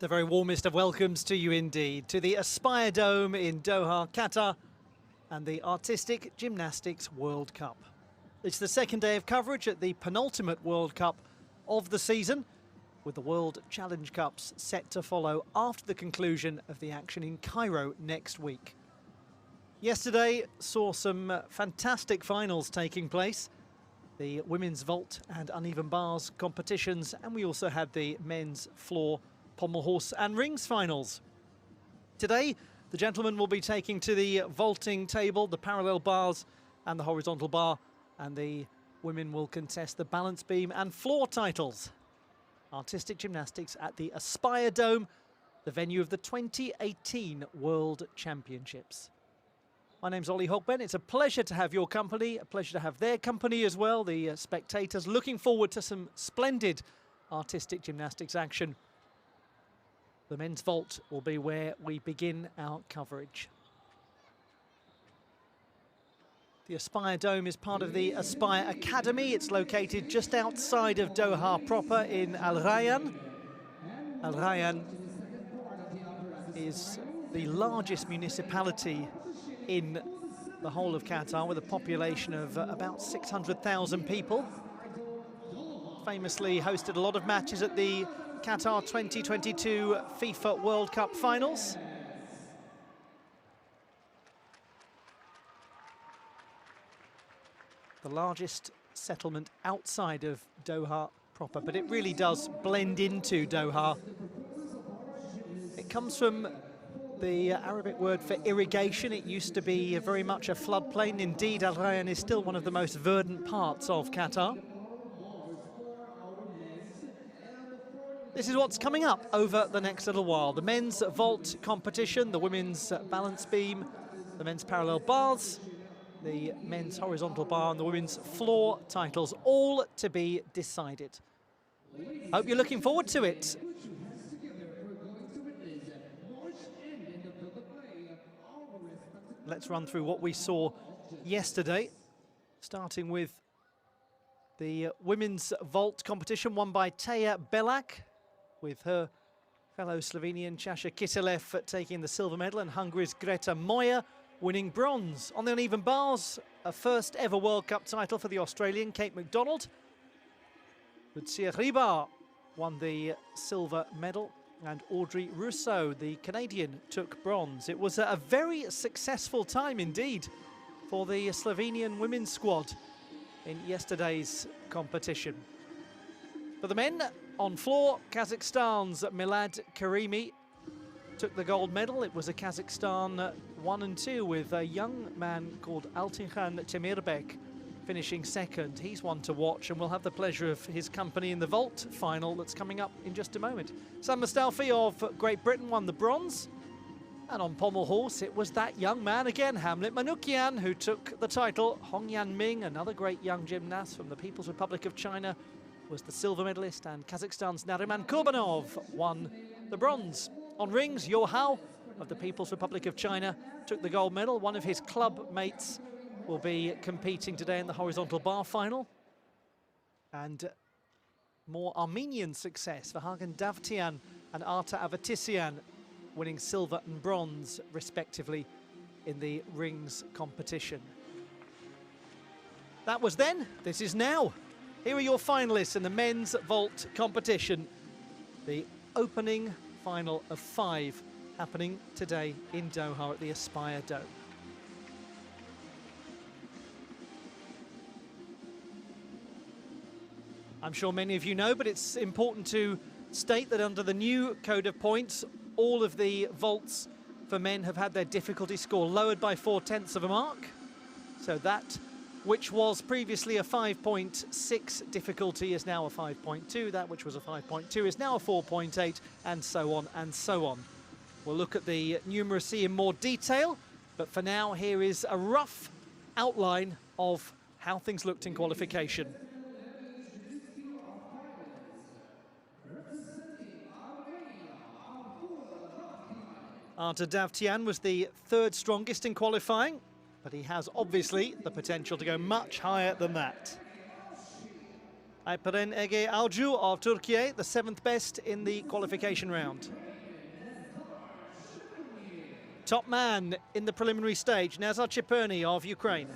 The very warmest of welcomes to you indeed, to the Aspire Dome in Doha, Qatar, and the Artistic Gymnastics World Cup. It's the second day of coverage at the penultimate World Cup of the season, with the World Challenge Cups set to follow after the conclusion of the action in Cairo next week. Yesterday saw some fantastic finals taking place, the women's vault and uneven bars competitions, and we also had the men's floor, pommel horse and rings finals. Today, the gentlemen will be taking to the vaulting table, the parallel bars and the horizontal bar, and the women will contest the balance beam and floor titles. Artistic gymnastics at the Aspire Dome, the venue of the 2018 World Championships. My name's Olly Hogben. It's a pleasure to have your company, a pleasure to have their company as well, the spectators. Looking forward to some splendid artistic gymnastics action. The men's vault will be where we begin our coverage. The Aspire Dome is part of the Aspire Academy. It's located just outside of Doha proper in Al Rayyan. Al Rayyan is the largest municipality in the whole of Qatar, with a population of about 600,000 people. Famously hosted a lot of matches at the Qatar 2022 FIFA World Cup finals. The largest settlement outside of Doha proper, but it really does blend into Doha. It comes from the Arabic word for irrigation. It used to be very much a floodplain. Indeed, Al Rayyan is still one of the most verdant parts of Qatar. This is what's coming up over the next little while. The men's vault competition, the women's balance beam, the men's parallel bars, the men's horizontal bar and the women's floor titles, all to be decided. Hope you're looking forward to it. Let's run through what we saw yesterday, starting with the women's vault competition won by Teja Belak, with her fellow Slovenian Čaša Kiselev taking the silver medal and Hungary's Greta Moyer winning bronze. On the uneven bars, a first ever World Cup title for the Australian Kate McDonald. Lucia Ribar won the silver medal, and Audrey Rousseau, the Canadian, took bronze. It was a very successful time indeed for the Slovenian women's squad in yesterday's competition. For the men, on floor, Kazakhstan's Milad Karimi took the gold medal. It was a Kazakhstan 1 and 2 with a young man called Altinhan Temirbek finishing second. He's one to watch, and we'll have the pleasure of his company in the vault final that's coming up in just a moment. Sam Mustalfi of Great Britain won the bronze. And on pommel horse, it was that young man again, Hamlet Manoukian, who took the title. Hong Yan-ming, another great young gymnast from the People's Republic of China, was the silver medalist, and Kazakhstan's Nariman Kurbanov won the bronze. On rings, Yo Hao of the People's Republic of China took the gold medal. One of his club mates will be competing today in the horizontal bar final. And more Armenian success for Hagen Davtyan and Arta Avatisyan, winning silver and bronze respectively in the rings competition. That was then, this is now. Here are your finalists in the men's vault competition. The opening final of 5 happening today in Doha at the Aspire Dome. I'm sure many of you know, but it's important to state that under the new code of points, all of the vaults for men have had their difficulty score lowered by 4/10 of a mark. So that which was previously a 5.6 difficulty is now a 5.2. That which was a 5.2 is now a 4.8, and so on and so on. We'll look at the numeracy in more detail, but for now, here is a rough outline of how things looked in qualification. Arta Davtyan was the 3rd strongest in qualifying, but he has obviously the potential to go much higher than that. Alperen Ege Avcı of Turkey, the 7th best in the qualification round. Top man in the preliminary stage, Nazar Chiperny of Ukraine.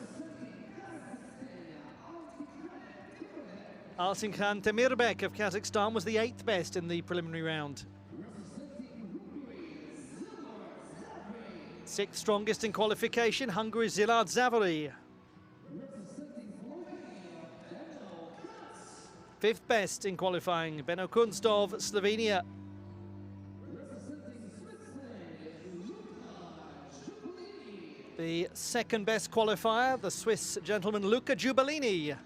Alsinkhan Temirbek of Kazakhstan was the 8th best in the preliminary round. 6th strongest in qualification, Hungary's Zilard Zavori. 5th best in qualifying, Benno Kunst of Slovenia. The 2nd best qualifier, the Swiss gentleman Luca Giubellini.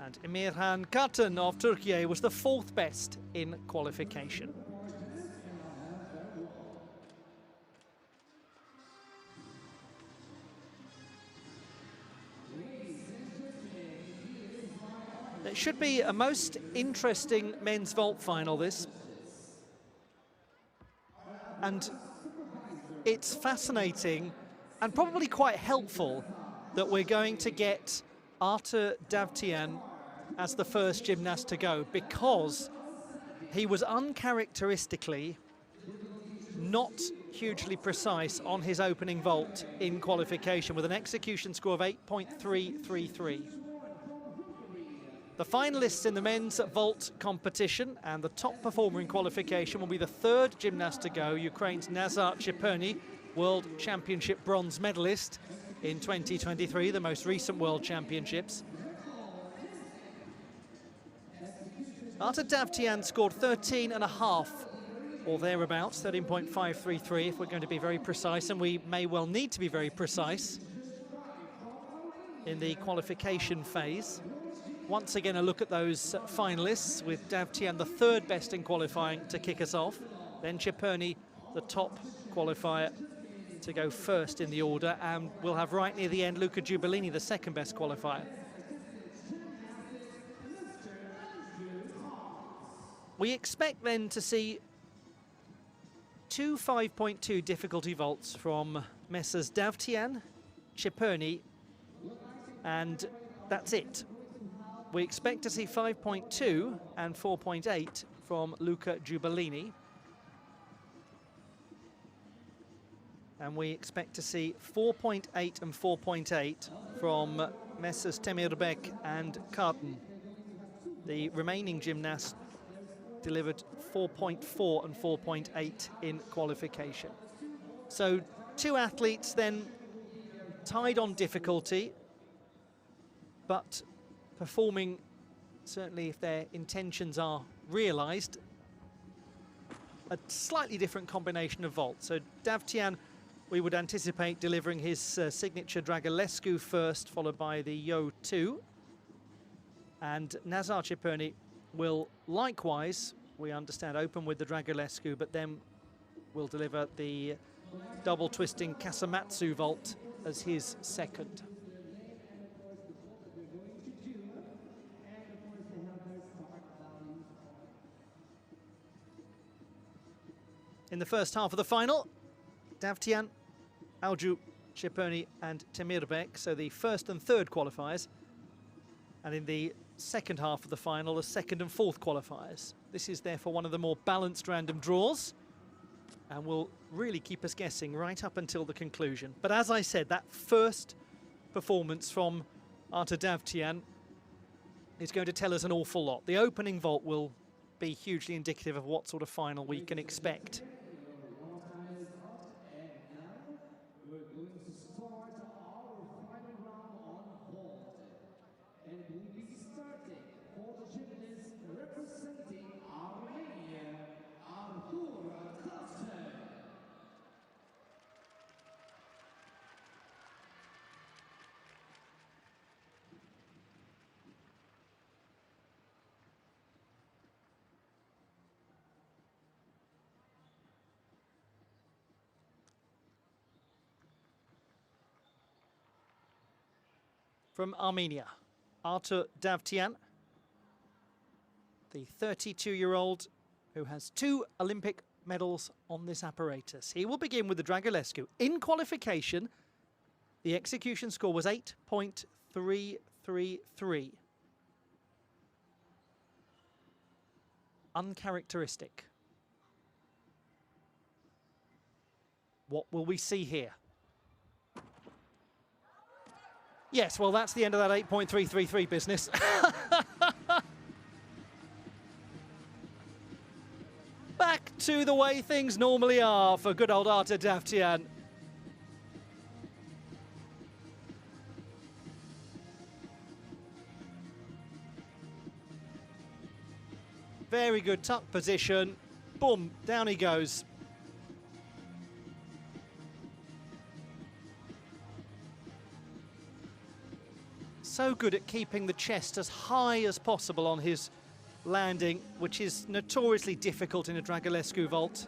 And Emirhan Katan of Turkey was the 4th best in qualification. It should be a most interesting men's vault final, this. And it's fascinating and probably quite helpful that we're going to get Artur Davtyan as the first gymnast to go, because he was uncharacteristically not hugely precise on his opening vault in qualification, with an execution score of 8.333. The finalists in the men's vault competition and the top performer in qualification will be the 3rd gymnast to go, Ukraine's Nazar Chiperny, World Championship bronze medalist in 2023, the most recent World Championships. Artur Davtyan scored 13.5 or thereabouts, 13.533 if we're going to be very precise, and we may well need to be very precise in the qualification phase. Once again, a look at those finalists, with Davtyan the 3rd best in qualifying to kick us off, then Chiperny, the top qualifier, to go first in the order, and we'll have right near the end Luca Giubellini, the 2nd best qualifier. We expect then to see 2 5.2 difficulty vaults from Messrs Davtyan, Chiperny, and that's it. We expect to see 5.2 and 4.8 from Luca Giubellini. And we expect to see 4.8 and 4.8 from Messrs Temirbek and Katan. The remaining gymnasts delivered 4.4 and 4.8 in qualification. So 2 athletes then tied on difficulty, but performing, certainly if their intentions are realised, a slightly different combination of vaults. So Davtyan, we would anticipate delivering his signature Dragulescu first, followed by the Yo 2. And Nazar Chiperny will likewise, we understand, open with the Dragulescu, but then will deliver the double twisting Kasamatsu vault as his 2nd. In the first half of the final, Davtyan, Alju, Chiperny and Temirbek, so the 1st and 3rd qualifiers. And in the second half of the final, the 2nd and 4th qualifiers. This is therefore one of the more balanced random draws and will really keep us guessing right up until the conclusion. But as I said, that first performance from Artur Davtyan is going to tell us an awful lot. The opening vault will be hugely indicative of what sort of final we can expect. From Armenia, Artur Davtyan, the 32-year-old who has 2 Olympic medals on this apparatus. He will begin with the Dragulescu. In qualification, the execution score was 8.333. Uncharacteristic. What will we see here? Yes, well, that's the end of that 8.333 business. Back to the way things normally are for good old Arta Davtyan. Very good tuck position. Boom, down he goes. So good at keeping the chest as high as possible on his landing, which is notoriously difficult in a Dragulescu vault.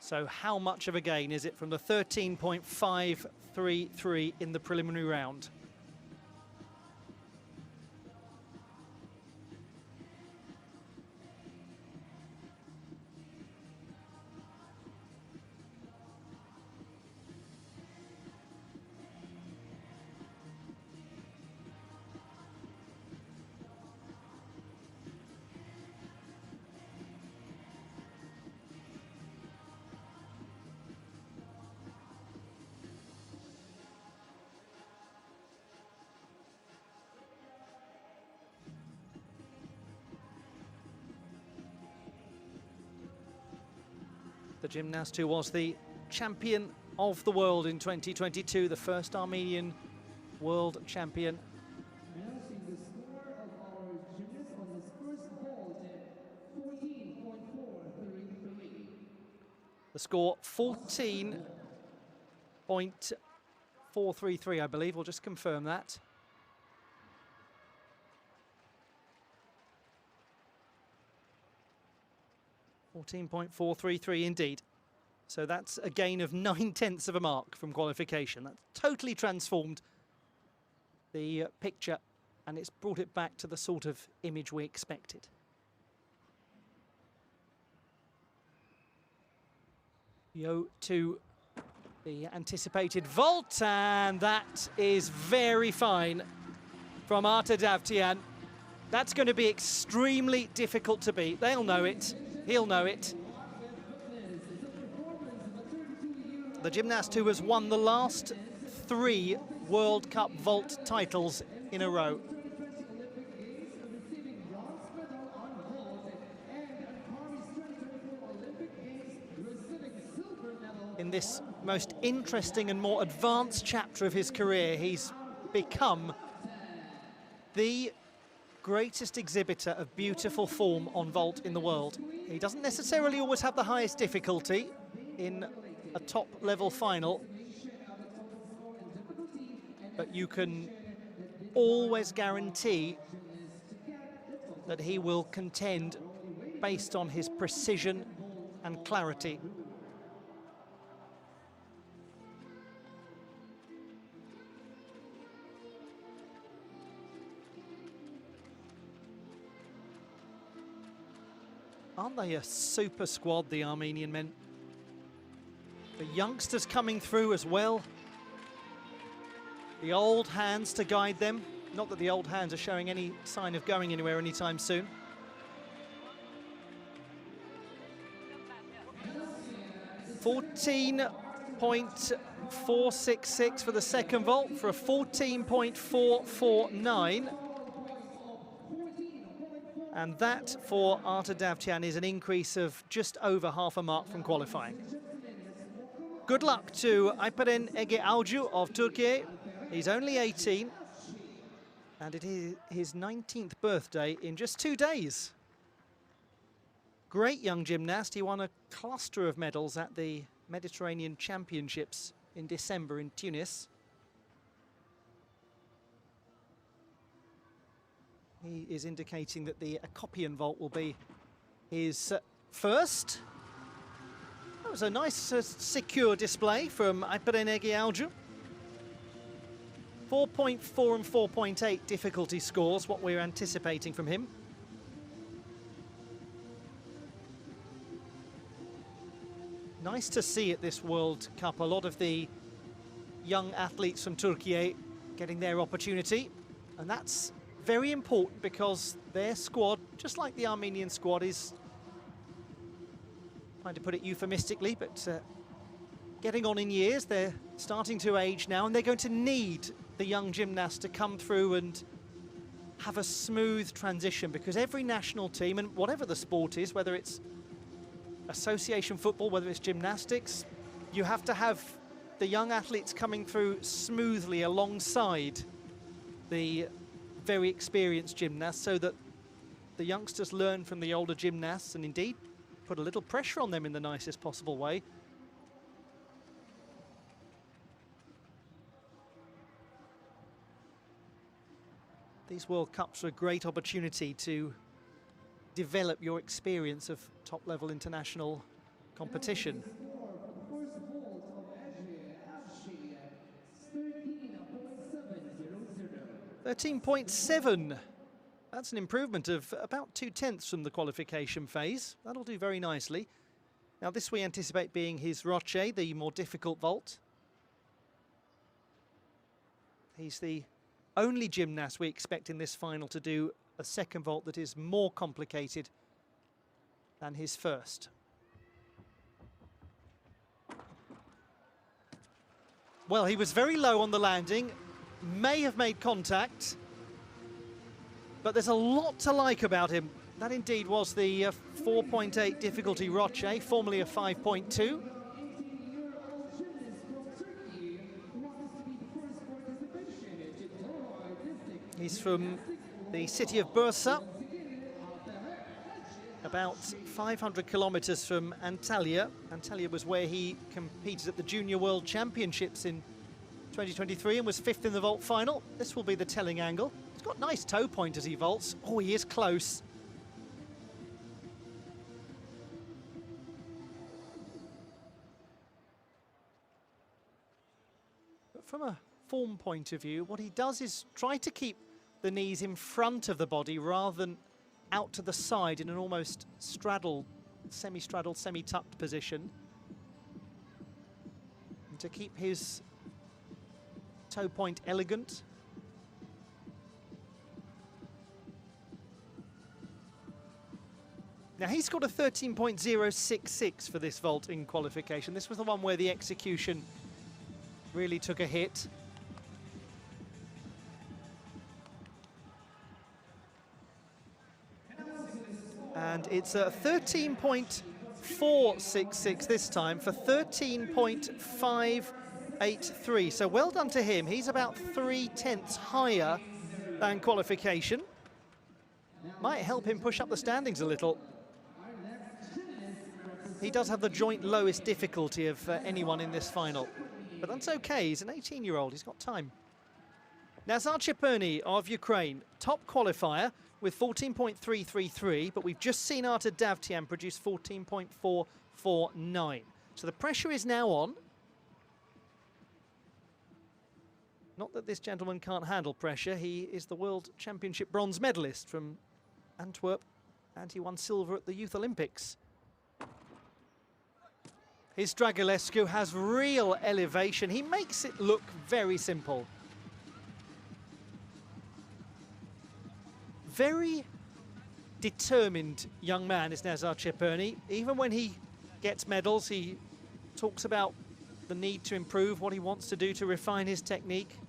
So how much of a gain is it from the 13.533 in the preliminary round? The gymnast who was the champion of the world in 2022, the first Armenian world champion. Announcing the score of our gymnast on his first vault at 14.433. The score 14.433, I believe. We'll just confirm that. .433 indeed. So that's a gain of 9/10 of a mark from qualification. That's totally transformed the picture, and it's brought it back to the sort of image we expected. Yo to the anticipated vault, and that is very fine from Arta Davtyan. That's going to be extremely difficult to beat. They'll know it. He'll know it. The gymnast who has won the last 3 World Cup vault titles in a row. In this most interesting and more advanced chapter of his career, he's become the greatest exhibitor of beautiful form on vault in the world. He doesn't necessarily always have the highest difficulty in a top-level final, but you can always guarantee that he will contend based on his precision and clarity. Aren't they a super squad, the Armenian men? The youngsters coming through as well. The old hands to guide them. Not that the old hands are showing any sign of going anywhere anytime soon. .466 for the second vault for a 14.449. And that for Arta Davtyan is an increase of just over half a mark from qualifying. Good luck to Alperen Ege Alcu of Turkey. He's only 18, and it is his 19th birthday in just 2 days. Great young gymnast. He won a cluster of medals at the Mediterranean Championships in December in Tunis. He is indicating that the Accopian vault will be his first. That was a nice, secure display from Alperen Ege Alcu. 4.4 and 4.8 difficulty scores, what we're anticipating from him. nice to see at this World Cup a lot of the young athletes from Turkey getting their opportunity, and that's very important because their squad, just like the Armenian squad, is, trying to put it euphemistically, but getting on in years. They're starting to age now, and they're going to need the young gymnasts to come through and have a smooth transition, because every national team, and whatever the sport is, whether it's association football, whether it's gymnastics, you have to have the young athletes coming through smoothly alongside the very experienced gymnasts, so that the youngsters learn from the older gymnasts and indeed put a little pressure on them in the nicest possible way. These World Cups are a great opportunity to develop your experience of top-level international competition. 13.7. That's an improvement of about 2/10 from the qualification phase. That'll do very nicely. Now this we anticipate being his roche, the more difficult vault. He's the only gymnast we expect in this final to do a second vault that is more complicated than his first. Well, he was very low on the landing, may have made contact, but there's a lot to like about him. That indeed was the 4.8 difficulty roche, formerly a 5.2. He's from the city of Bursa, about 500 kilometers from Antalya. Antalya was where he competed at the Junior World Championships in 2023 and was 5th in the vault final. This will be the telling angle. He's got nice toe point as he vaults. Oh, he is close. But from a form point of view, what he does is try to keep the knees in front of the body rather than out to the side in an almost straddled, semi-straddled, semi-tucked position. And to keep his toe point elegant. Now he's got a 13.066 for this vault in qualification. This was the one where the execution really took a hit. And it's a 13.466 this time for 13.583. So well done to him. He's about 3/10 higher than qualification. Might help him push up the standings a little. He does have the joint lowest difficulty of anyone in this final. But that's okay, he's an 18-year-old, he's got time. Nazar Cheperny of Ukraine, top qualifier with 14.333, but we've just seen Arta Davtyan produce 14.449. So the pressure is now on. Not that this gentleman can't handle pressure, he is the World Championship bronze medalist from Antwerp, and he won silver at the Youth Olympics. His Dragulescu has real elevation. He makes it look very simple. Very determined young man is Nazar Cheperny. Even when he gets medals, he talks about the need to improve, what he wants to do to refine his technique.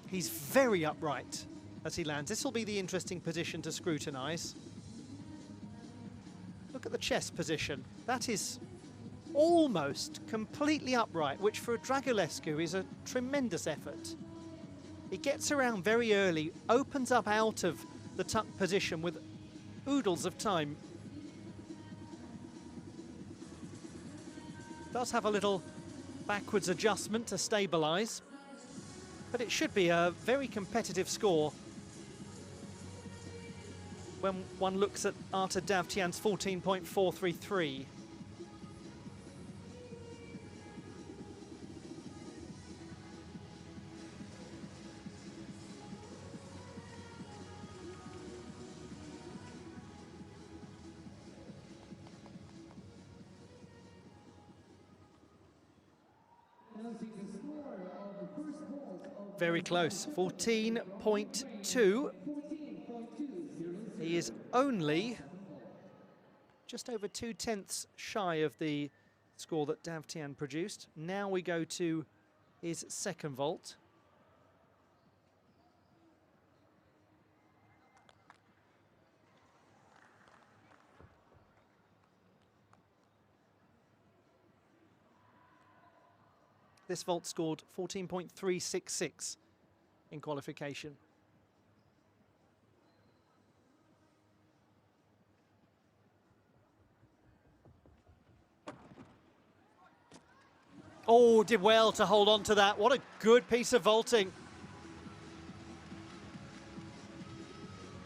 He's very upright as he lands. This will be the interesting position to scrutinize. Look at the chest position. That is almost completely upright, which for a Dragulescu is a tremendous effort. He gets around very early, opens up out of the tuck position with oodles of time. Does have a little backwards adjustment to stabilize, but it should be a very competitive score when one looks at Arta Davtyan's 14.433. Very close, 14.2. He is only just over 2/10 shy of the score that Dav Tian produced. Now we go to his second vault. This vault scored 14.366 in qualification. Oh, did well to hold on to that. What a good piece of vaulting.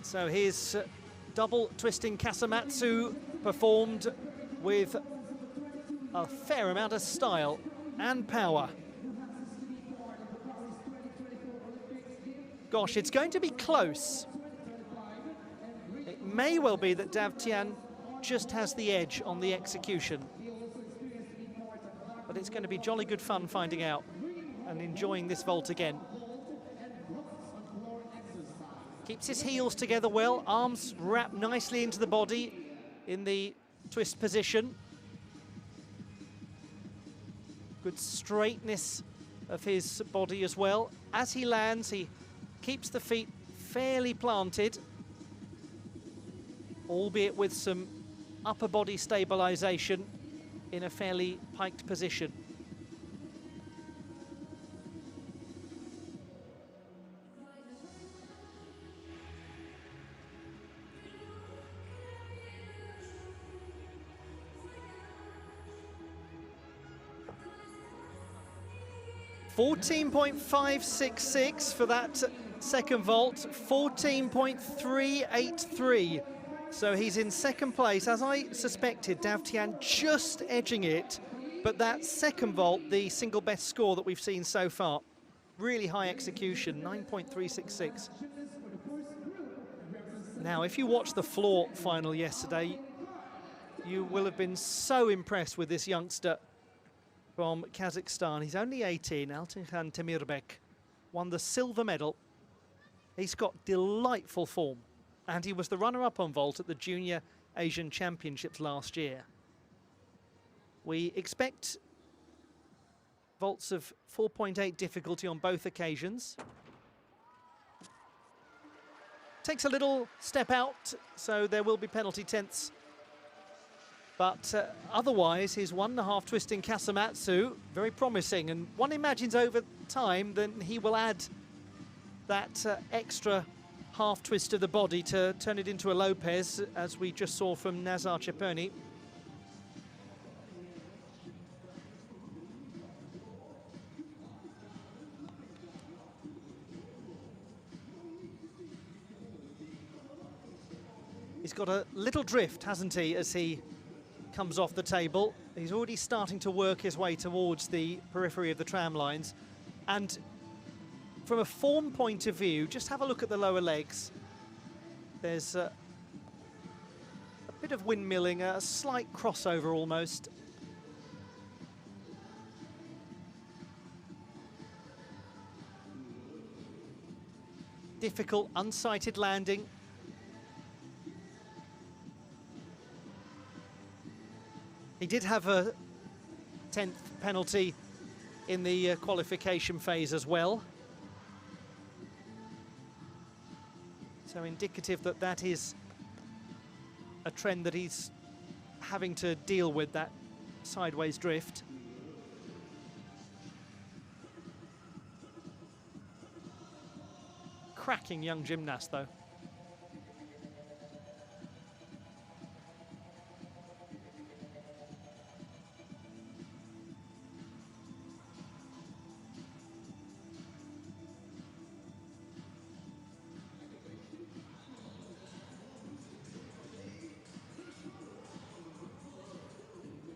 So his double twisting Kasamatsu performed with a fair amount of style and power. Gosh, it's going to be close. It may well be that Dav Tian just has the edge on the execution. But it's going to be jolly good fun finding out and enjoying this vault again. Keeps his heels together well, arms wrapped nicely into the body in the twist position. Good straightness of his body as well. As he lands, he keeps the feet fairly planted, albeit with some upper body stabilization in a fairly piked position. .566 for that second vault, 14.383. So he's in second place, as I suspected, Dav Tian just edging it, but that second vault, the single best score that we've seen so far. Really high execution, 9.366. Now, if you watched the floor final yesterday, you will have been so impressed with this youngster from Kazakhstan. He's only 18, Altinhan Temirbek, won the silver medal. He's got delightful form, and he was the runner-up on vault at the Junior Asian Championships last year. We expect vaults of 4.8 difficulty on both occasions. Takes a little step out, so there will be penalty tenths. But otherwise, his 1.5 twisting Kasamatsu, very promising. And one imagines over time then he will add that extra half twist of the body to turn it into a Lopez, as we just saw from Nazar Cheponi. He's got a little drift, hasn't he, as he comes off the table. He's already starting to work his way towards the periphery of the tram lines. And from a form point of view, just have a look at the lower legs. There's a bit of windmilling, a slight crossover almost. Difficult, unsighted landing. He did have a 10th penalty in the qualification phase as well. So indicative that that is a trend that he's having to deal with, that sideways drift. Cracking young gymnast, though.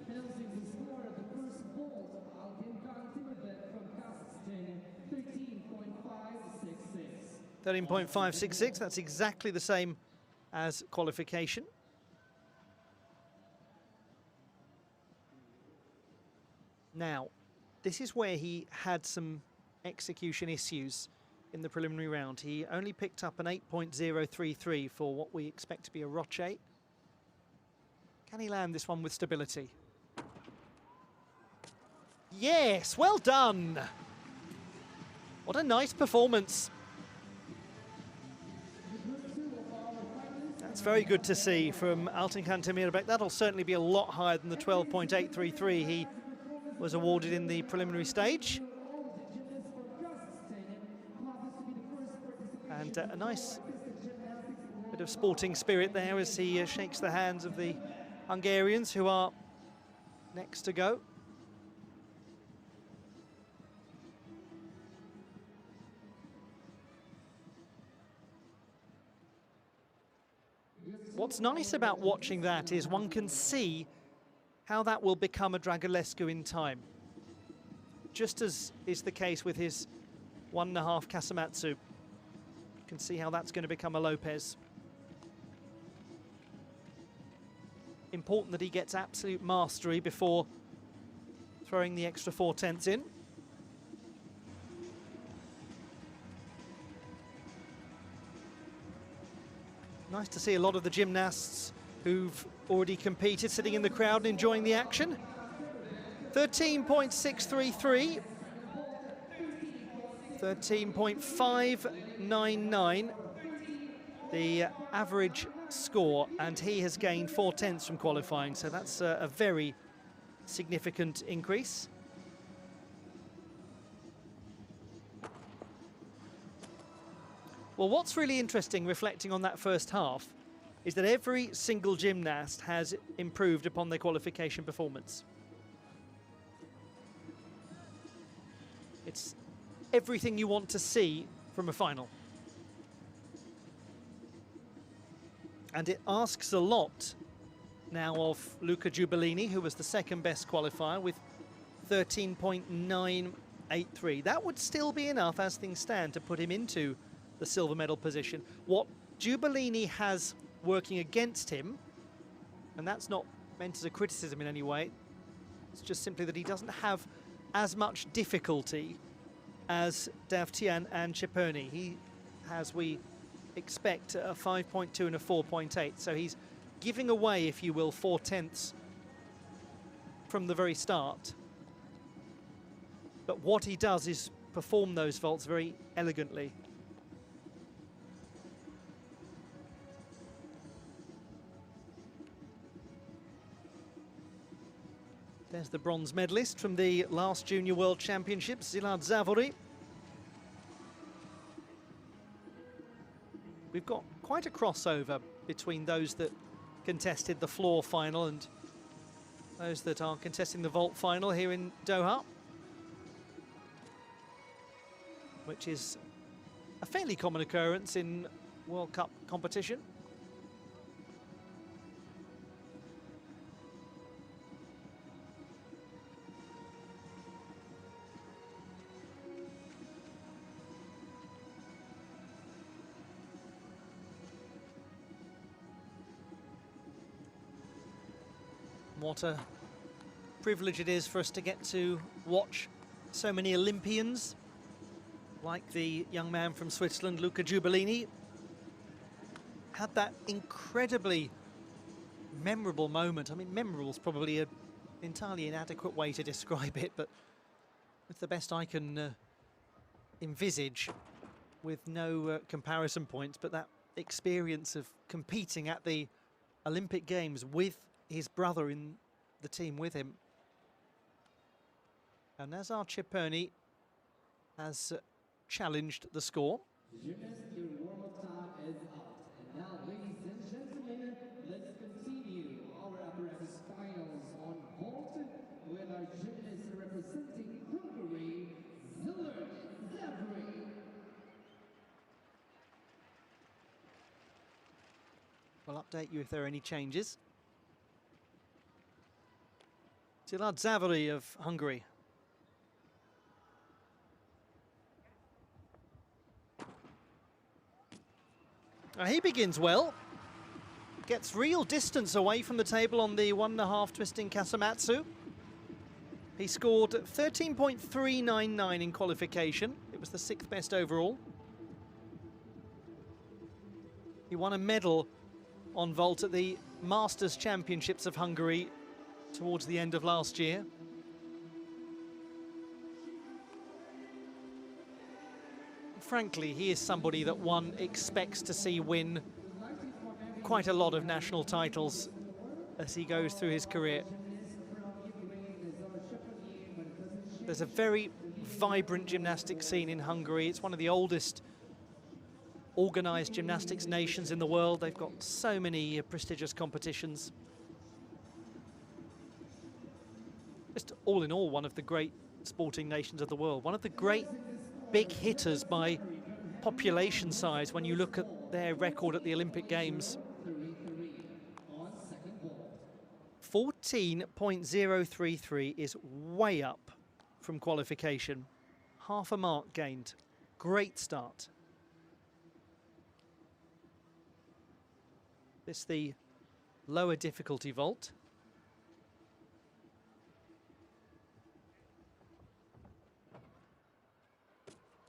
Announcing the score of the first vault, Altinhan Temirbek from Kazakhstan, 13.566. 13.566, that's exactly the same as qualification. Now, this is where he had some execution issues in the preliminary round. He only picked up an 8.033 for what we expect to be a Roche. Can he land this one with stability? Yes, well done. What a nice performance. That's very good to see from Altinkan Temirbek. That'll certainly be a lot higher than the 12.833 he was awarded in the preliminary stage. And a nice bit of sporting spirit there as he shakes the hands of the Hungarians who are next to go. What's nice about watching that is one can see how that will become a Dragulescu in time. Just as is the case with his 1.5 Kasamatsu. You can see how that's going to become a Lopez. Important that he gets absolute mastery before throwing the extra 4/10 in. Nice to see a lot of the gymnasts who've already competed sitting in the crowd and enjoying the action. 13.633, 13.599, the average score, and he has gained 4/10 from qualifying, so that's a very significant increase. Well, what's really interesting, reflecting on that first half, is that every single gymnast has improved upon their qualification performance. It's everything you want to see from a final. And it asks a lot now of Luca Giubellini, who was the second best qualifier with 13.983. That would still be enough as things stand to put him into the silver medal position. What Giubellini has working against him, and that's not meant as a criticism in any way, it's just simply that he doesn't have as much difficulty as Davtyan and Ciperni. He has, we expect, a 5.2 and a 4.8, so he's giving away, if you will, 4/10 from the very start. But what he does is perform those vaults very elegantly. There's the bronze medalist from the last Junior World Championships, Szilárd Závory. We've got quite a crossover between those that contested the floor final and those that are contesting the vault final here in Doha, which is a fairly common occurrence in World Cup competition. What a privilege it is for us to get to watch so many Olympians, like the young man from Switzerland, Luca Giubellini, had that incredibly memorable moment. I mean, memorable is probably an entirely inadequate way to describe it, but with the best I can envisage, with no comparison points, but that experience of competing at the Olympic Games with his brother in the team with him. And Nazar Ciperni has challenged the score. Gymnasts, your warm-up time is up. And now, ladies and gentlemen, let's continue our apparatus finals on vault with our gymnast representing Hungary, Szilárd Závory. We'll update you if there are any changes. Szilárd Závory of Hungary. He begins well. Gets real distance away from the table on the 1.5 twisting Kasamatsu. He scored 13.399 in qualification. It was the 6th best overall. He won a medal on vault at the Masters Championships of Hungary towards the end of last year. Frankly, he is somebody that one expects to see win quite a lot of national titles as he goes through his career. There's a very vibrant gymnastics scene in Hungary. It's one of the oldest organised gymnastics nations in the world. They've got so many prestigious competitions. Just all in all, one of the great sporting nations of the world. One of the great big hitters by population size when you look at their record at the Olympic Games. 14.033 is way up from qualification. Half a mark gained. Great start. This the lower difficulty vault.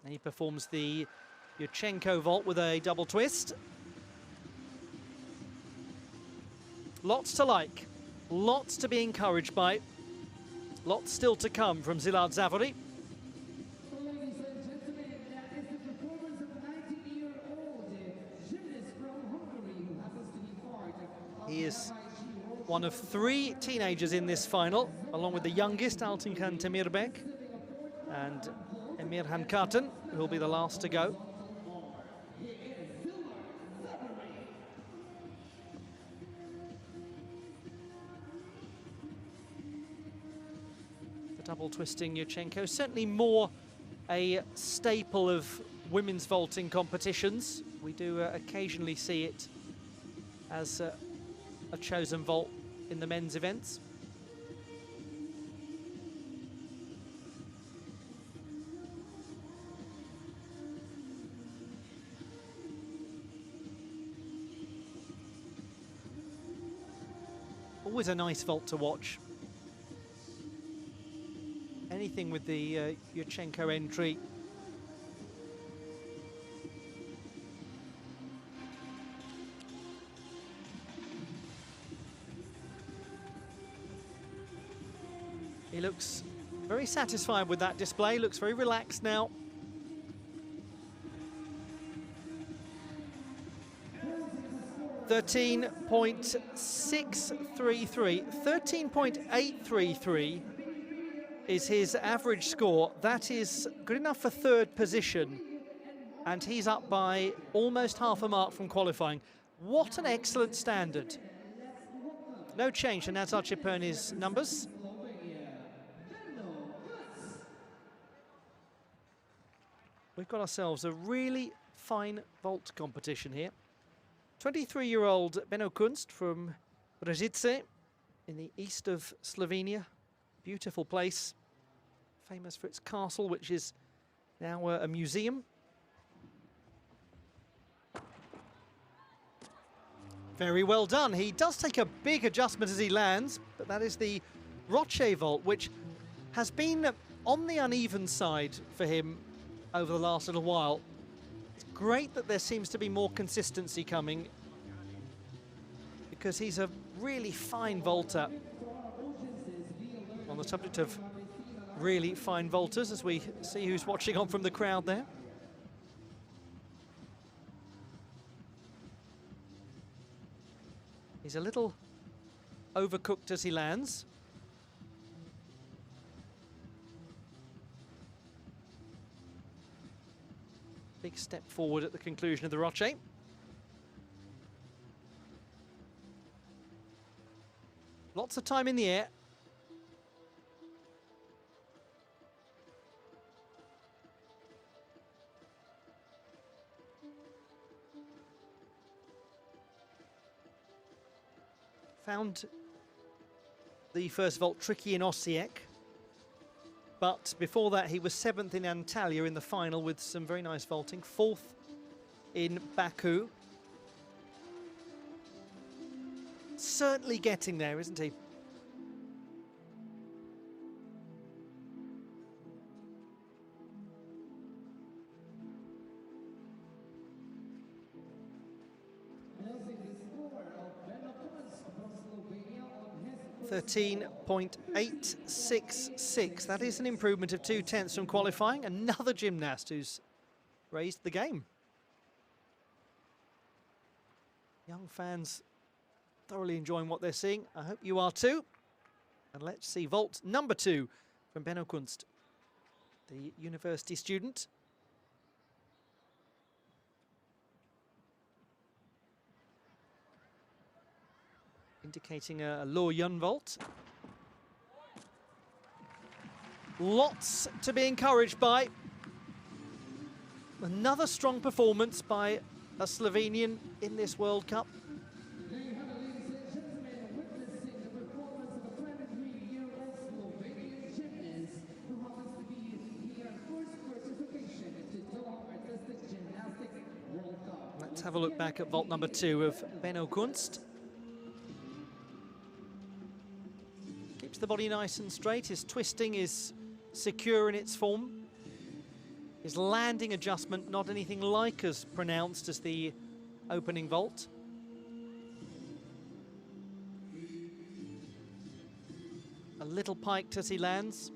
And he performs the Yurchenko vault with a double twist. Lots to like, lots to be encouraged by, lots still to come from Szilárd Závory. Ladies and gentlemen, that is the performance of a 19-year-old gymnast from Hungary who happens to be part of He is one of 3 teenagers in this final, along with the youngest, Altinkan Temirbek, and Emirhan Katan, who will be the last to go. The double twisting Yurchenko, certainly more a staple of women's vaulting competitions. We do occasionally see it as a chosen vault in the men's events. Always a nice vault to watch. Anything with the Yurchenko entry. He looks very satisfied with that display, looks very relaxed now. $13.633, is his average score. That is good enough for 3rd position, and he's up by almost half a mark from qualifying. What an excellent standard. No change to Nazar Ciperni's numbers. We've got ourselves a really fine vault competition here. 23-year-old Benno Kunst from Brzice in the east of Slovenia. Beautiful place, famous for its castle, which is now a museum. Very well done. He does take a big adjustment as he lands, but that is the Roche vault, which has been on the uneven side for him over the last little while. It's great that there seems to be more consistency coming, because he's a really fine vaulter. On the subject of really fine vaulters, as we see who's watching on from the crowd there. He's a little overcooked as he lands. Big step forward at the conclusion of the Roche. Lots of time in the air. Found the first vault tricky in Osijek, but before that he was 7th in Antalya in the final with some very nice vaulting, 4th in Baku. Certainly getting there, isn't he? 13.866. That is an improvement of 0.2 from qualifying. Another gymnast who's raised the game. Young fans thoroughly enjoying what they're seeing. I hope you are too. And let's see vault number 2 from Benno Kunst, the university student. Indicating a low yun vault. Lots to be encouraged by. Another strong performance by a Slovenian in this World Cup. There you have it, ladies and gentlemen, witnessing the performance of a 23-year-old Slovenian gymnast who happens to be here for certification to Doha Artistic Gymnastics World Cup. Let's have a look back at vault number 2 of Benno Kunst. Keeps the body nice and straight. His twisting is secure in its form. His landing adjustment not anything like as pronounced as the opening vault. A little piked as he lands.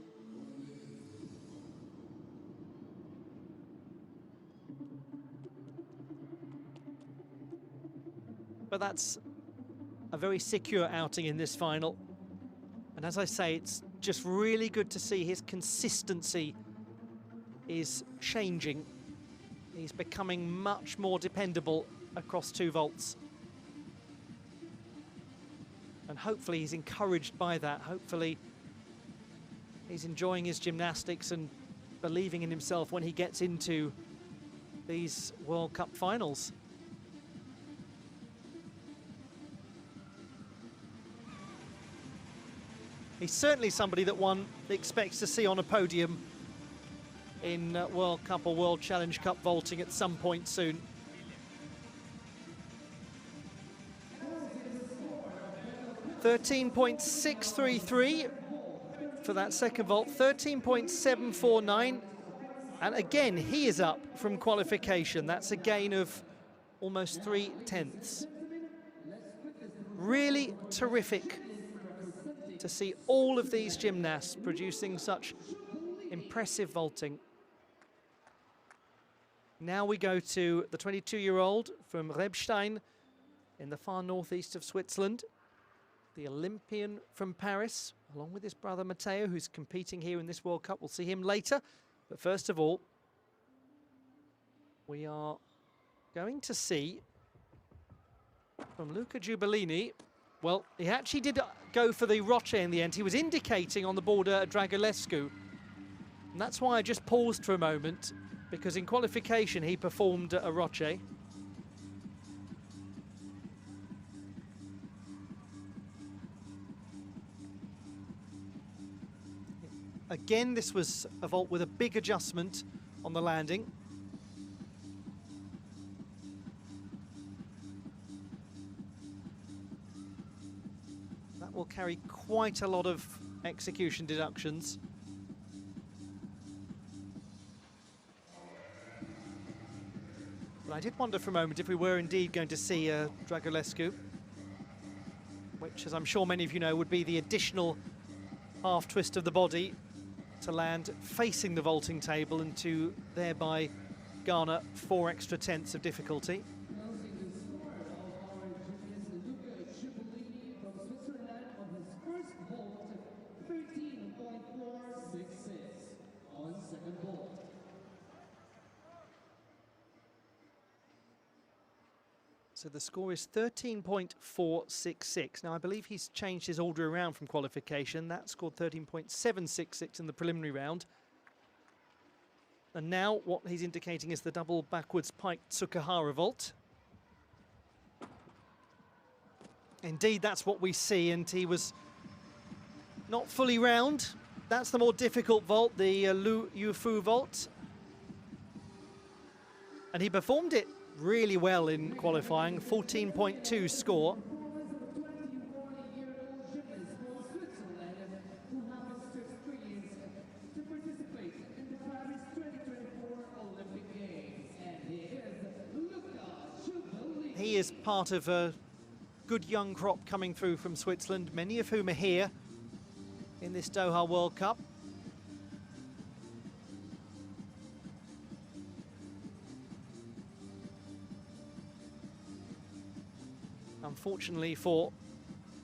But that's a very secure outing in this final. And as I say, it's just really good to see his consistency is changing. He's becoming much more dependable across 2 vaults. And hopefully he's encouraged by that. Hopefully he's enjoying his gymnastics and believing in himself when he gets into these World Cup finals. He's certainly somebody that one expects to see on a podium in World Cup or World Challenge Cup vaulting at some point soon. .633 for that second vault, 13.749. And again, he is up from qualification. That's a gain of almost 0.3. Really terrific to see all of these gymnasts producing such impressive vaulting. Now we go to the 22-year-old from Rebstein in the far northeast of Switzerland, the Olympian from Paris, along with his brother Matteo, who's competing here in this World Cup. We'll see him later. But first of all, we are going to see from Luca Giubellini. Well, he actually did go for the Roche in the end. He was indicating on the border a Dragulescu. And that's why I just paused for a moment, because in qualification he performed a Roche. Again, this was a vault with a big adjustment on the landing. That will carry quite a lot of execution deductions. But I did wonder for a moment if we were indeed going to see a Dragulescu, which, as I'm sure many of you know, would be the additional half twist of the body to land facing the vaulting table and to thereby garner 4 extra tenths of difficulty. Announcing the score of our gymnast Luca Giubellini from Switzerland on his first vault, 13.466 on second vault. So the score is 13.466. Now, I believe he's changed his order around from qualification. That scored 13.766 in the preliminary round. And now what he's indicating is the double backwards pike Tsukahara vault. Indeed, that's what we see, and he was not fully round. That's the more difficult vault, the Lu Yufu vault. And he performed it really well in qualifying, 14.2 score. He is part of a good young crop coming through from Switzerland, many of whom are here in this Doha World Cup. Unfortunately for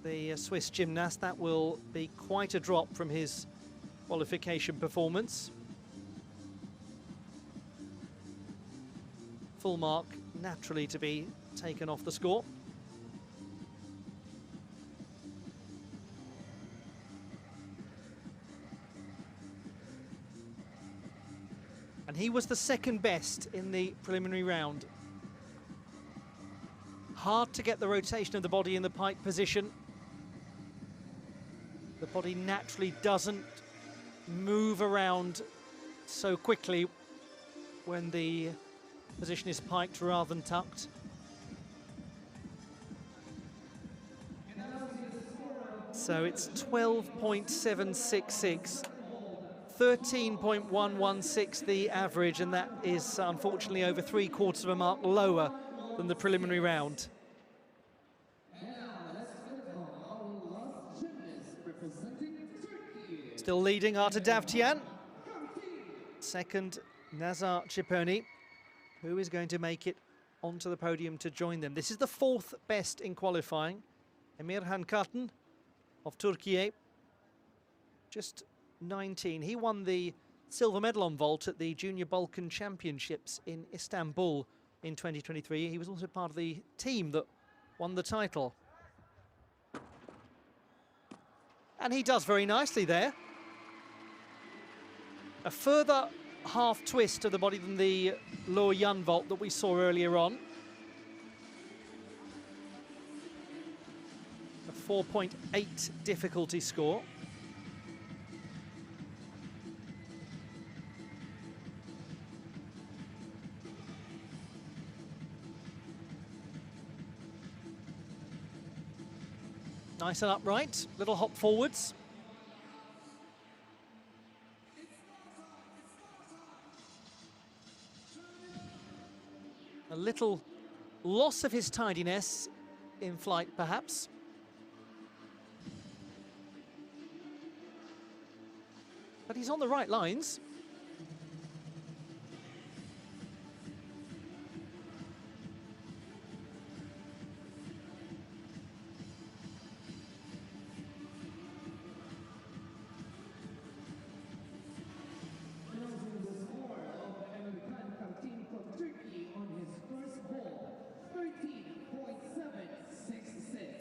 the Swiss gymnast, that will be quite a drop from his qualification performance. Full mark naturally to be taken off the score. And he was the second best in the preliminary round. Hard to get the rotation of the body in the pike position. The body naturally doesn't move around so quickly when the position is piked rather than tucked. So it's 12.766, 13.116 the average, and that is unfortunately over 3/4 of a mark lower than the preliminary round. Still leading Arta Davtyan. Second, Nazar Chiponi, who is going to make it onto the podium to join them. This is the fourth best in qualifying. Emirhan Katan of Turkey, just 19. He won the silver medal on vault at the Junior Balkan Championships in Istanbul in 2023. He was also part of the team that won the title. And he does very nicely there. A further half twist of the body than the Lo Yun vault that we saw earlier on. A 4.8 difficulty score. Nice and upright, little hop forwards. A little loss of his tidiness in flight, perhaps. But he's on the right lines.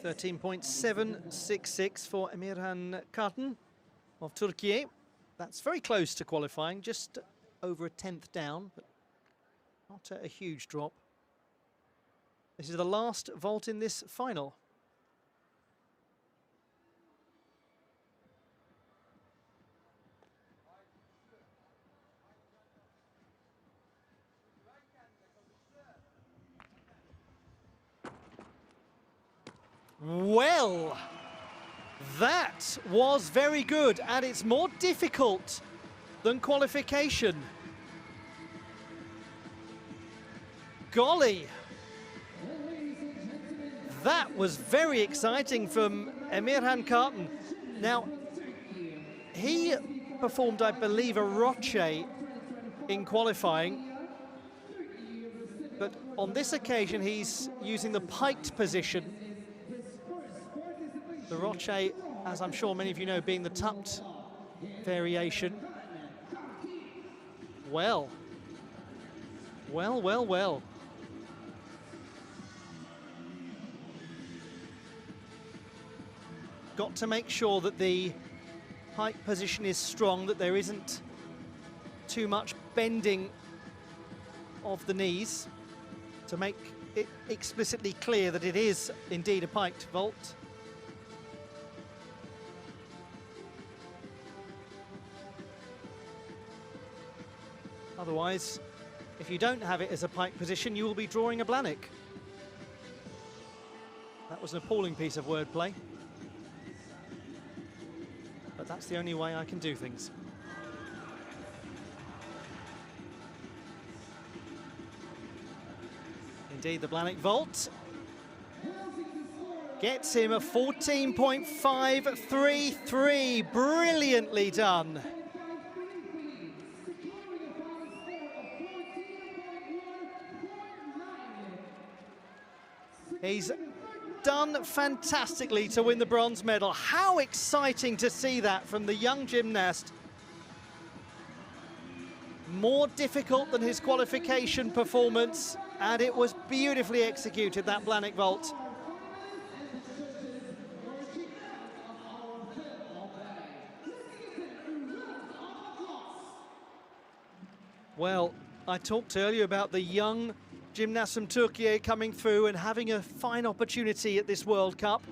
.766 for Emirhan Katan of Turkey. That's very close to qualifying, just over a tenth down, but not a huge drop. This is the last vault in this final. Well, that was very good, and it's more difficult than qualification. Golly, that was very exciting from Emirhan Katan. Now, he performed, I believe, a roche in qualifying, but on this occasion he's using the piked position. The roche, as I'm sure many of you know, being the tucked variation. Well. Well, well, well. Got to make sure that the pike position is strong, that there isn't too much bending of the knees to make it explicitly clear that it is indeed a piked vault. Otherwise, if you don't have it as a pike position, you will be drawing a Blanik. That was an appalling piece of wordplay. But that's the only way I can do things. Indeed, the Blanik vault. Gets him a 14.533. Brilliantly done. He's done fantastically to win the bronze medal. How exciting to see that from the young gymnast. More difficult than his qualification performance, and it was beautifully executed, that Blahnik vault. Well, I talked earlier about the young gymnasts from Turkey coming through and having a fine opportunity at this World Cup.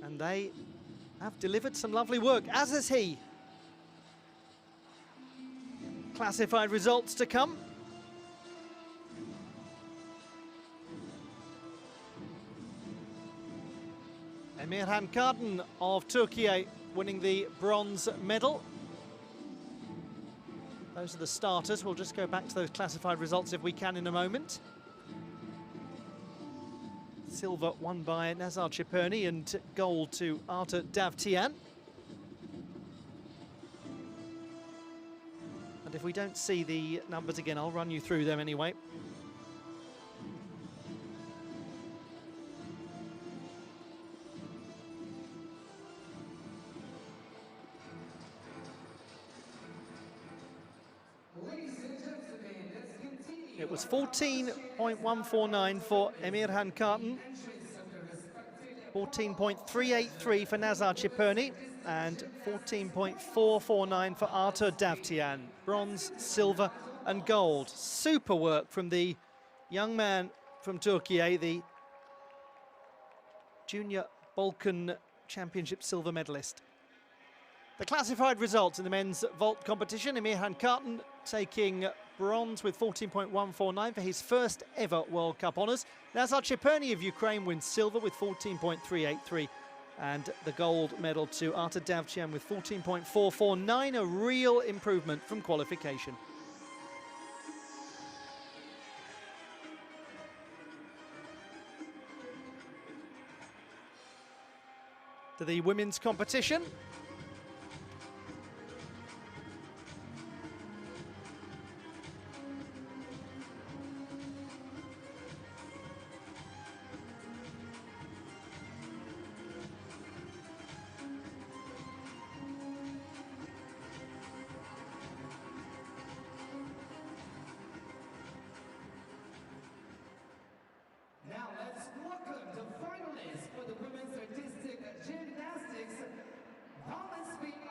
And they have delivered some lovely work, as has he. Classified results to come. Emirhan Kardan of Turkey winning the bronze medal. Those are the starters. We'll just go back to those classified results if we can in a moment. Silver won by Nazar Ciperni and gold to Arta Davtyan. And if we don't see the numbers again, I'll run you through them anyway. It was 14.149 for Emirhan Kardan, 14.383 for Nazar Ciperni, and 14.449 for Arta Davtyan. Bronze, silver and gold. Super work from the young man from Turkey, the Junior Balkan Championship silver medalist. The classified results in the men's vault competition: Emirhan Kardan taking bronze with 14.149 for his first ever World Cup honours. Nazar Ciperni of Ukraine wins silver with 14.383, and the gold medal to Arta Davtyan with 14.449, a real improvement from qualification. To the women's competition.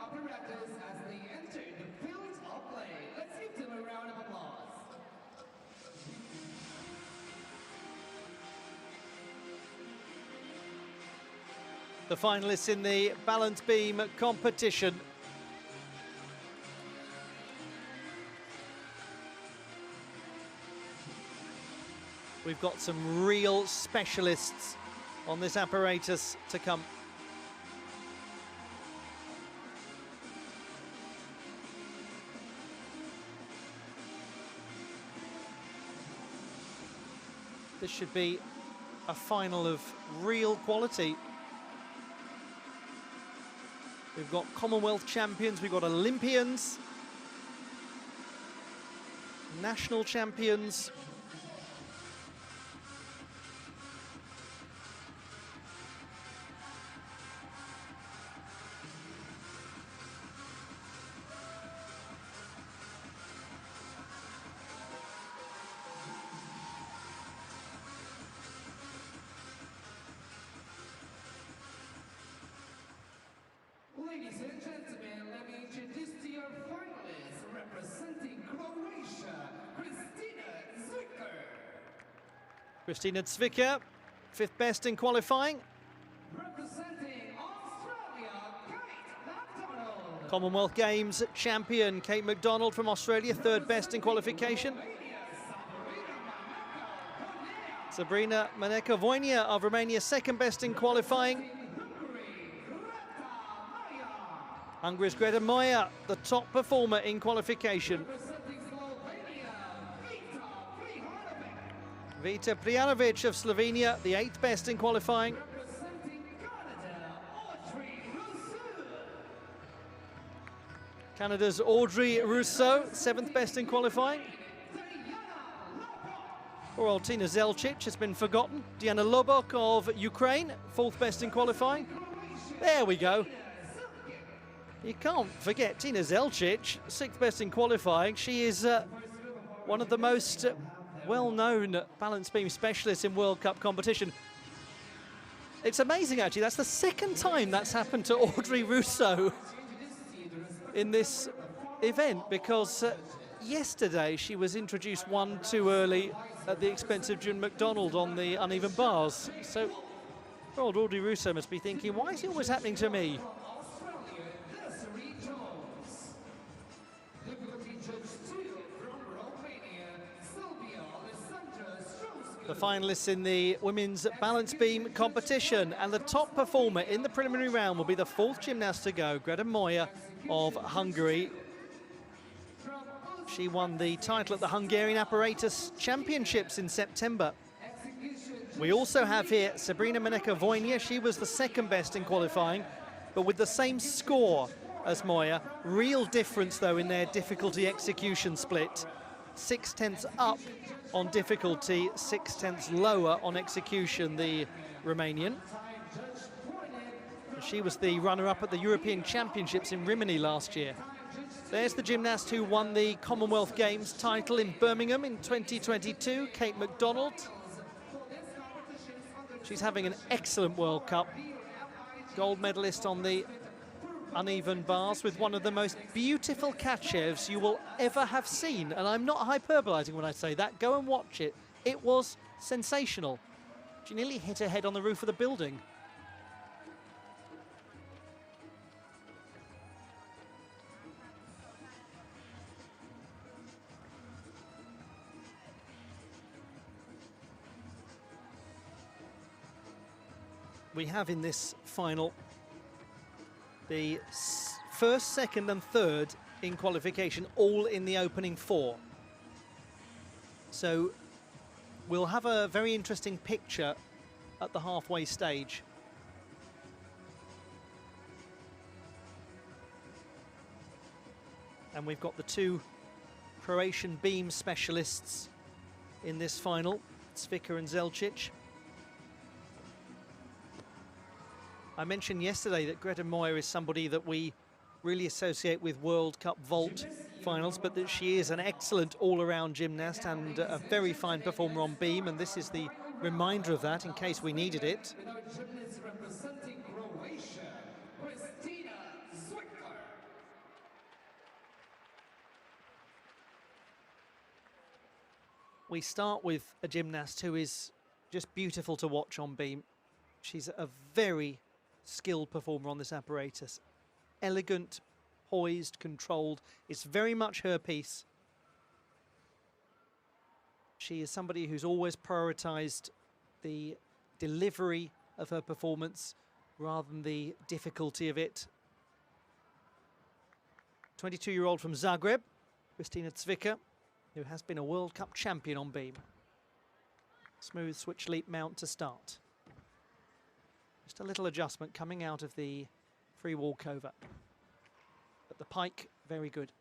Apparatus as they enter the field of play. Let's give them a round of applause. The finalists in the balance beam competition. We've got some real specialists on this apparatus to come. This should be a final of real quality. We've got Commonwealth champions, we've got Olympians, national champions. Ladies and gentlemen, let me introduce to your finalists representing Croatia, Kristina Zwicker, fifth best in qualifying. Representing Australia, Kate McDonald. Commonwealth Games champion Kate McDonald from Australia, third best in qualification. Sabrina Maneka-Voinia of Romania, second best in qualifying. Hungary's Greta Moya, the top performer in qualification. Vita Prijanovic of Slovenia, the 8th best in qualifying. Canada's Audrey Rousseau, 7th best in qualifying. Poor old Tina Zelčić has been forgotten. Diana Lobok of Ukraine, 4th best in qualifying. There we go. You can't forget Tina Zelčić, 6th best in qualifying. She is one of the most well-known balance beam specialists in World Cup competition. It's amazing, actually. That's the 2nd time that's happened to Audrey Rousseau in this event, because yesterday she was introduced one too early at the expense of June McDonald on the uneven bars. So old Audrey Rousseau must be thinking, why is it always happening to me? The finalists in the women's balance beam competition, and the top performer in the preliminary round will be the 4th gymnast to go, Greta Moya of Hungary. She won the title at the Hungarian Apparatus Championships in September. We also have here Sabrina Meneka-Vojnia. She was the 2nd best in qualifying, but with the same score as Moya. Real difference, though, in their difficulty execution split. 6/10 up on difficulty, 6/10 lower on execution, the Romanian. She was the runner-up at the European Championships in Rimini last year. There's the gymnast who won the Commonwealth Games title in Birmingham in 2022, Kate McDonald. She's having an excellent World Cup. Gold medalist on the uneven bars with one of the most beautiful Kachevs you will ever have seen. And I'm not hyperbolizing when I say that. Go and watch it. It was sensational. She nearly hit her head on the roof of the building. We have in this final the 1st, 2nd and 3rd in qualification, all in the opening 4. So we'll have a very interesting picture at the halfway stage. And we've got the 2 Croatian beam specialists in this final, Cvica and Zelčić. I mentioned yesterday that Greta Moya is somebody that we really associate with World Cup vault finals, but that she is an excellent all-around gymnast and a very fine performer on beam, and this is the reminder of that in case we needed it. We start with a gymnast who is just beautiful to watch on beam. She's a very skilled performer on this apparatus. Elegant, poised, controlled. It's very much her piece. She is somebody who's always prioritized the delivery of her performance rather than the difficulty of it. 22-year-old from Zagreb, Kristina Cvica, who has been a World Cup champion on beam. Smooth switch leap mount to start. Just a little adjustment coming out of the free walkover. But the pike, very good.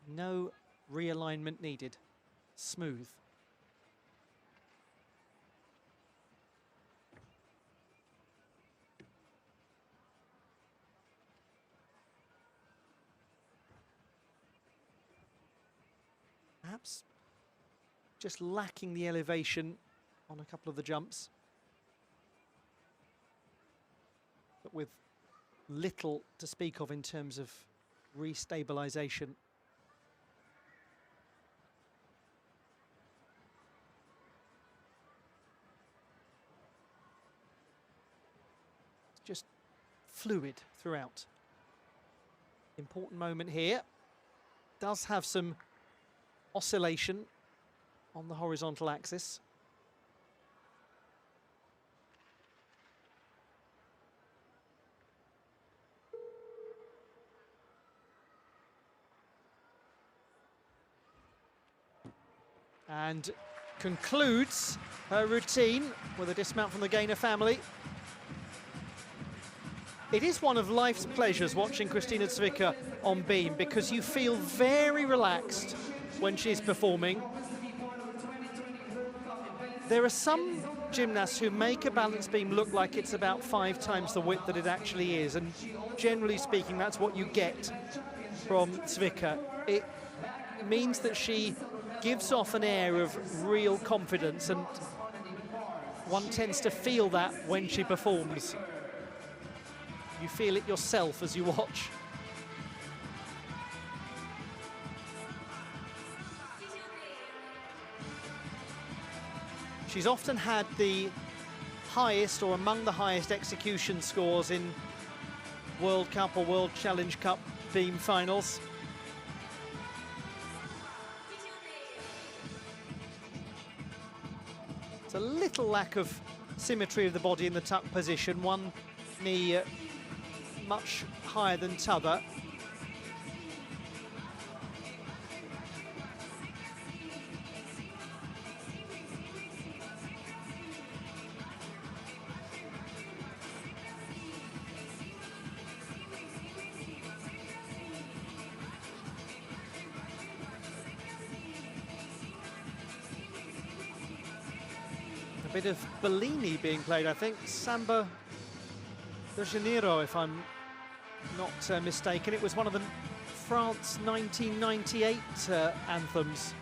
No realignment needed. Smooth. Perhaps just lacking the elevation on a couple of the jumps, but with little to speak of in terms of restabilization. Just fluid throughout. Important moment here. Does have some oscillation on the horizontal axis. and concludes her routine with a dismount from the Gaynor family. It is one of life's pleasures watching Kristina Cvica on beam, because you feel very relaxed when she's performing. There are some gymnasts who make a balance beam look like it's about 5 times the width that it actually is, and generally speaking, that's what you get from Cvica. It means that she gives off an air of real confidence, and one tends to feel that when she performs. You feel it yourself as you watch. She's often had the highest or among the highest execution scores in World Cup or World Challenge Cup beam finals. It's a little lack of symmetry of the body in the tuck position. One knee much higher than t'other. A bit of Bellini being played, I think. Samba de Janeiro, if I'm not mistaken. It was one of the France 1998 anthems.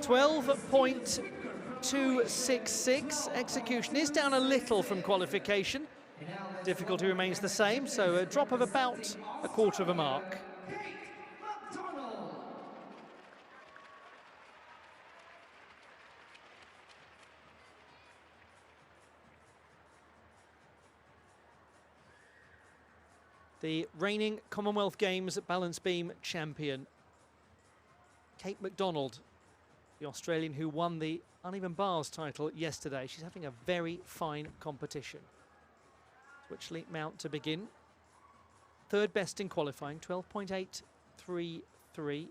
12.266. Execution is down a little from qualification. Difficulty remains the same, so a drop of about 1/4 of a mark. The reigning Commonwealth Games balance beam champion, Kate McDonald, the Australian who won the uneven bars title yesterday. She's having a very fine competition. Switch leap mount to begin. Third best in qualifying, 12.833.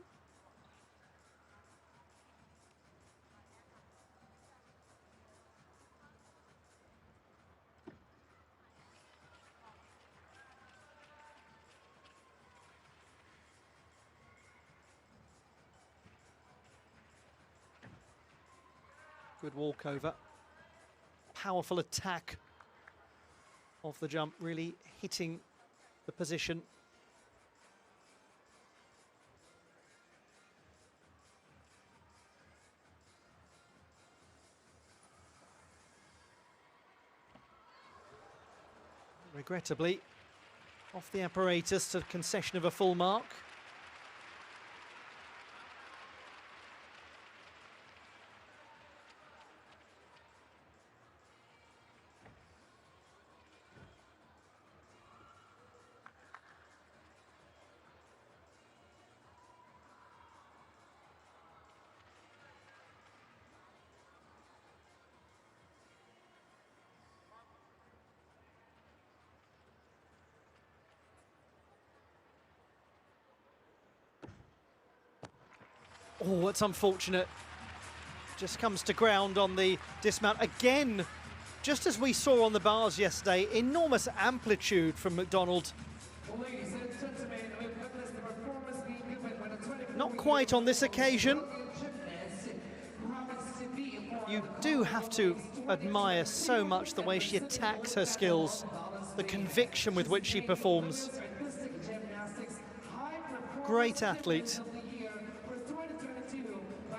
Good walkover. Powerful attack off the jump, really hitting the position. Regrettably, off the apparatus to concession of a full mark. Oh, it's unfortunate. Just comes to ground on the dismount. Again, just as we saw on the bars yesterday, enormous amplitude from McDonald. Not quite on this occasion. You do have to admire so much the way she attacks her skills, the conviction with which she performs. Great athlete.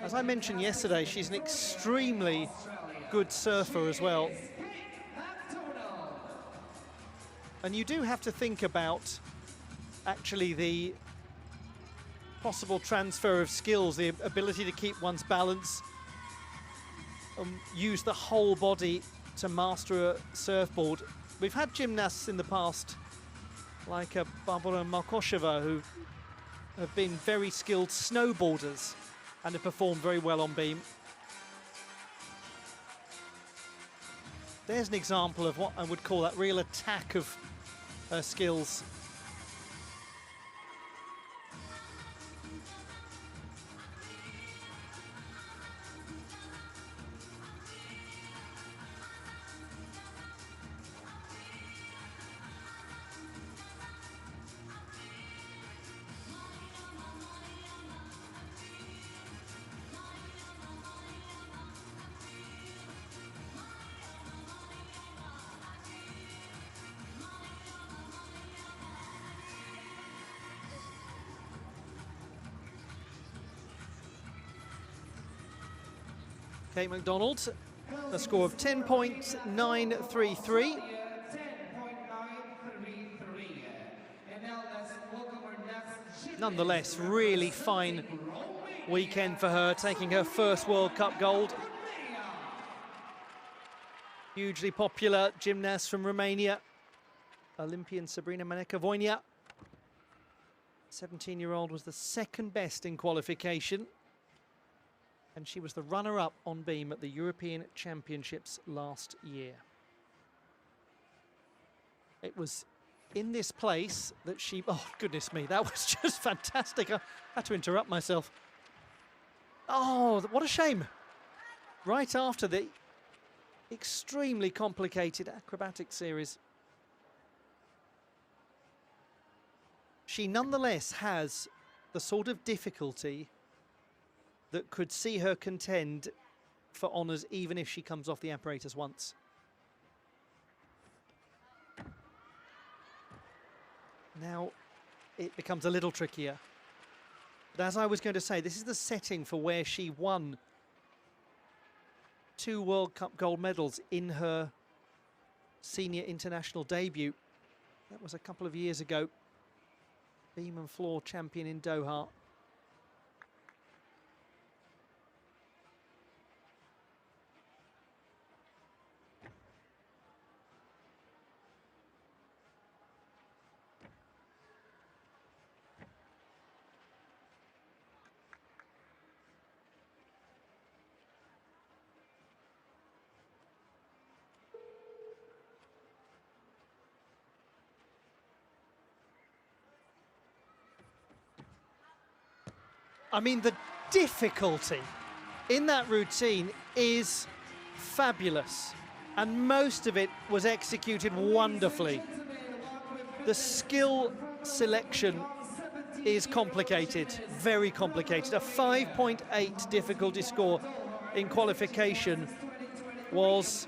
As I mentioned yesterday, she's an extremely good surfer as well. And you do have to think about actually the possible transfer of skills, the ability to keep one's balance, use the whole body to master a surfboard. We've had gymnasts in the past, like Barbara Malkosheva, who have been very skilled snowboarders and have performed very well on beam. There's an example of what I would call that real attack of her skills. Kate McDonald, a score of 10.933. Nonetheless, really fine weekend for her, taking her first World Cup gold. Hugely popular gymnast from Romania, Olympian Sabrina Maneka-Voinea. 17-year-old was the second best in qualification, and she was the runner-up on beam at the European Championships last year. It was in this place that she, oh goodness me, that was just fantastic. I had to interrupt myself. Oh, what a shame. Right after the extremely complicated acrobatic series. She nonetheless has the sort of difficulty that could see her contend for honours even if she comes off the apparatus once. Now it becomes a little trickier. But as I was going to say, this is the setting for where she won 2 World Cup gold medals in her senior international debut. That was a couple of years ago. Beam and floor champion in Doha. I mean, the difficulty in that routine is fabulous, and most of it was executed wonderfully. The skill selection is complicated, very complicated. A 5.8 difficulty score in qualification was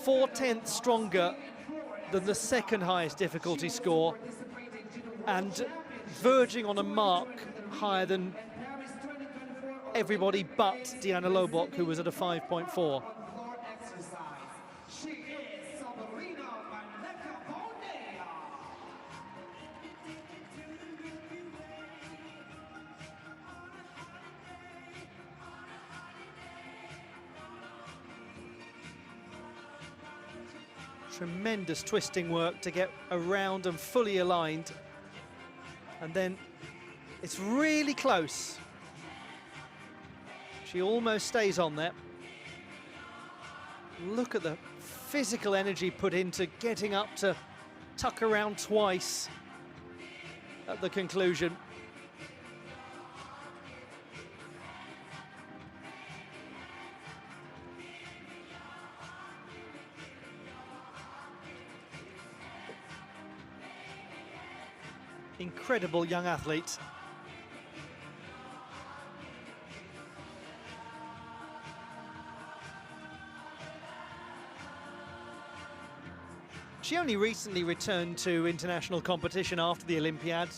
4/10 stronger than the second highest difficulty score, and verging on a mark higher than everybody but Diana Lobok, who was at a 5.4. Tremendous twisting work to get around and fully aligned. And then it's really close. She almost stays on there. Look at the physical energy put into getting up to tuck around twice at the conclusion. Incredible young athlete. She only recently returned to international competition after the Olympiad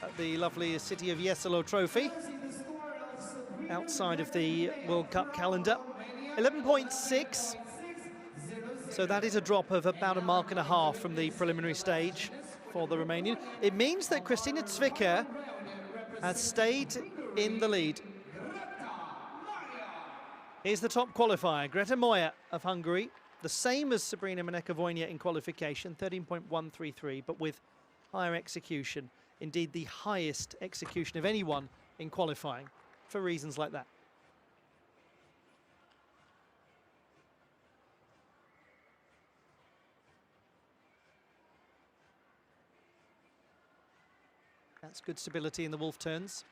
at the lovely city of Jesolo Trophy, outside of the World Cup calendar. 11.6, so that is a drop of about a mark and a half from the preliminary stage for the Romanian. It means that Christina Zwicker has stayed in the lead. Here's the top qualifier, Greta Moya of Hungary, the same as Sabrina Maneka-Voinea in qualification, 13.133, but with higher execution. Indeed, the highest execution of anyone in qualifying, for reasons like that. That's good stability in the wolf turns.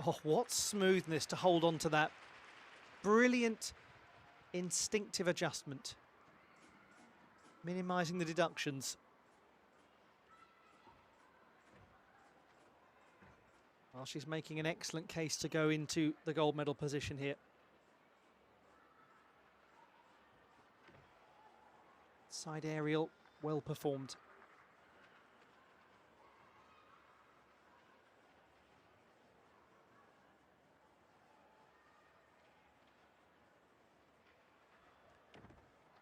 Oh, what smoothness to hold on to that. Brilliant instinctive adjustment. Minimising the deductions. Well, she's making an excellent case to go into the gold medal position here. Side aerial, well performed.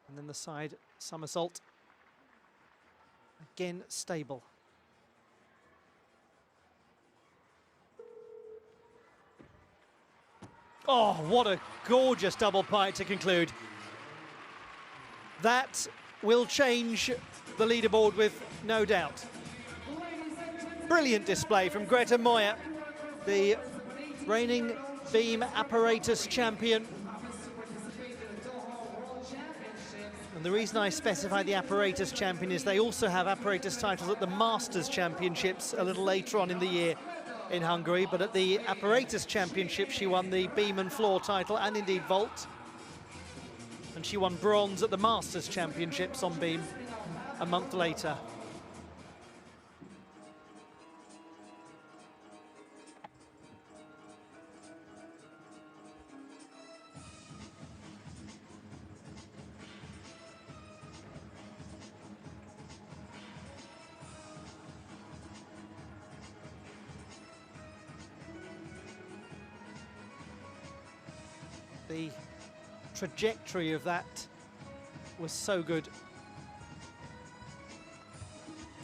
And then the side somersault. Again, stable. Oh, what a gorgeous double pike to conclude. That will change the leaderboard with no doubt. Brilliant display from Greta Moya, the reigning beam apparatus champion. And the reason I specify the apparatus champion is they also have apparatus titles at the Masters Championships a little later on in the year in Hungary, but at the apparatus championship she won the beam and floor title and indeed vault. And she won bronze at the Masters Championships on beam a month later. The trajectory of that was so good.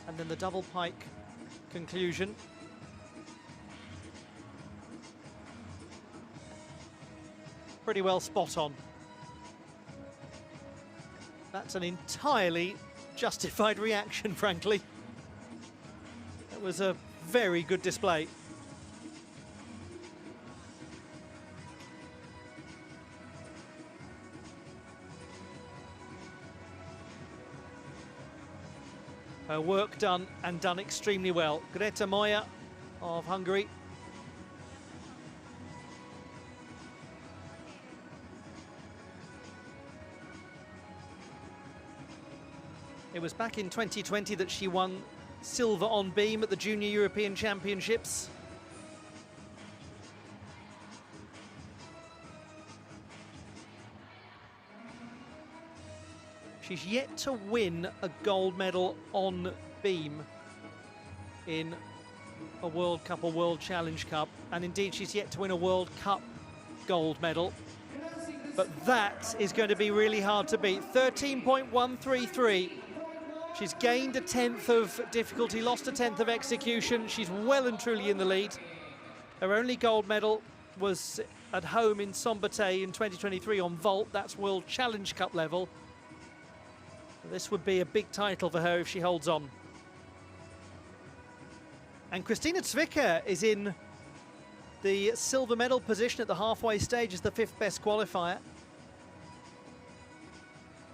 And then the double pike conclusion. Pretty well spot on. That's an entirely justified reaction, frankly. It was a very good display. Her work done, and done extremely well. Greta Moya of Hungary. It was back in 2020 that she won silver on beam at the Junior European Championships. She's yet to win a gold medal on beam in a World Cup or World Challenge Cup, and indeed she's yet to win a World Cup gold medal. But that is going to be really hard to beat. 13.133. She's gained a 10th of difficulty, lost a 10th of execution. She's well and truly in the lead. Her only gold medal was at home in Sombate in 2023 on vault. That's World Challenge Cup level. This would be a big title for her if she holds on. And Kristina Zwicker is in the silver medal position at the halfway stage as the 5th best qualifier.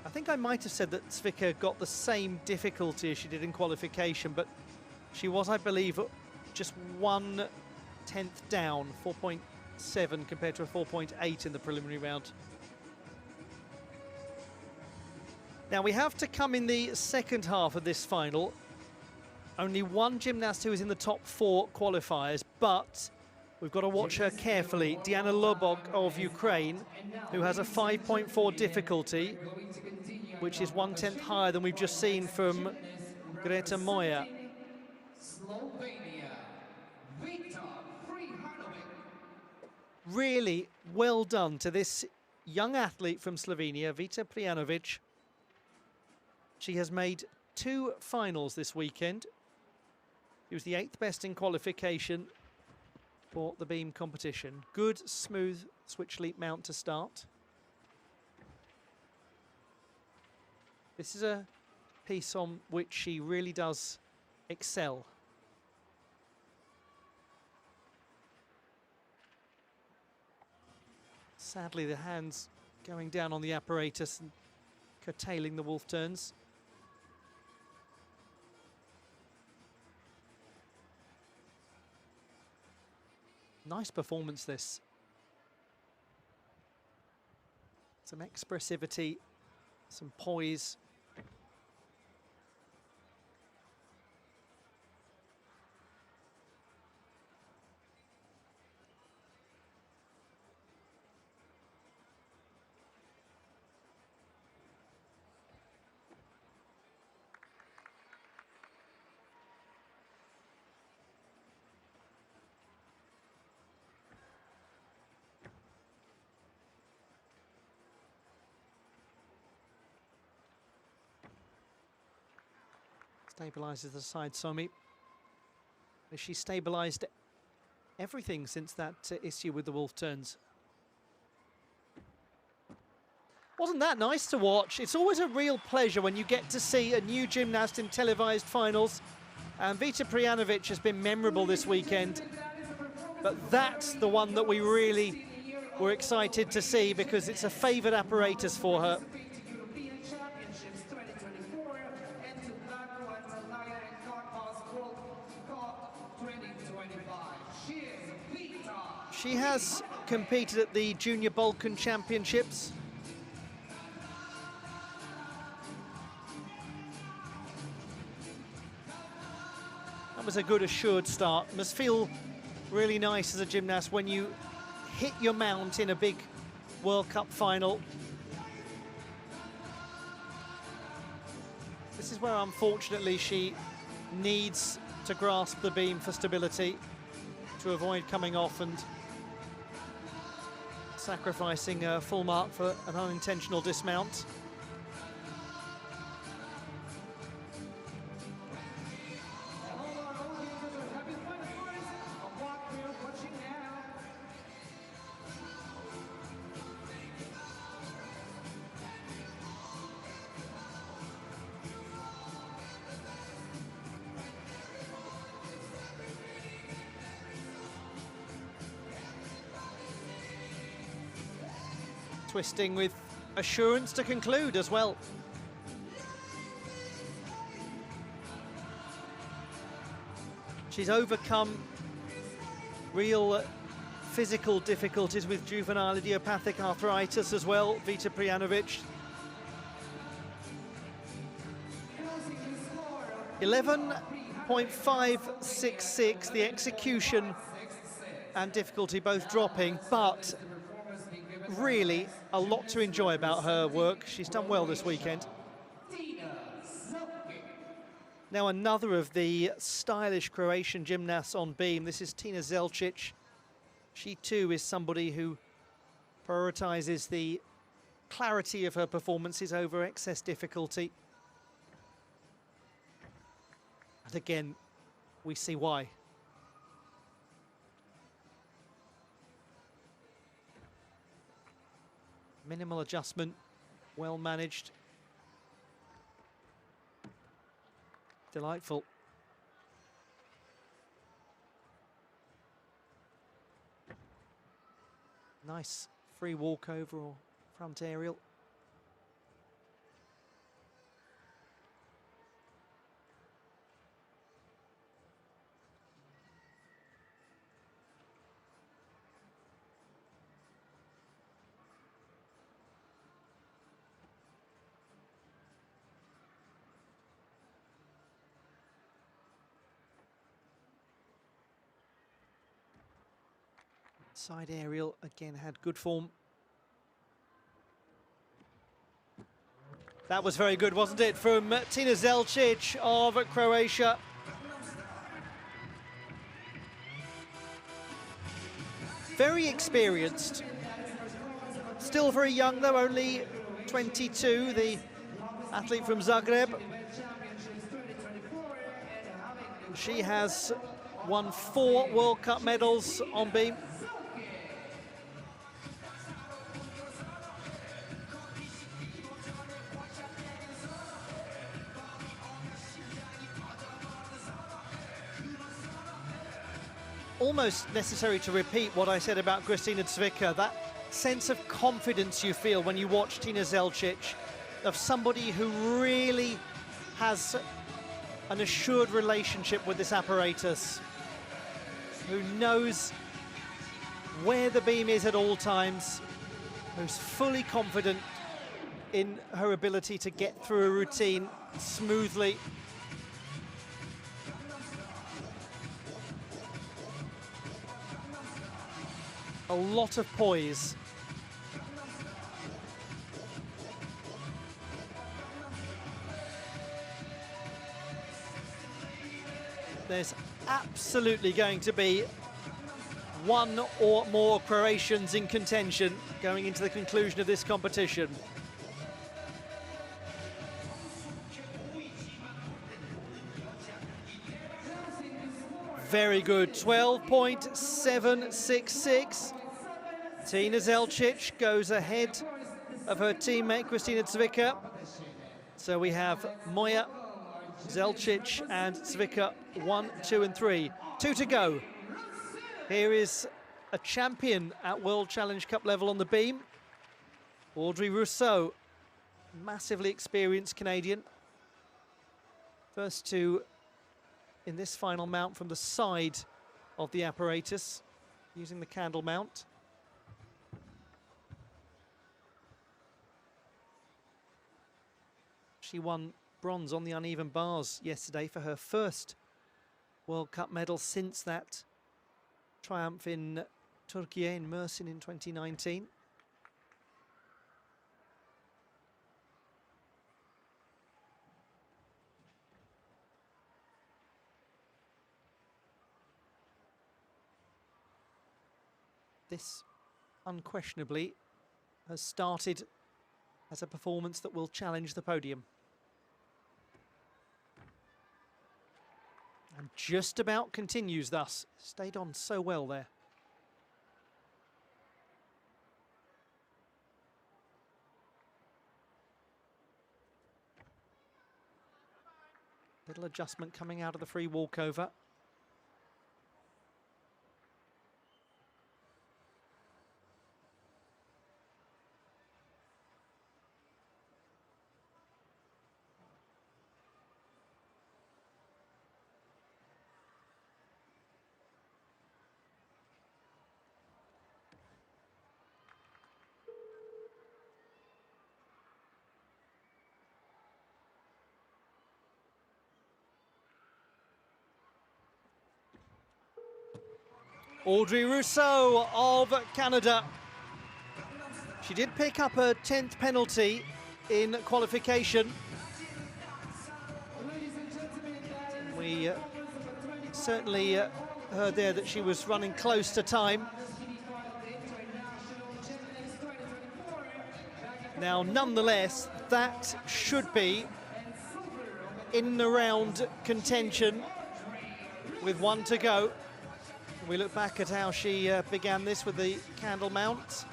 I think I might have said that Zwicker got the same difficulty as she did in qualification, but she was, I believe, just 1/10 down, 4.7 compared to a 4.8 in the preliminary round. Now we have to come in the second half of this final. Only one gymnast who is in the top 4 qualifiers, but we've got to watch her carefully. Diana Lobok of Ukraine, who has a 5.4 difficulty, which is 1/10 higher than we've just seen from Greta Moya. Really well done to this young athlete from Slovenia, Vita Prijanovic. She has made 2 finals this weekend. She was the 8th best in qualification for the beam competition. Good, smooth switch leap mount to start. This is a piece on which she really does excel. Sadly, the hands going down on the apparatus and curtailing the wolf turns. Nice performance, this. Some expressivity, some poise. Stabilises the side, Somi. She stabilised everything since that issue with the wolf turns. Wasn't that nice to watch? It's always a real pleasure when you get to see a new gymnast in televised finals. And Vita Prijanovic has been memorable this weekend. But that's the one that we really were excited to see because it's a favoured apparatus for her. She has competed at the Junior Balkan Championships. That was a good assured start. Must feel really nice as a gymnast when you hit your mount in a big World Cup final. This is where, unfortunately, she needs to grasp the beam for stability to avoid coming off and sacrificing a full mark for an unintentional dismount. Twisting with assurance to conclude as well. She's overcome real physical difficulties with juvenile idiopathic arthritis as well, Vita Prijanovic. 11.566, the execution and difficulty both dropping, but really a lot to enjoy about her work. She's done well this weekend. Now another of the stylish Croatian gymnasts on beam. This is Tina Zelčić. She too is somebody who prioritizes the clarity of her performances over excess difficulty. And again, we see why. Minimal adjustment, well managed. Delightful. Nice free walkover or front aerial. Side aerial, again, had good form. That was very good, wasn't it, from Tina Zelčić of Croatia. Very experienced. Still very young, though, only 22, the athlete from Zagreb. She has won 4 World Cup medals on beam. Almost necessary to repeat what I said about Kristina Cvica, that sense of confidence you feel when you watch Tina Zelčić, of somebody who really has an assured relationship with this apparatus, who knows where the beam is at all times, who's fully confident in her ability to get through a routine smoothly. A lot of poise. There's absolutely going to be one or more Croatians in contention going into the conclusion of this competition. Very good, 12.766. Tina Zelčić goes ahead of her teammate Kristina Cvica. So we have Moja, Zelčić and Cvica 1, 2 and 3. 2 to go. Here is a champion at World Challenge Cup level on the beam. Audrey Rousseau, massively experienced Canadian. First two in this final mount from the side of the apparatus, using the candle mount. She won bronze on the uneven bars yesterday for her first World Cup medal since that triumph in Turkey in Mersin in 2019. This unquestionably has started as a performance that will challenge the podium. And just about continues thus. Stayed on so well there. Little adjustment coming out of the free walkover. Audrey Rousseau of Canada. She did pick up her 10th penalty in qualification. We certainly heard there that she was running close to time. Now, nonetheless, that should be in and around contention with 1 to go. We look back at how she began this with the candle mount.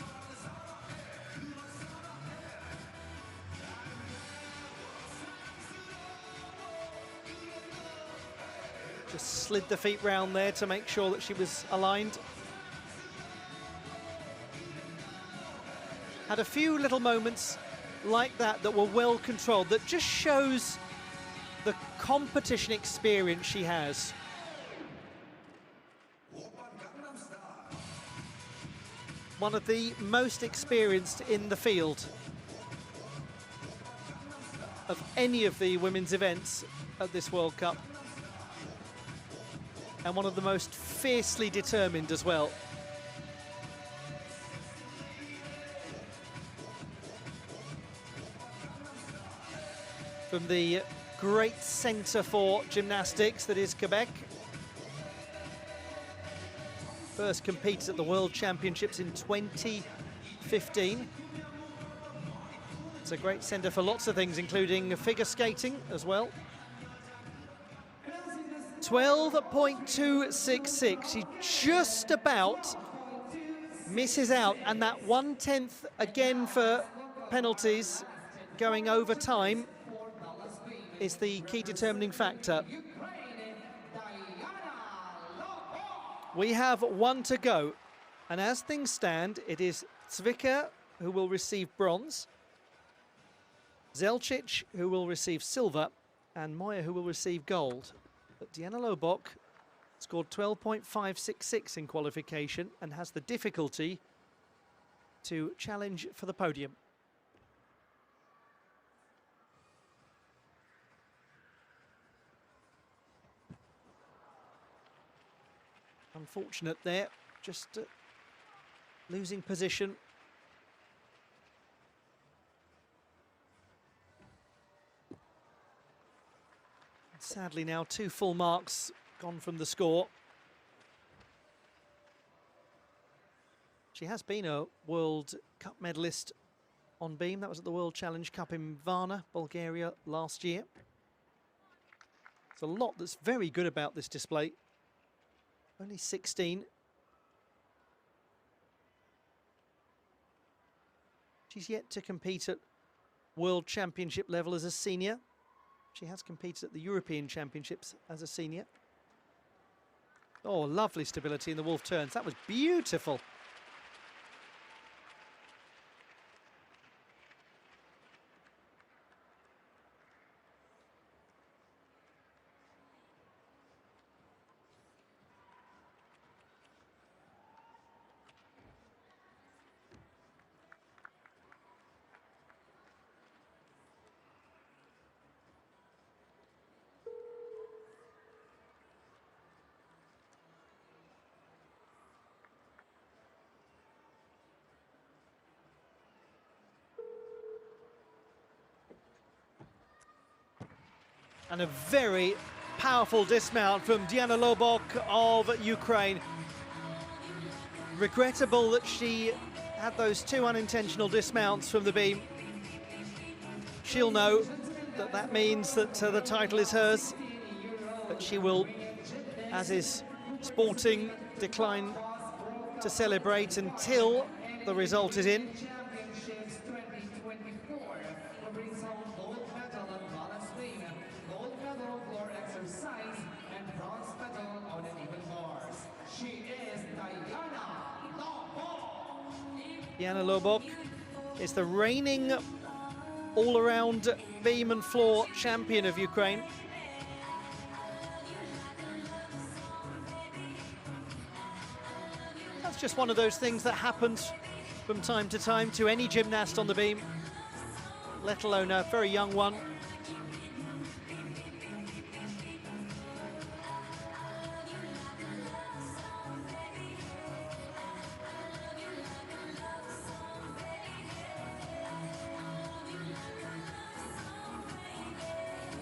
Just slid the feet round there to make sure that she was aligned. Had a few little moments like that that were well controlled, that just shows the competition experience she has. One of the most experienced in the field of any of the women's events at this World Cup. And one of the most fiercely determined as well. From the great centre for gymnastics that is Quebec. First competed at the World Championships in 2015. It's a great centre for lots of things, including figure skating as well. 12.266. She just about misses out, and that 1/10 again for penalties going over time is the key determining factor. We have 1 to go, and as things stand, it is Cvica who will receive bronze, Zelčić who will receive silver, and Moja who will receive gold. But Diana Lobok scored 12.566 in qualification and has the difficulty to challenge for the podium. Unfortunate there, just losing position. Sadly now 2 full marks gone from the score. She has been a World Cup medalist on beam. That was at the World Challenge Cup in Varna, Bulgaria last year. There's a lot that's very good about this display. only 16. She's yet to compete at World Championship level as a senior. She has competed at the European Championships as a senior. Oh, lovely stability in the wolf turns. That was beautiful. And a very powerful dismount from Diana Lobok of Ukraine. Regrettable that she had those two unintentional dismounts from the beam. She'll know that that means that the title is hers, but she will, as is sporting, decline to celebrate until the result is in. Diana Lobok is the reigning all-around beam and floor champion of Ukraine. That's just one of those things that happens from time to time to any gymnast on the beam, let alone a very young one.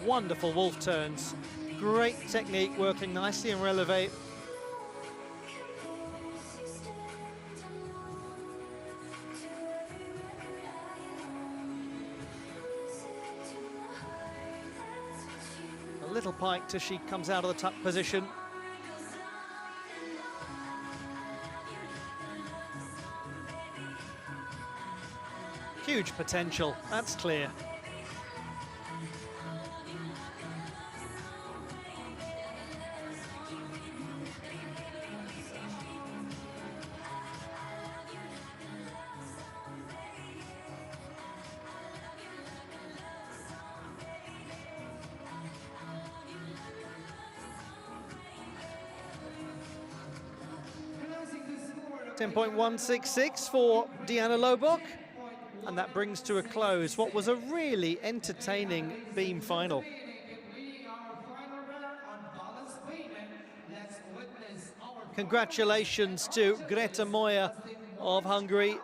Wonderful wolf turns, great technique, working nicely in releve. A little piked as she comes out of the tuck position. Huge potential, that's clear. .166 for Diana Lobok, and that brings to a close what was a really entertaining beam final. Congratulations to Greta Moya of Hungary.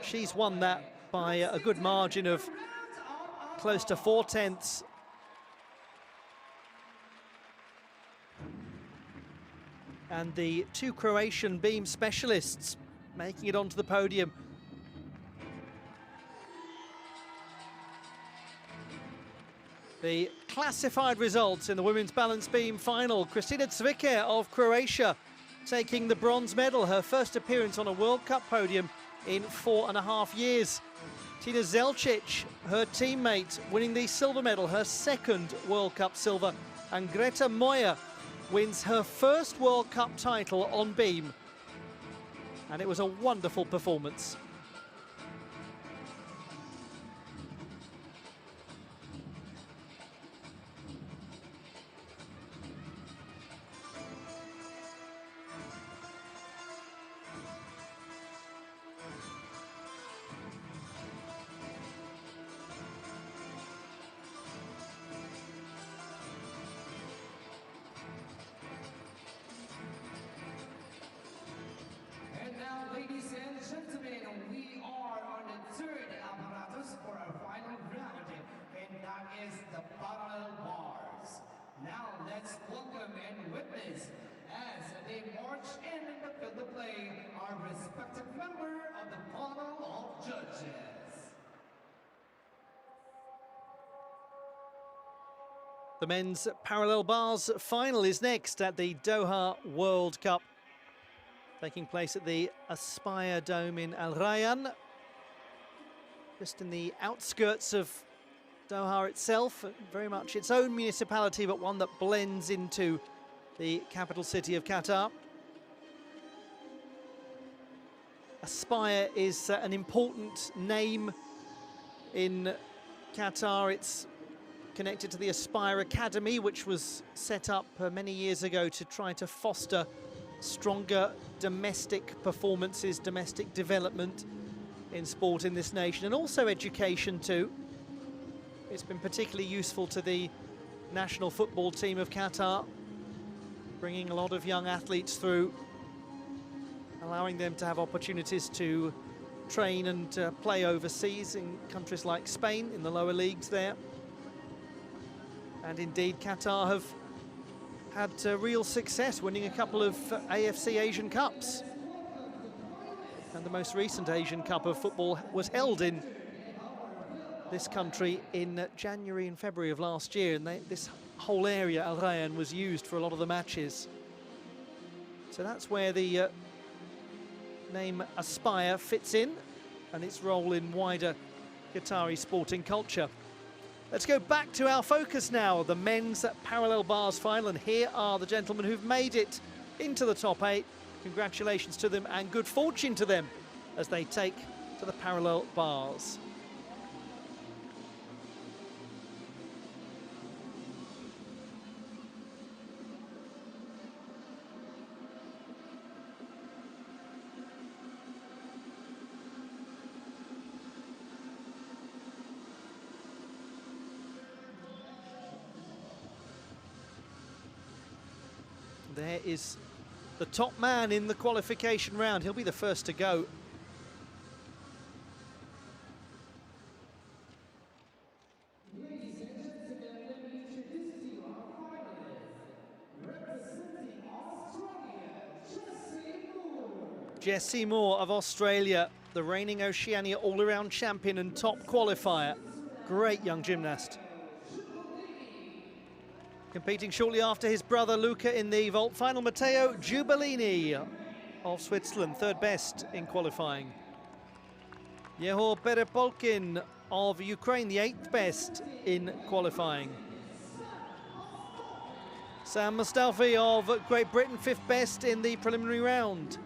She's won that by a good margin of close to 4/10. And the two Croatian beam specialists making it onto the podium. The classified results in the women's balance beam final. Kristina Cvike of Croatia taking the bronze medal, her first appearance on a World Cup podium in 4.5 years. Tina Zelcic, her teammate, winning the silver medal, her second World Cup silver. And Greta Moya wins her first World Cup title on beam. And it was a wonderful performance. Ladies and gentlemen, The men's parallel bars final is next at the Doha World Cup, taking place at the Aspire Dome in Al Rayyan, just in the outskirts of Doha itself, very much its own municipality, but one that blends into the capital city of Qatar. Aspire is an important name in Qatar. It's connected to the Aspire Academy, which was set up many years ago to try to foster stronger domestic performances, domestic development in sport in this nation, and also education too. It's been particularly useful to the national football team of Qatar, bringing a lot of young athletes through, allowing them to have opportunities to train and play overseas in countries like Spain, in the lower leagues there. And indeed, Qatar have had real success, winning a couple of AFC Asian Cups. And the most recent Asian Cup of football was held in this country in January and February of last year. And this whole area, Al Rayyan, was used for a lot of the matches. So that's where the name Aspire fits in, and its role in wider Qatari sporting culture. Let's go back to our focus now, the men's parallel bars final, and here are the gentlemen who've made it into the top 8. Congratulations to them and good fortune to them as they take to the parallel bars. There is the top man in the qualification round. He'll be the first to go. Ladies and gentlemen, let me introduce to you our finalists. Representing Australia, Jessie Moore of Australia, the reigning Oceania all-around champion and top qualifier. Great young gymnast. Competing shortly after his brother Luca in the vault final, Matteo Giubellini of Switzerland, third best in qualifying. Yehor Perepolkin of Ukraine, the 8th best in qualifying. Sam Mustafi of Great Britain, 5th best in the preliminary round.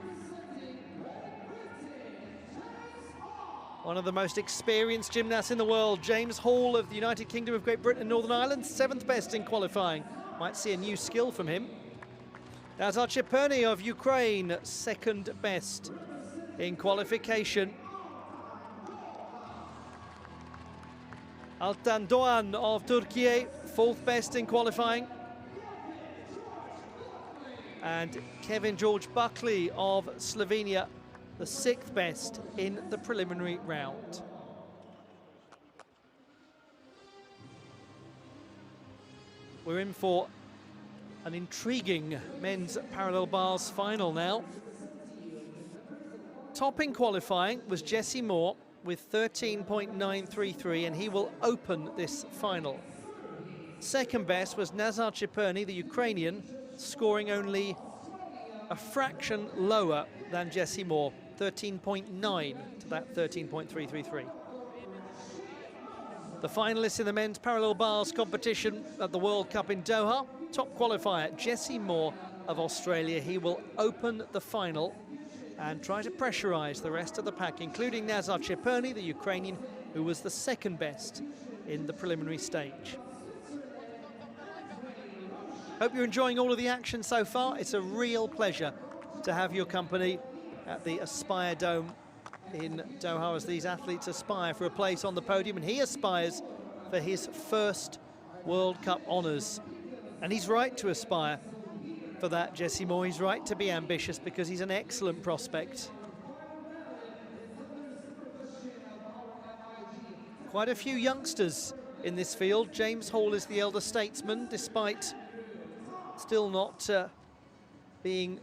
One of the most experienced gymnasts in the world, James Hall of the United Kingdom of Great Britain and Northern Ireland, 7th best in qualifying. Might see a new skill from him. Nazar Cheperny of Ukraine, 2nd best in qualification. Altan Doğan of Turkey, 4th best in qualifying. And Kevin George Buckley of Slovenia, the 6th best in the preliminary round. We're in for an intriguing men's parallel bars final now. Topping qualifying was Jessie Moore with 13.933, and he will open this final. Second best was Nazar Cheperny, the Ukrainian, scoring only a fraction lower than Jessie Moore, 13.9 to that 13.333. The finalists in the men's parallel bars competition at the World Cup in Doha. Top qualifier, Jessie Moore of Australia. He will open the final and try to pressurise the rest of the pack, including Nazar Cheperny, the Ukrainian, who was the 2nd best in the preliminary stage. Hope you're enjoying all of the action so far. It's a real pleasure to have your company at the Aspire Dome in Doha as these athletes aspire for a place on the podium, and he aspires for his first World Cup honours. And he's right to aspire for that, Jessie Moore. He's right to be ambitious because he's an excellent prospect. Quite a few youngsters in this field. James Hall is the elder statesman, despite still not being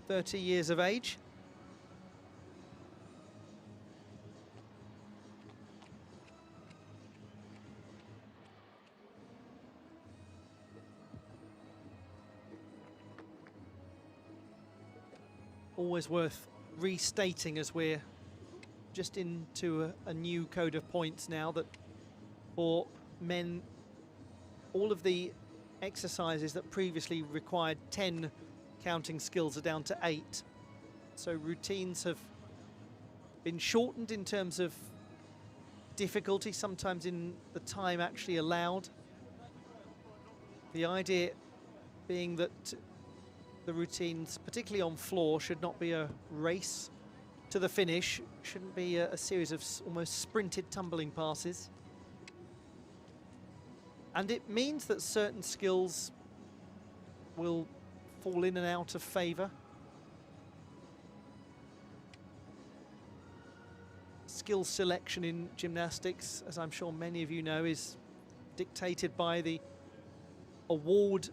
30 years of age. always worth restating as we're just into a new code of points now, that for men, all of the exercises that previously required 10 counting skills are down to 8. So routines have been shortened in terms of difficulty, sometimes in the time actually allowed. The idea being that the routines, particularly on floor, should not be a race to the finish, shouldn't be a series of almost sprinted tumbling passes. And it means that certain skills will fall in and out of favour. Skill selection in gymnastics, as I'm sure many of you know, is dictated by the award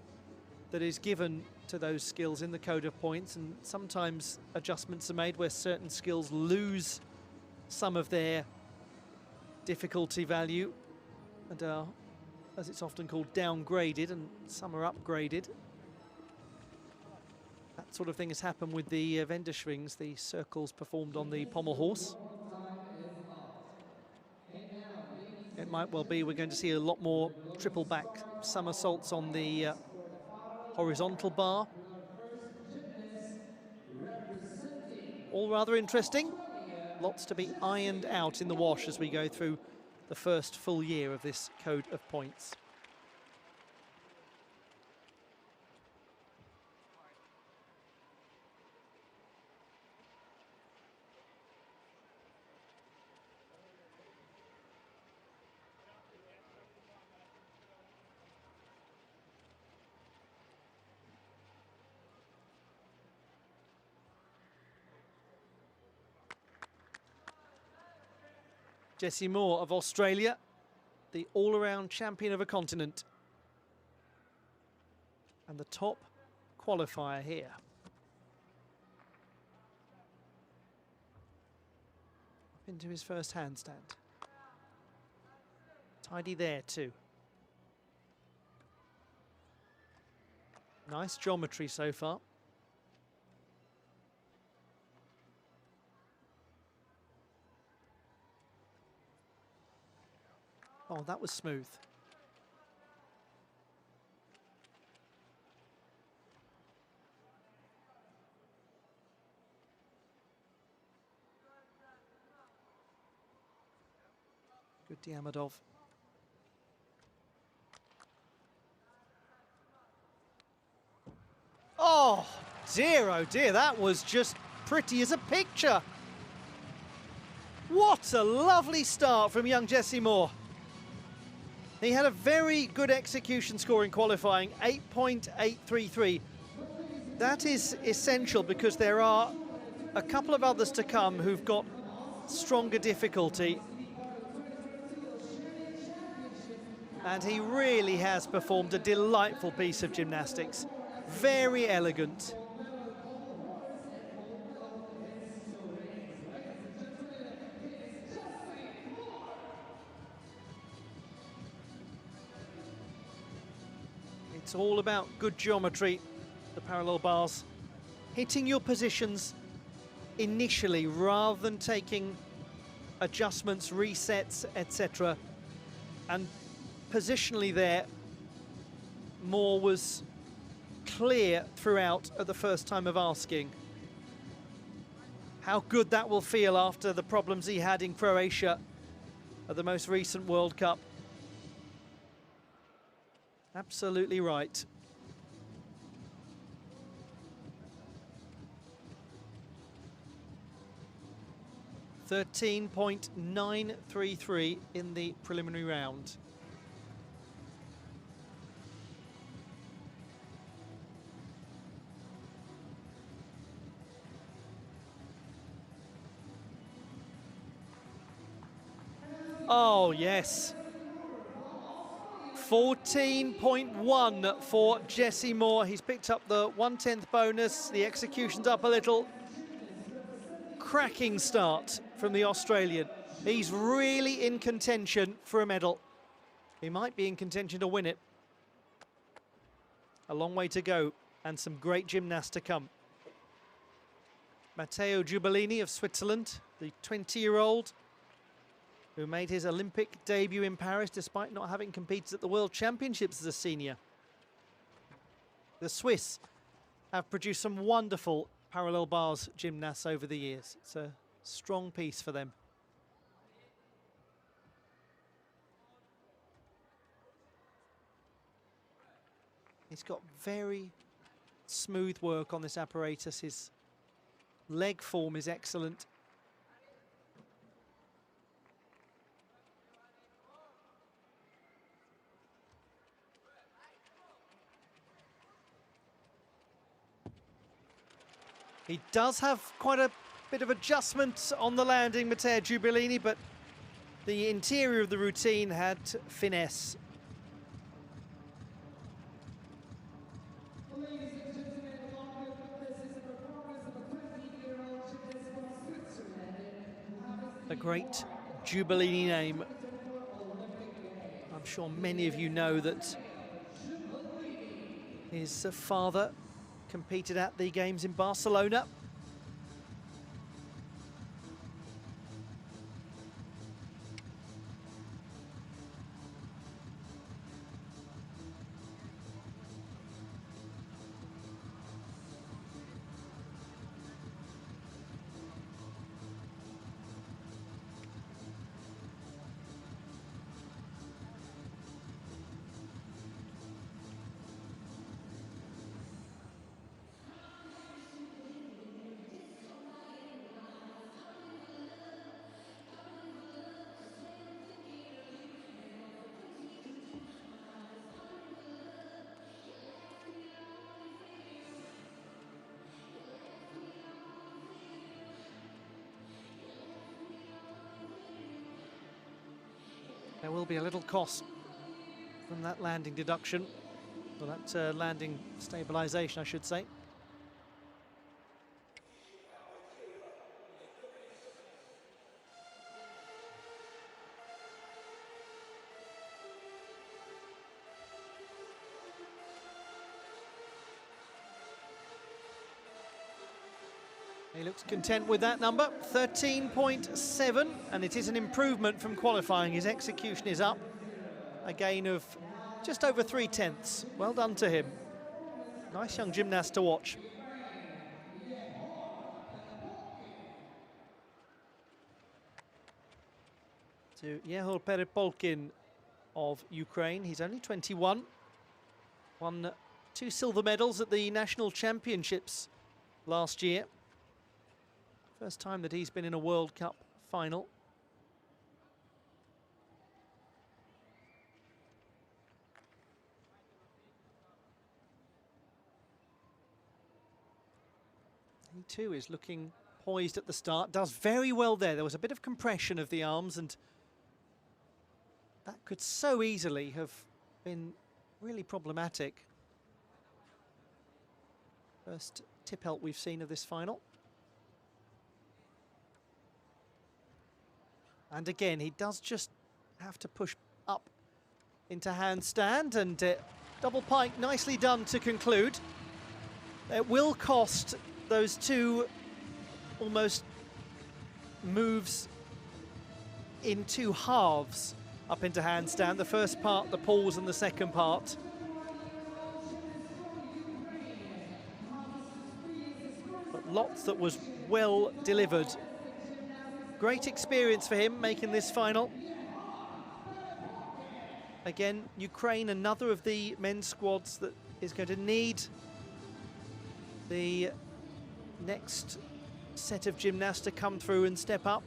that is given to those skills in the code of points, and sometimes adjustments are made where certain skills lose some of their difficulty value and are, as it's often called, downgraded, and some are upgraded. That sort of thing has happened with the Wendeschwings, the circles performed on the pommel horse. It might well be we're going to see a lot more triple back somersaults on the horizontal bar. All rather interesting. Lots to be ironed out in the wash as we go through the first full year of this code of points. Jessie Moore of Australia, the all-around champion of a continent, and the top qualifier here. Up into his first handstand. Tidy there too. Nice geometry so far. Oh, that was smooth. Good Diamondov. Oh dear, that was just pretty as a picture. What a lovely start from young Jessie Moore. He had a very good execution score in qualifying, 8.833. That is essential because there are a couple of others to come who've got stronger difficulty. And he really has performed a delightful piece of gymnastics. Very elegant. It's all about good geometry, the parallel bars. Hitting your positions initially rather than taking adjustments, resets, etc. And positionally there, Moore was clear throughout at the first time of asking. How good that will feel after the problems he had in Croatia at the most recent World Cup. Absolutely right. .933 in the preliminary round. Oh, yes. 14.1 for Jessie Moore. He's picked up the 1/10 bonus. The execution's up a little. Cracking start from the Australian. He's really in contention for a medal. He might be in contention to win it. A long way to go and some great gymnasts to come. Matteo Giubellini of Switzerland, the 20-year-old who made his Olympic debut in Paris despite not having competed at the World Championships as a senior. The Swiss have produced some wonderful parallel bars gymnasts over the years. It's a strong piece for them. He's got very smooth work on this apparatus. His leg form is excellent. He does have quite a bit of adjustment on the landing, Matteo Giubellini, but the interior of the routine had finesse. A great Giubellini name. I'm sure many of you know that his father competed at the Games in Barcelona. There will be a little cost from that landing deduction, or that landing stabilization, I should say. He looks content with that number, 13.7, and it is an improvement from qualifying. His execution is up, a gain of just over 3/10. Well done to him. Nice young gymnast to watch. To Yehor Perepolkin of Ukraine. He's only 21. Won 2 silver medals at the national championships last year. First time that he's been in a World Cup final. He too is looking poised at the start, does very well there. There was a bit of compression of the arms, and that could so easily have been really problematic. First tip help we've seen of this final. And again, he does just have to push up into handstand, and double pike nicely done to conclude. It will cost those 2 almost moves in 2 halves up into handstand. The first part, the pause, and the second part. But lots that was well delivered. Great experience for him making this final. Again, Ukraine, another of the men's squads that is going to need the next set of gymnasts to come through and step up.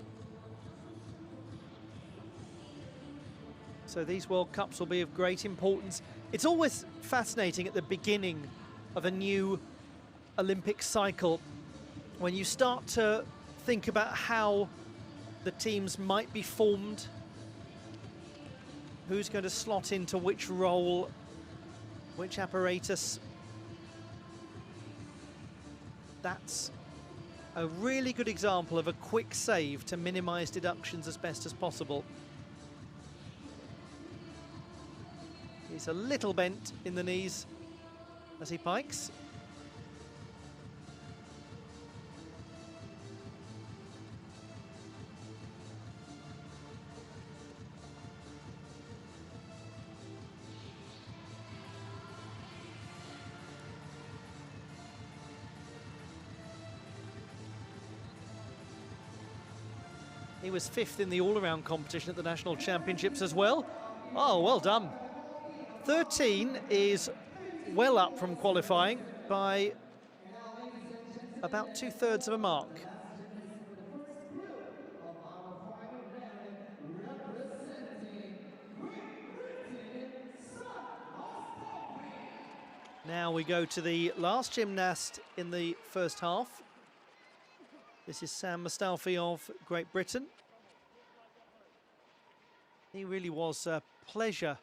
So these World Cups will be of great importance. It's always fascinating at the beginning of a new Olympic cycle when you start to think about how the teams might be formed, who's going to slot into which role, which apparatus. That's a really good example of a quick save to minimize deductions as best as possible. He's a little bent in the knees as he pikes. He was 5th in the all-around competition at the National Championships as well. Oh, well done. 13 is well up from qualifying by about 2/3 of a mark. Now we go to the last gymnast in the first half. This is Sam Mustalfi of Great Britain. He really was a pleasure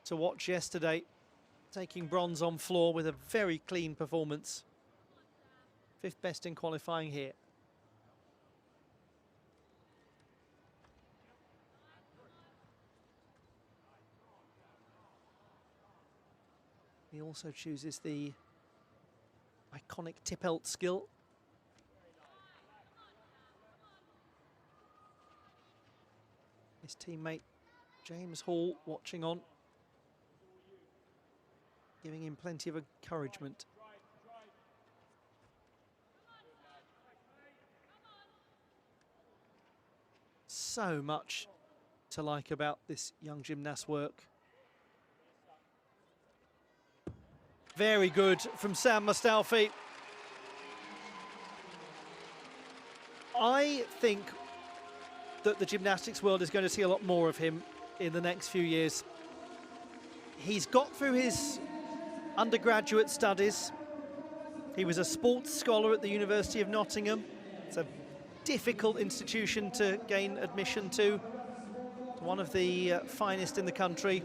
to watch yesterday, taking bronze on floor with a very clean performance. 5th best in qualifying here. He also chooses the iconic tip-elt skill. His teammate James Hall watching on, giving him plenty of encouragement. So much to like about this young gymnast's work. Very good from Sam Mustalfi. I think that the gymnastics world is going to see a lot more of him in the next few years. He's got through his undergraduate studies. He was a sports scholar at the University of Nottingham. It's a difficult institution to gain admission to. One of the finest in the country.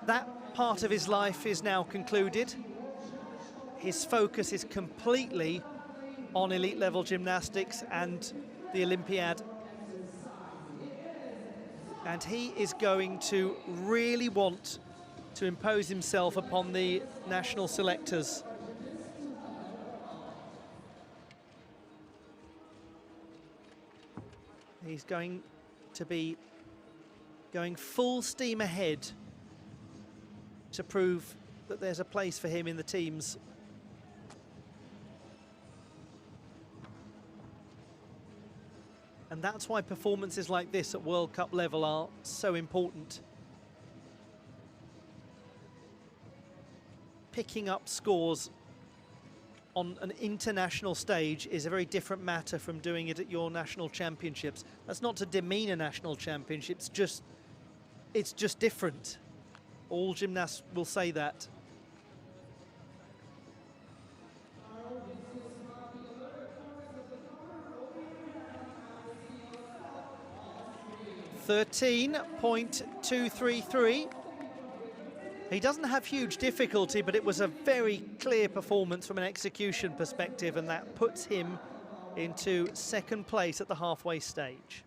That part of his life is now concluded. His focus is completely on elite level gymnastics and the Olympiad. And he is going to really want to impose himself upon the national selectors. He's going to be going full steam ahead to prove that there's a place for him in the teams. And that's why performances like this at World Cup level are so important. Picking up scores on an international stage is a very different matter from doing it at your national championships. That's not to demean a national championship, it's just different. All gymnasts will say that. .233. He doesn't have huge difficulty, but it was a very clear performance from an execution perspective, and that puts him into 2nd place at the halfway stage.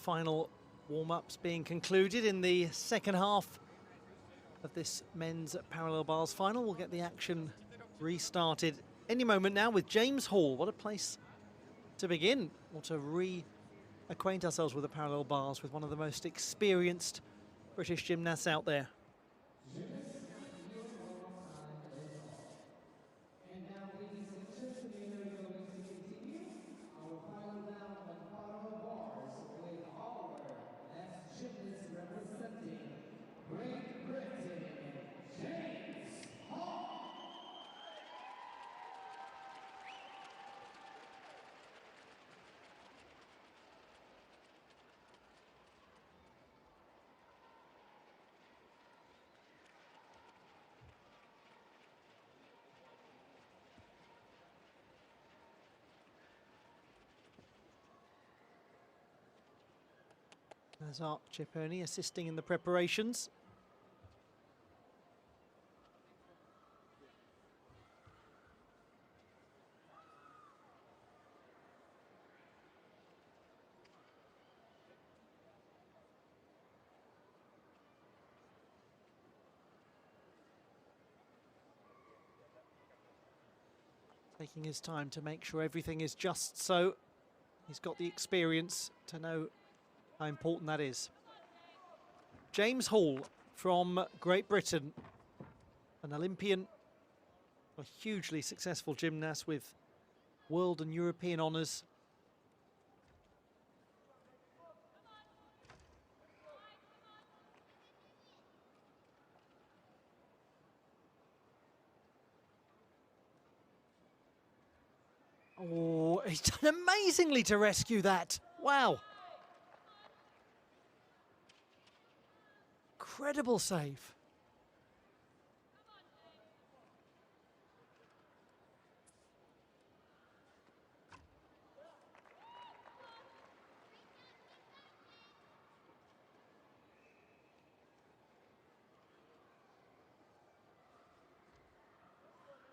final warm-ups being concluded in the second half of this men's parallel bars final. We'll get the action restarted any moment now with James Hall. What a place to begin, or to reacquaint ourselves with the parallel bars with one of the most experienced British gymnasts out there. There's Art Cipponi assisting in the preparations. Taking his time to make sure everything is just so. He's got the experience to know how important that is. James Hall from Great Britain, an Olympian, a hugely successful gymnast with world and European honours. Oh, he's done amazingly to rescue that. Wow. Incredible save.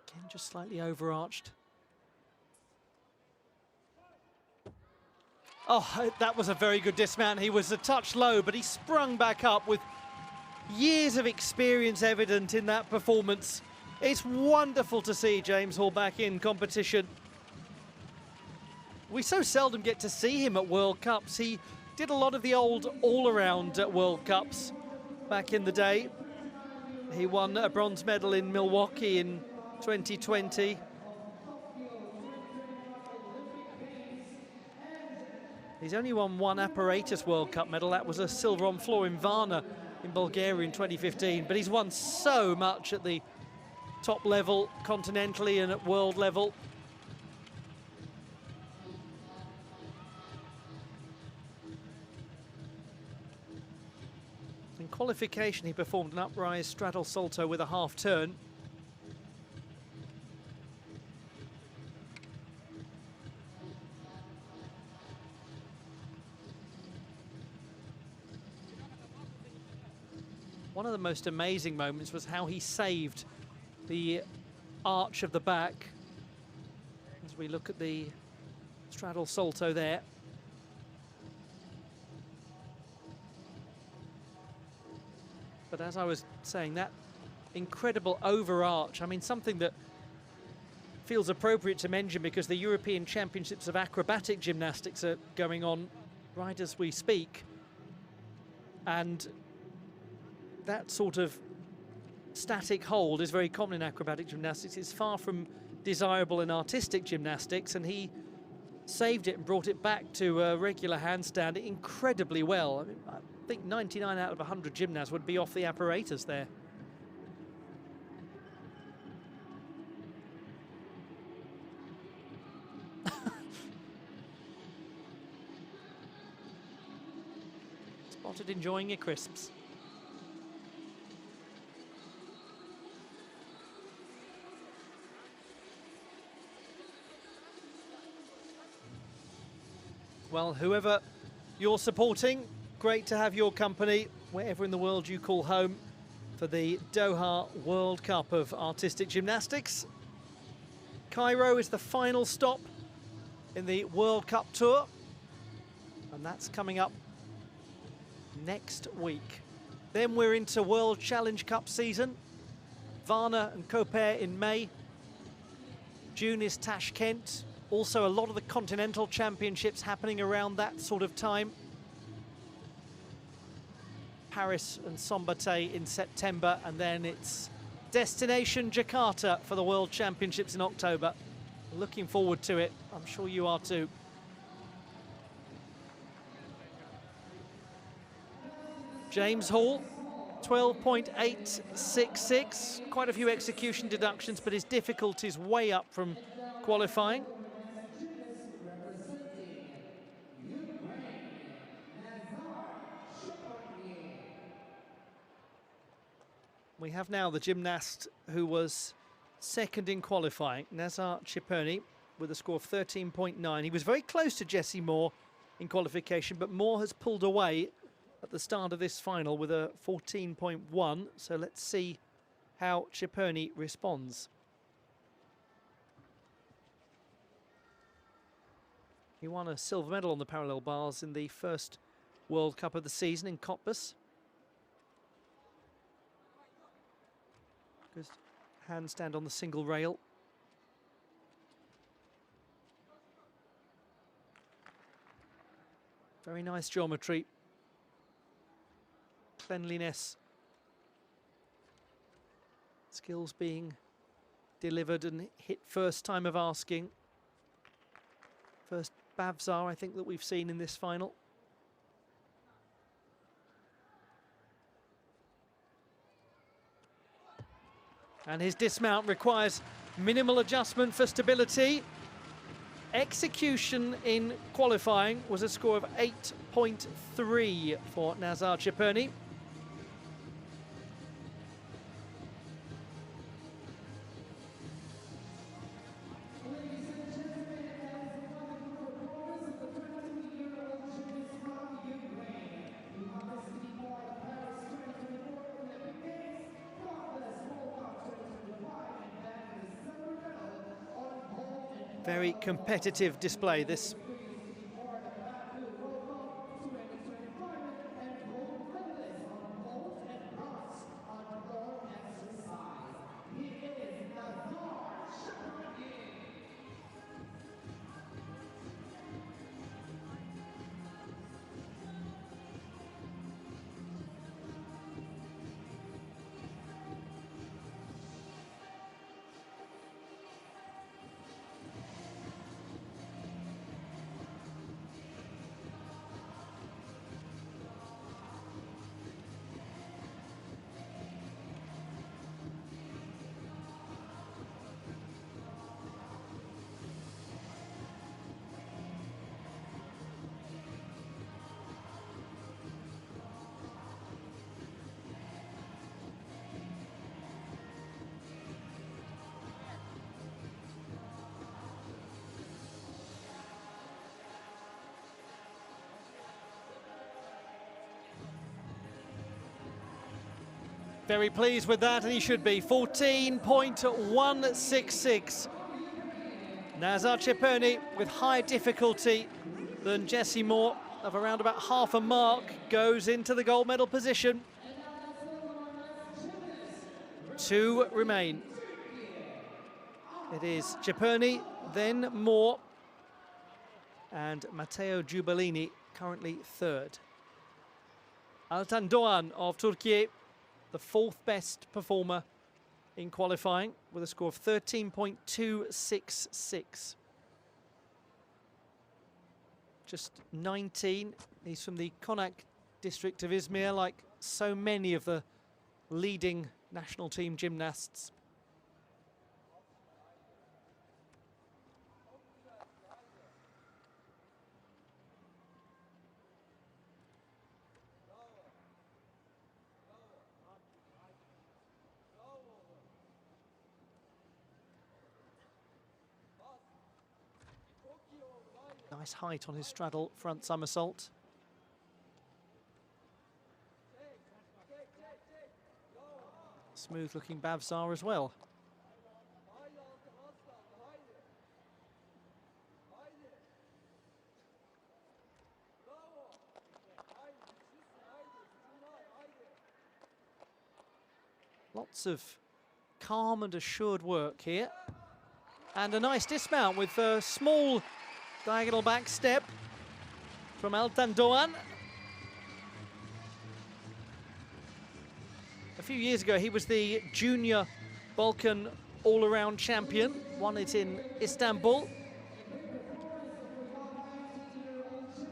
Again, just slightly overarched. Oh, that was a very good dismount. He was a touch low, but he sprung back up with years of experience evident in that performance. It's wonderful to see James Hall back in competition. We so seldom get to see him at World Cups. He did a lot of the old all-around World Cups back in the day. He won a bronze medal in Milwaukee in 2020. He's only won one Apparatus World Cup medal. That was a silver on floor in Varna in Bulgaria in 2015, but he's won so much at the top level, continentally and at world level. In qualification, he performed an uprise straddle salto with a half turn. One of the most amazing moments was how he saved the arch of the back. As we look at the straddle salto there. But as I was saying, that incredible overarch, I mean, something that feels appropriate to mention because the European Championships of Acrobatic Gymnastics are going on right as we speak. And that sort of static hold is very common in acrobatic gymnastics. It's far from desirable in artistic gymnastics, and he saved it and brought it back to a regular handstand incredibly well. I mean, I think 99 out of 100 gymnasts would be off the apparatus there. Spotted enjoying your crisps. Well, whoever you're supporting, great to have your company wherever in the world you call home for the Doha World Cup of Artistic Gymnastics. Cairo is the final stop in the World Cup tour, and that's coming up next week. Then we're into World Challenge Cup season. Varna and Koper in May. June is Tashkent. Also a lot of the continental championships happening around that sort of time. Paris and Sombate in September, and then it's destination Jakarta for the World Championships in October. Looking forward to it. I'm sure you are too. James Hall, 12.866. Quite a few execution deductions, but his difficulty's way up from qualifying. We have now the gymnast who was second in qualifying, Nazar Ciperni, with a score of 13.9. He was very close to Jesse Moore in qualification, but Moore has pulled away at the start of this final with a 14.1. So let's see how Ciperni responds. He won a silver medal on the parallel bars in the first World Cup of the season in Cottbus. Good handstand on the single rail. Very nice geometry. Cleanliness. Skills being delivered and hit first time of asking. First Bavzar, I think, that we've seen in this final. And his dismount requires minimal adjustment for stability. Execution in qualifying was a score of 8.3 for Nazar Ciperni. Very competitive display, this. Very pleased with that, and he should be. 14.166. Nazar Ciperni with higher difficulty than Jesse Moore of around about half a mark goes into the gold medal position. 2 remain. It is Ciperni, then Moore, and Matteo Giubellini currently third. Altan Doğan of Turkey, the 4th best performer in qualifying with a score of 13.266. Just 19. He's from the Konak district of Izmir, like so many of the leading national team gymnasts. Nice height on his straddle front somersault. Smooth looking Bavzar as well. Lots of calm and assured work here. And a nice dismount with a small diagonal back step from Altan Doğan. A few years ago, he was the junior Balkan all-around champion, won it in Istanbul.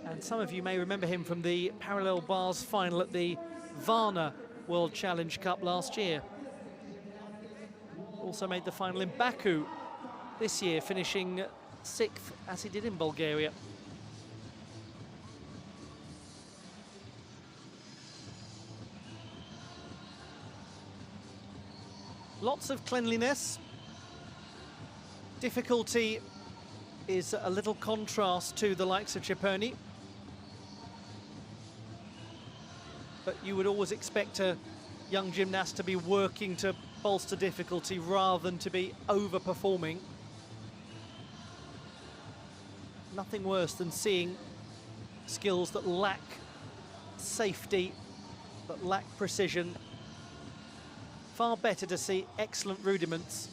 And some of you may remember him from the parallel bars final at the Varna World Challenge Cup last year. Also made the final in Baku this year, finishing 6th as he did in Bulgaria. Lots of cleanliness. Difficulty is a little contrast to the likes of Ciperni. But you would always expect a young gymnast to be working to bolster difficulty rather than to be overperforming. Nothing worse than seeing skills that lack safety, that lack precision. Far better to see excellent rudiments.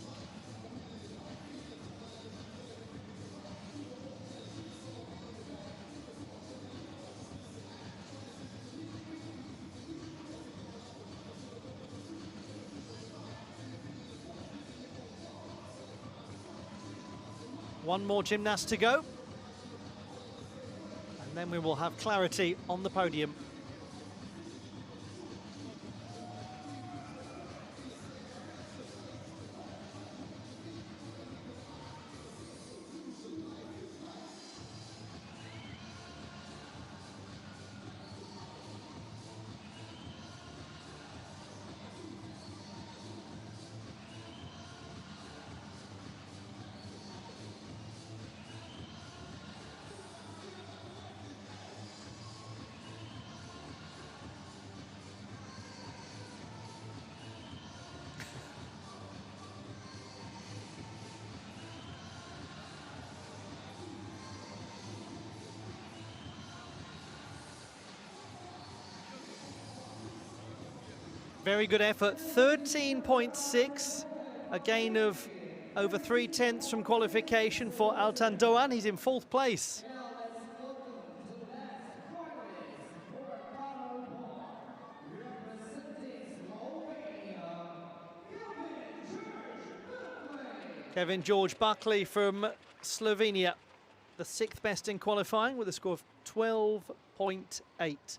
One more gymnast to go. And then we will have clarity on the podium. Very good effort, 13.6, a gain of over 3/10 from qualification for Altan Doğan. He's in 4th place. Kevin George Buckley from Slovenia, the 6th best in qualifying with a score of 12.8.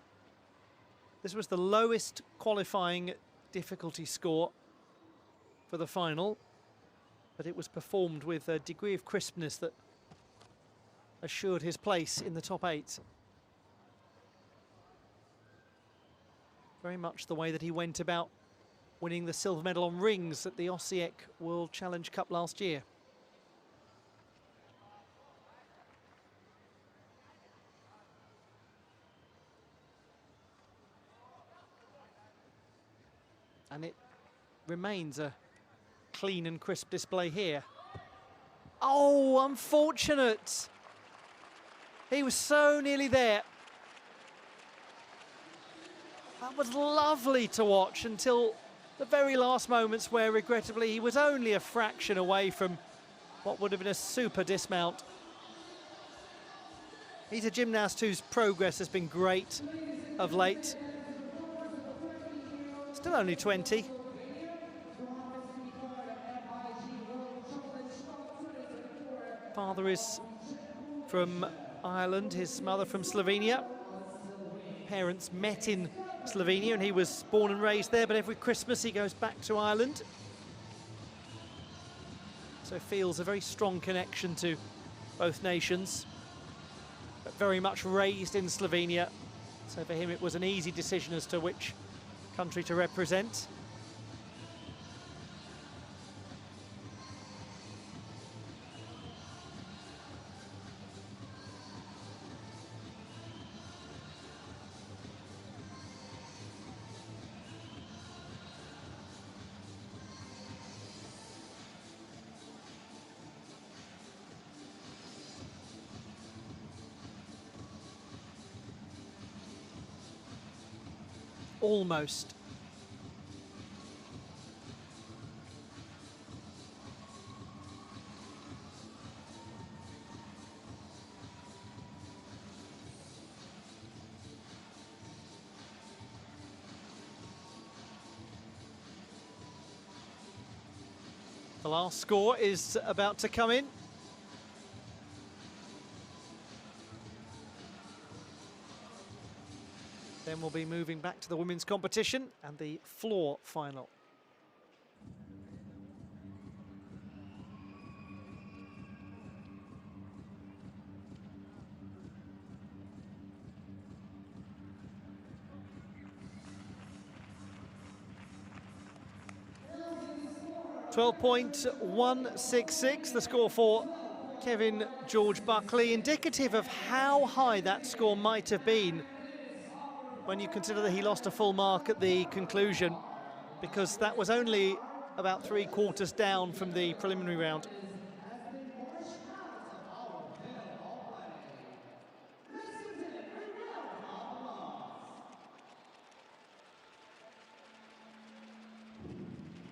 This was the lowest qualifying difficulty score for the final, but it was performed with a degree of crispness that assured his place in the top 8. Very much the way that he went about winning the silver medal on rings at the Osijek World Challenge Cup last year. And it remains a clean and crisp display here. Oh, unfortunate. He was so nearly there. That was lovely to watch until the very last moments where, regrettably, he was only a fraction away from what would have been a super dismount. He's a gymnast whose progress has been great of late. Still only 20. Father is from Ireland, his mother from Slovenia. Parents met in Slovenia and he was born and raised there, but every Christmas he goes back to Ireland. So feels a very strong connection to both nations, but very much raised in Slovenia. So for him it was an easy decision as to which country to represent. Almost. The last score is about to come in. Then we'll be moving back to the women's competition and the floor final. .166, the score for Kevin George Buckley, indicative of how high that score might have been when you consider that he lost a full mark at the conclusion, because that was only about 3/4 down from the preliminary round.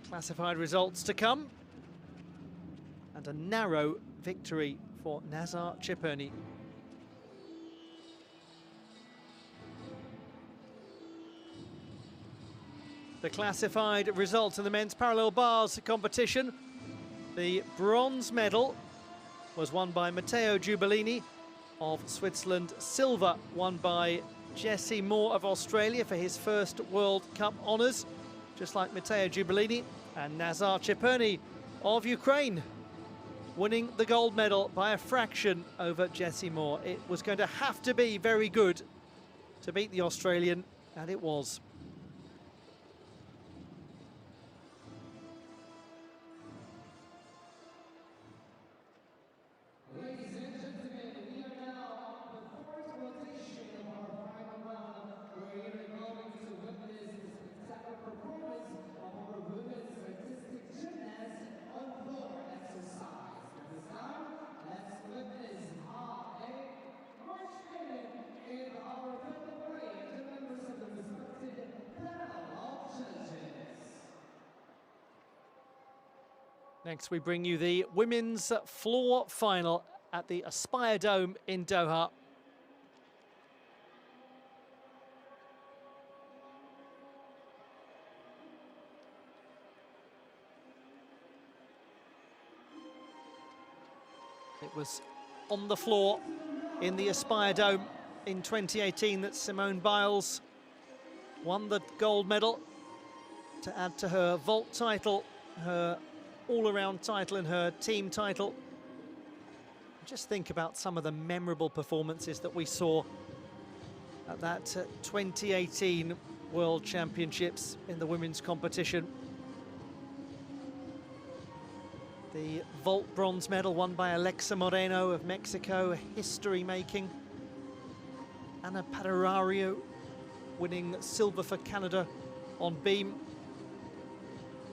Classified results to come, and a narrow victory for Nazar Chepurny. The classified results in the men's parallel bars competition. The bronze medal was won by Matteo Giubellini of Switzerland. Silver won by Jesse Moore of Australia for his first World Cup honours, just like Matteo Giubellini. And Nazar Chepurny of Ukraine winning the gold medal by a fraction over Jesse Moore. It was going to have to be very good to beat the Australian, and it was. Next, we bring you the women's floor final at the Aspire Dome in Doha. It was on the floor in the Aspire Dome in 2018 that Simone Biles won the gold medal to add to her vault title, her all-around title and her team title. Just think about some of the memorable performances that we saw at that 2018 World Championships in the women's competition. The vault bronze medal won by Alexa Moreno of Mexico, history-making. Ana Padarario winning silver for Canada on beam.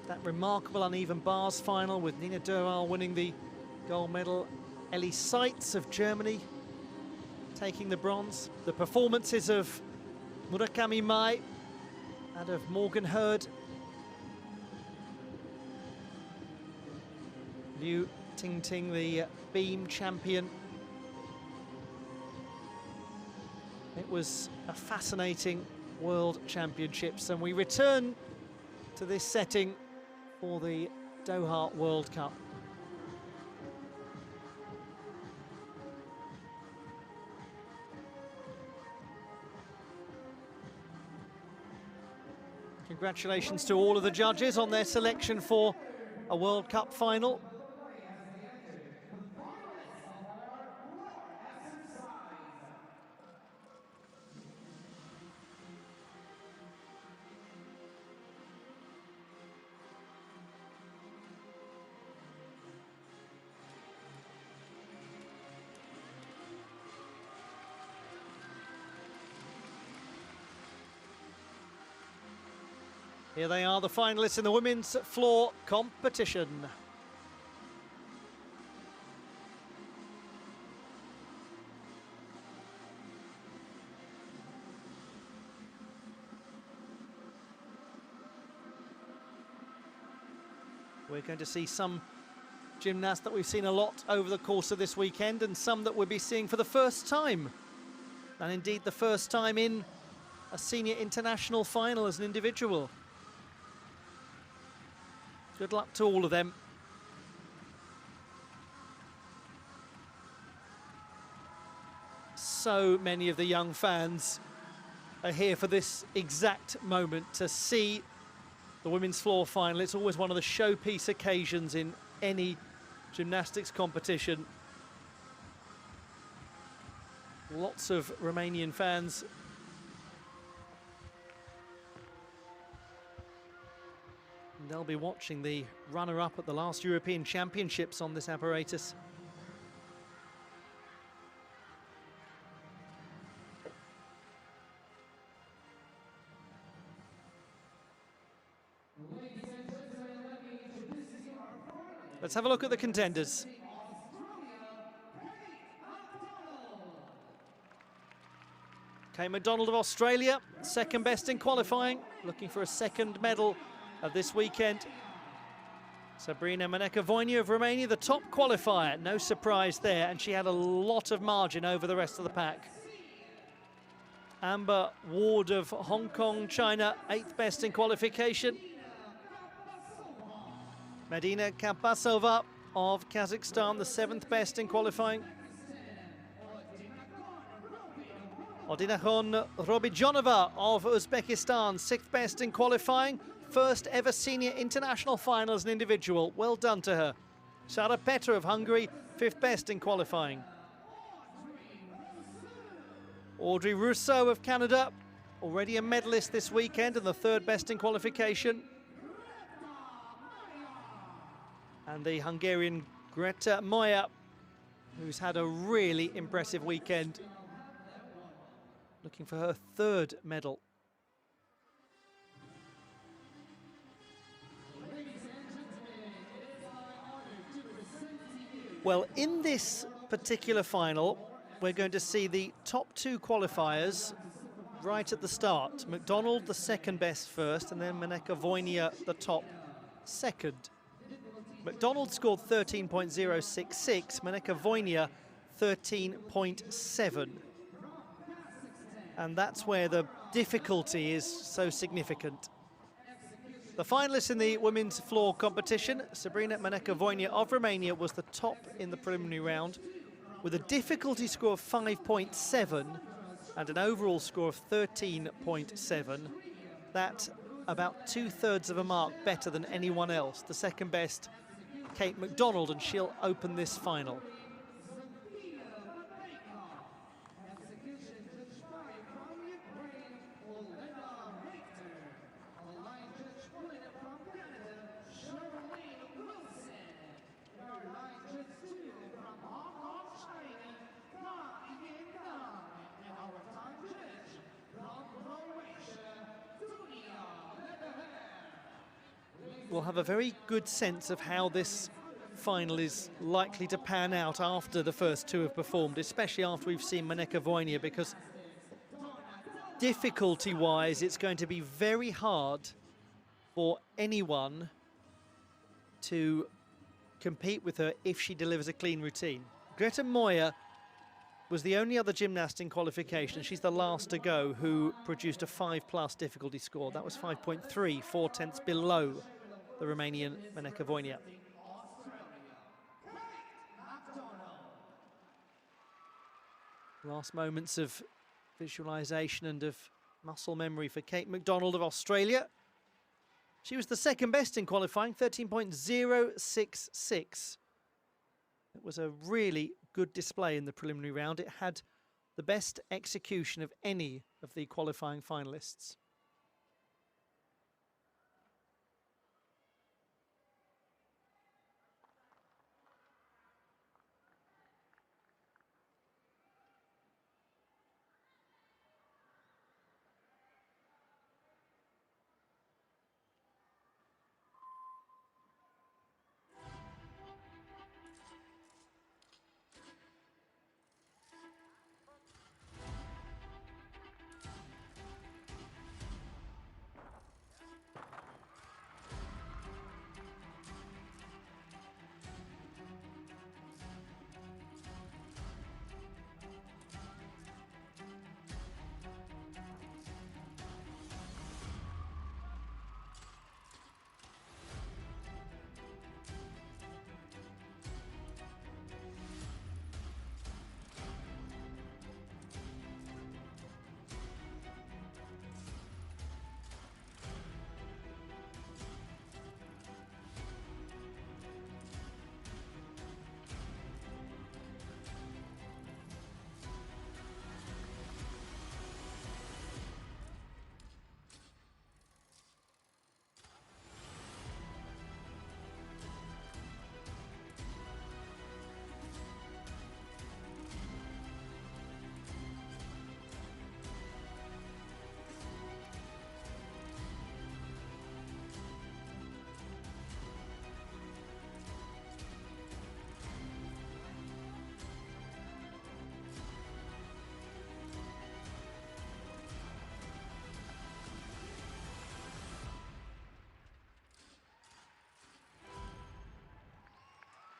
That remarkable uneven bars final with Nina Derwahl winning the gold medal. Ellie Seitz of Germany taking the bronze. The performances of Murakami Mai and of Morgan Hurd. Liu Tingting, the beam champion. It was a fascinating World Championships, and we return to this setting for the Doha World Cup. Congratulations to all of the judges on their selection for a World Cup final. Here they are, the finalists in the women's floor competition. We're going to see some gymnasts that we've seen a lot over the course of this weekend, and some that we'll be seeing for the first time. And indeed the first time in a senior international final as an individual. Good luck to all of them. so many of the young fans are here for this exact moment to see the women's floor final. It's always one of the showpiece occasions in any gymnastics competition. Lots of Romanian fans. And they'll be watching the runner-up at the last European Championships on this apparatus. Let's have a look at the contenders. Kate McDonald of Australia, second best in qualifying, looking for a second medal of this weekend. Sabrina Maneka-Voinea of Romania, the top qualifier, no surprise there, and she had a lot of margin over the rest of the pack. Amber Ward of Hong Kong, China, eighth best in qualification. Medina Kampasova of Kazakhstan, the seventh best in qualifying. Odinahon Robijonova of Uzbekistan, sixth best in qualifying. First ever senior international final as an individual. Well done to her. Sara Petra of Hungary, fifth best in qualifying. Audrey Rousseau of Canada, already a medalist this weekend and the third best in qualification. And the Hungarian Greta Moya, who's had a really impressive weekend, looking for her third medal. Well, in this particular final, we're going to see the top two qualifiers right at the start. McDonald, the second best first, and then Maneka-Voinea, the top second. McDonald scored 13.066, Maneka-Voinea 13.7. And that's where the difficulty is so significant. The finalists in the women's floor competition, Sabrina Maneka-Voinea of Romania was the top in the preliminary round with a difficulty score of 5.7 and an overall score of 13.7. That's about 2/3 of a mark better than anyone else. The second best, Kate McDonald, and she'll open this final. We'll have a very good sense of how this final is likely to pan out after the first two have performed, especially after we've seen Maneka-Voinea, because difficulty-wise, it's going to be very hard for anyone to compete with her if she delivers a clean routine. Greta Moya was the only other gymnast in qualification, she's the last to go, who produced a 5+ difficulty score. That was 5.3, 4/10 below the Romanian Maneka-Voinea. Last moments of visualization and of muscle memory for Kate McDonald of Australia. She was the second best in qualifying, 13.066. It was a really good display in the preliminary round. It had the best execution of any of the qualifying finalists.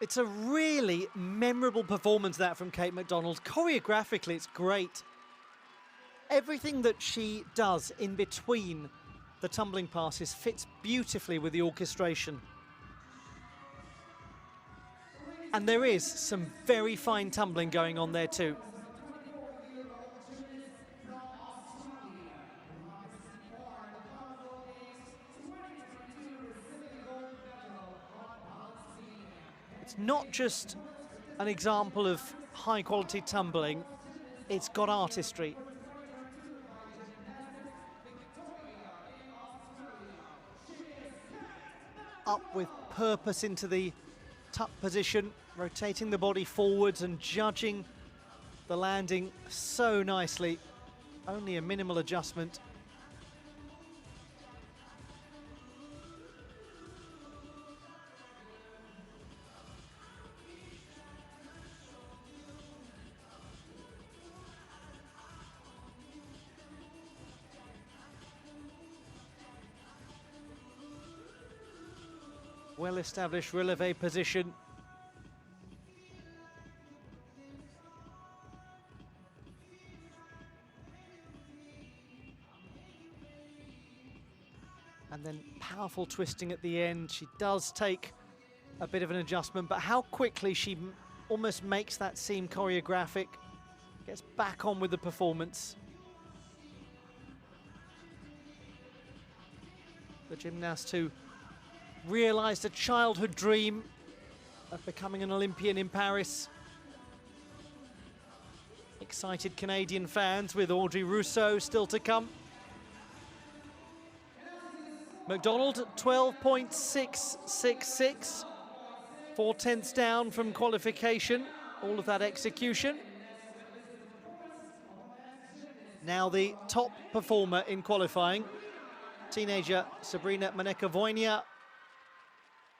It's a really memorable performance, that, from Kate McDonald. Choreographically, it's great. Everything that she does in between the tumbling passes fits beautifully with the orchestration. And there is some very fine tumbling going on there too. It's not just an example of high quality tumbling, it's got artistry. Up with purpose into the tuck position, rotating the body forwards and judging the landing so nicely. Only a minimal adjustment. Well-established releve position. And then powerful twisting at the end. She does take a bit of an adjustment, but how quickly she almost makes that seem choreographic, gets back on with the performance. The gymnast who realised a childhood dream of becoming an Olympian in Paris. Excited Canadian fans with Audrey Rousseau still to come. McDonald, 12.666, 4/10 down from qualification, all of that execution. Now the top performer in qualifying, teenager Sabrina Maneka-Voinea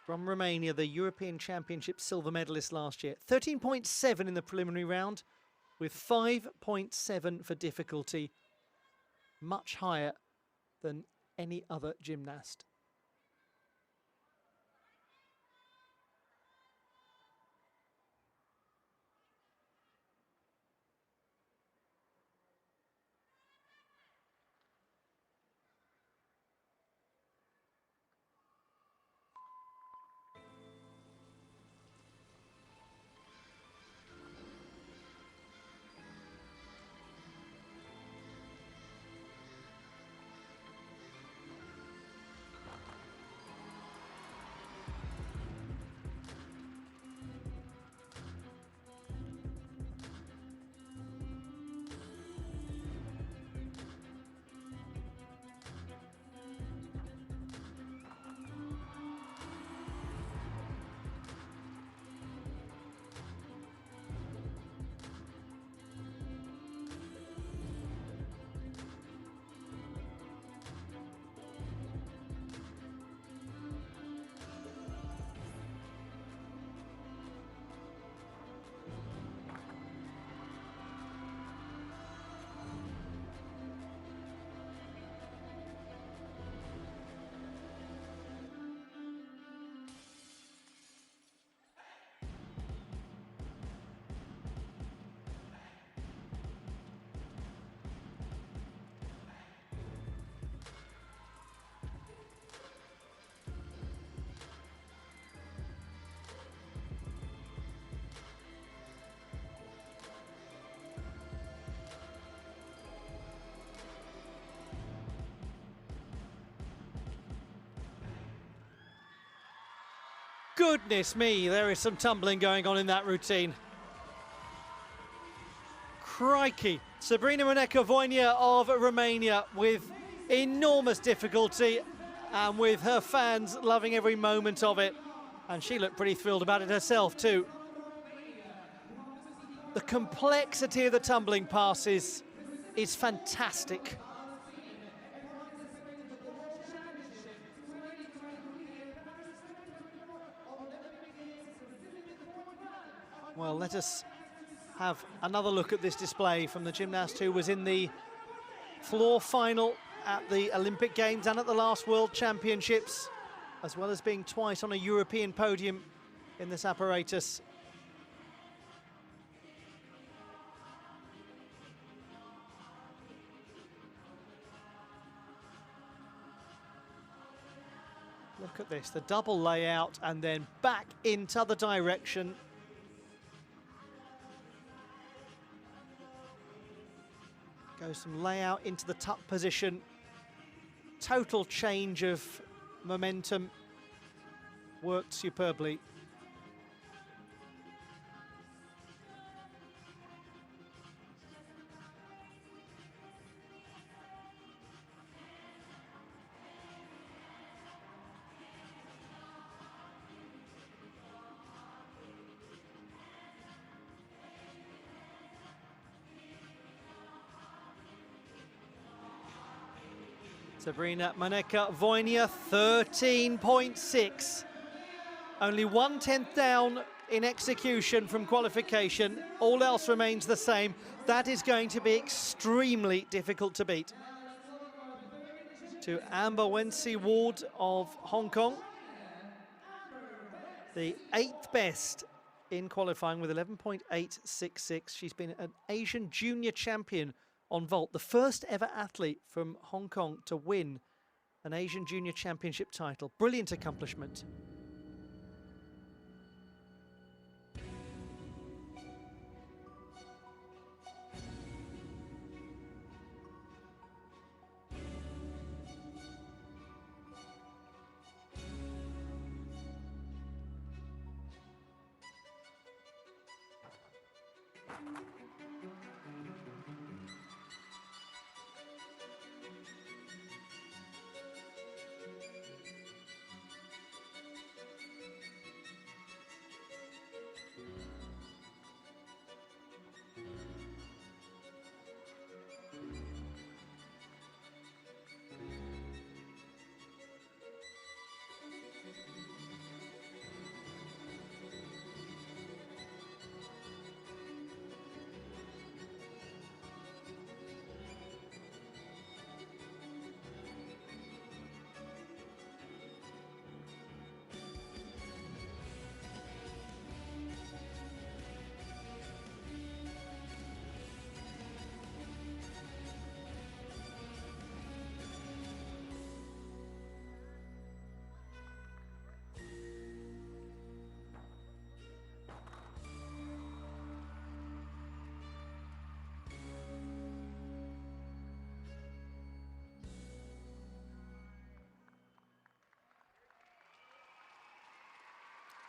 from Romania, the European Championship silver medalist last year. 13.7 in the preliminary round, with 5.7 for difficulty, much higher than any other gymnast. Goodness me, there is some tumbling going on in that routine. Crikey. Sabrina Maneka-Voinea of Romania with enormous difficulty and with her fans loving every moment of it. And she looked pretty thrilled about it herself too. The complexity of the tumbling passes is fantastic. Well, let us have another look at this display from the gymnast who was in the floor final at the Olympic Games and at the last World Championships, as well as being twice on a European podium in this apparatus. Look at this, the double layout and then back into the direction. Goes some layout into the tuck position. Total change of momentum. Worked superbly. Sabrina Maneka-Voynia, 13.6. Only 1/10 down in execution from qualification. All else remains the same. That is going to be extremely difficult to beat. To Amber Wensi-Ward of Hong Kong, the 8th best in qualifying with 11.866. She's been an Asian junior champion on vault, the first ever athlete from Hong Kong to win an Asian Junior Championship title. Brilliant accomplishment.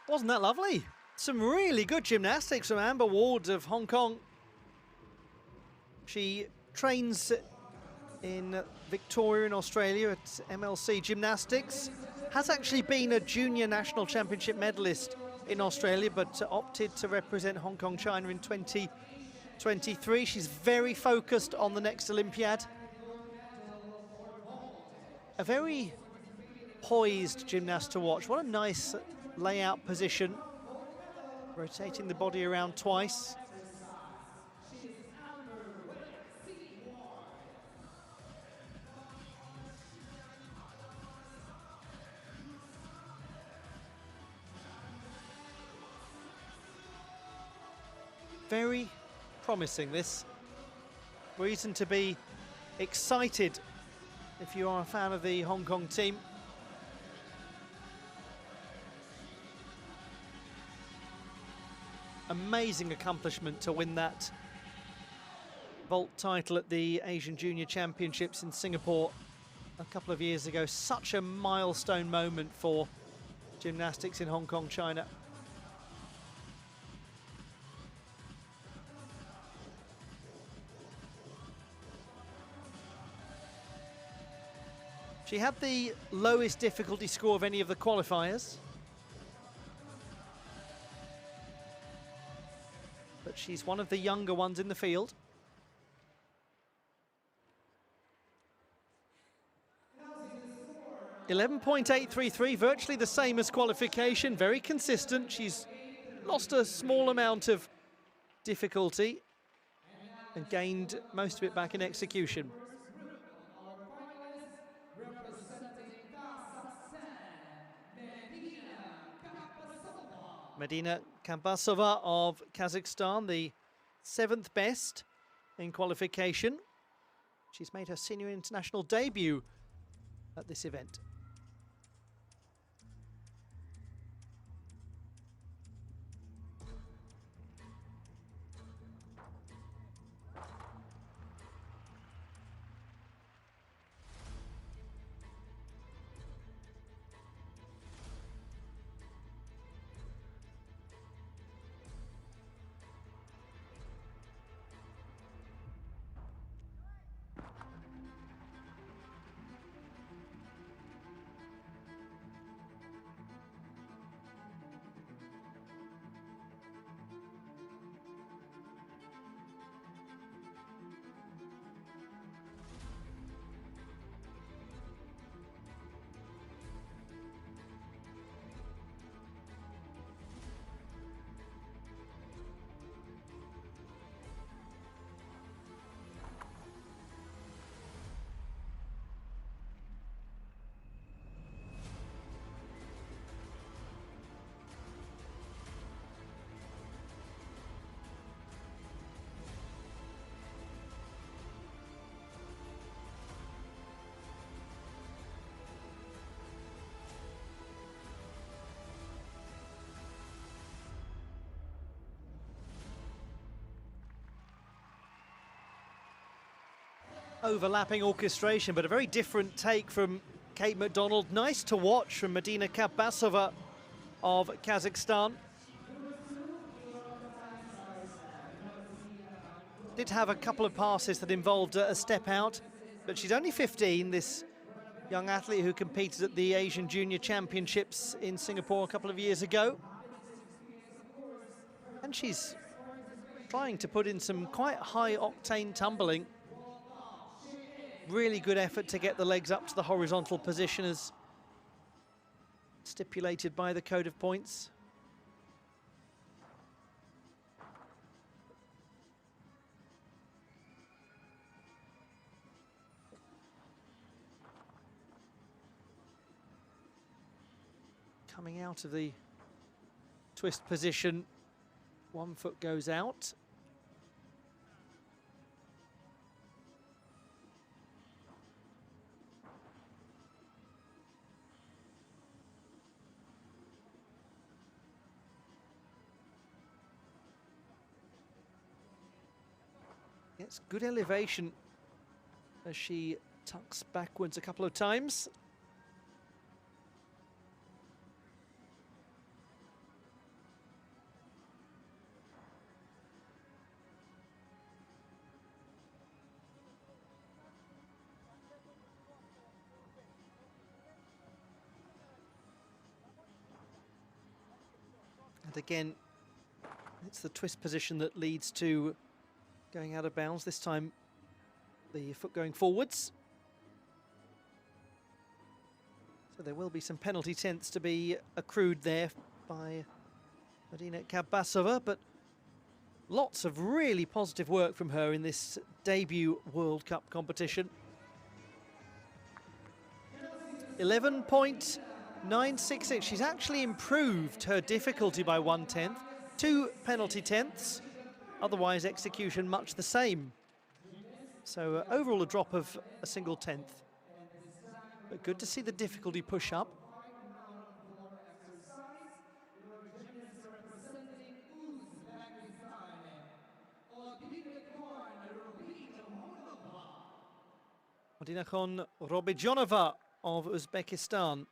Wasn't that lovely? Some really good gymnastics from Amber Ward of Hong Kong. She trains in Victoria in Australia at MLC Gymnastics. Has actually been a junior national championship medalist in Australia, but opted to represent Hong Kong, China in 2023. She's very focused on the next Olympiad. A very poised gymnast to watch. What a nice layout position. Rotating the body around twice. Very promising, this. Reason to be excited if you are a fan of the Hong Kong team. Amazing accomplishment to win that vault title at the Asian Junior Championships in Singapore a couple of years ago. Such a milestone moment for gymnastics in Hong Kong, China. She had the lowest difficulty score of any of the qualifiers. But she's one of the younger ones in the field. .833, virtually the same as qualification, very consistent. She's lost a small amount of difficulty and gained most of it back in execution. Medina Kambasova of Kazakhstan, the 7th best in qualification. She's made her senior international debut at this event. Overlapping orchestration, but a very different take from Kate McDonald. Nice to watch from Medina Kambasova of Kazakhstan. Did have a couple of passes that involved a step out, but she's only 15, this young athlete who competed at the Asian Junior Championships in Singapore a couple of years ago. And she's trying to put in some quite high-octane tumbling. Really good effort to get the legs up to the horizontal position as stipulated by the code of points. Coming out of the twist position, one foot goes out. Gets good elevation as she tucks backwards a couple of times. And again, it's the twist position that leads to going out of bounds, this time the foot going forwards. So there will be some penalty tenths to be accrued there by Medina Kambasova, but lots of really positive work from her in this debut World Cup competition. 11.966. She's actually improved her difficulty by 1/10, 2 penalty tenths. Otherwise, execution much the same. So overall, a drop of a single tenth. But good to see the difficulty push up. Madinakhon Robijonova of Uzbekistan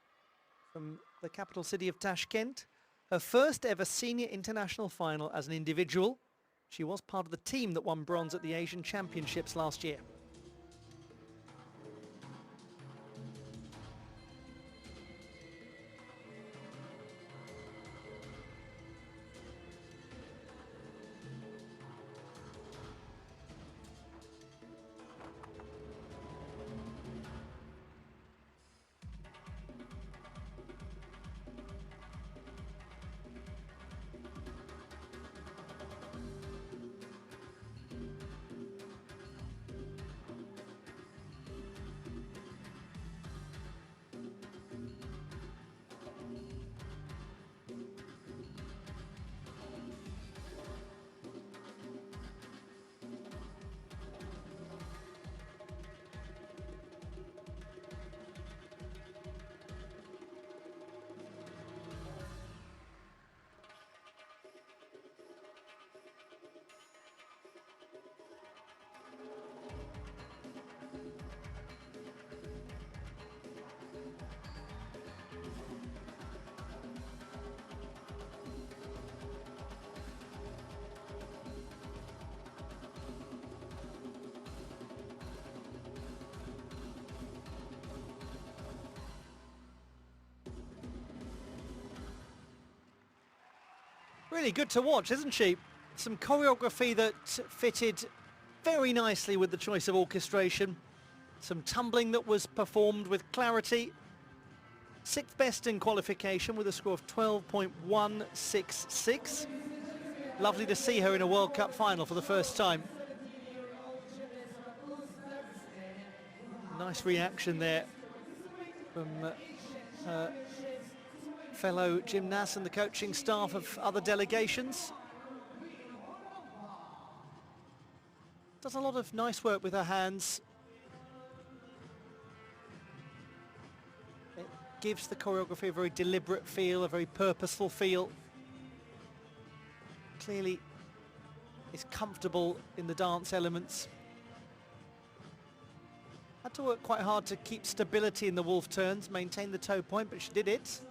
from the capital city of Tashkent. Her first ever senior international final as an individual. She was part of the team that won bronze at the Asian Championships last year. Really good to watch, isn't she? Some choreography that fitted very nicely with the choice of orchestration. Some tumbling that was performed with clarity. 6th best in qualification with a score of 12.166. Lovely to see her in a World Cup final for the first time. Nice reaction there from her fellow gymnasts and the coaching staff of other delegations. Does a lot of nice work with her hands. It gives the choreography a very deliberate feel, a very purposeful feel. Clearly is comfortable in the dance elements. Had to work quite hard to keep stability in the wolf turns, maintain the toe point, but she did it.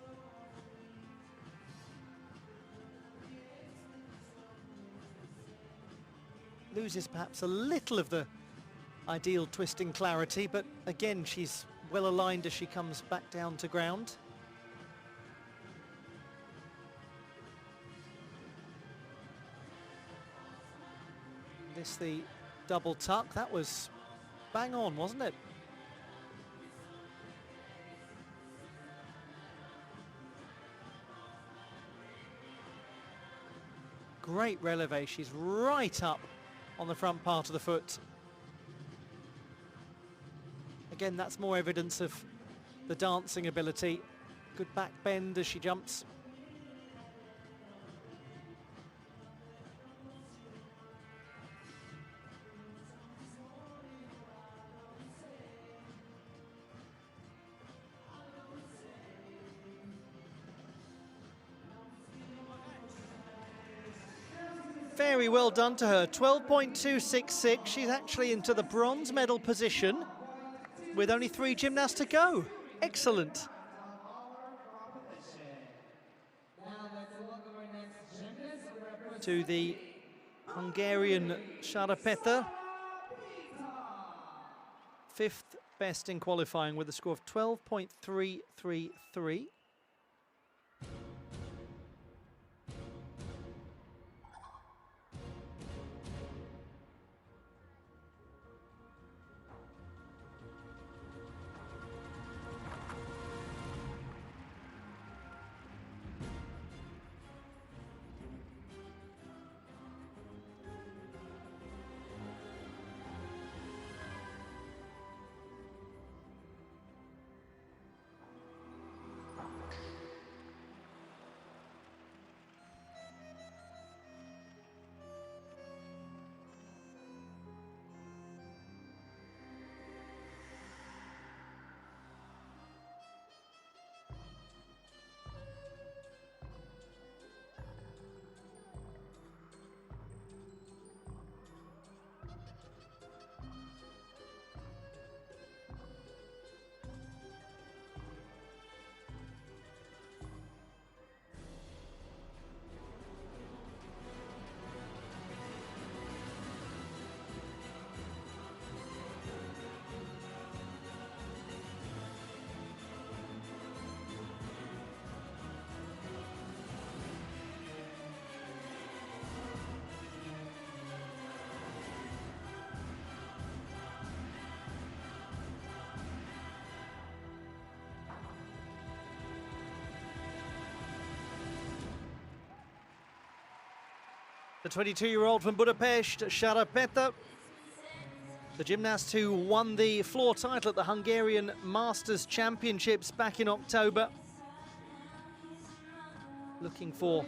Loses perhaps a little of the ideal twisting clarity, but again she's well aligned as she comes back down to ground. This the double tuck, that was bang on, wasn't it? Great releve, she's right up on the front part of the foot. Again, that's more evidence of the dancing ability. Good back bend as she jumps. Very well done to her, 12.266. She's actually into the bronze medal position with only 3 gymnasts to go. Excellent. To the Hungarian Sharapeta, 5th best in qualifying with a score of 12.333. The 22-year-old from Budapest, Sharapeta, the gymnast who won the floor title at the Hungarian Masters Championships back in October. Looking for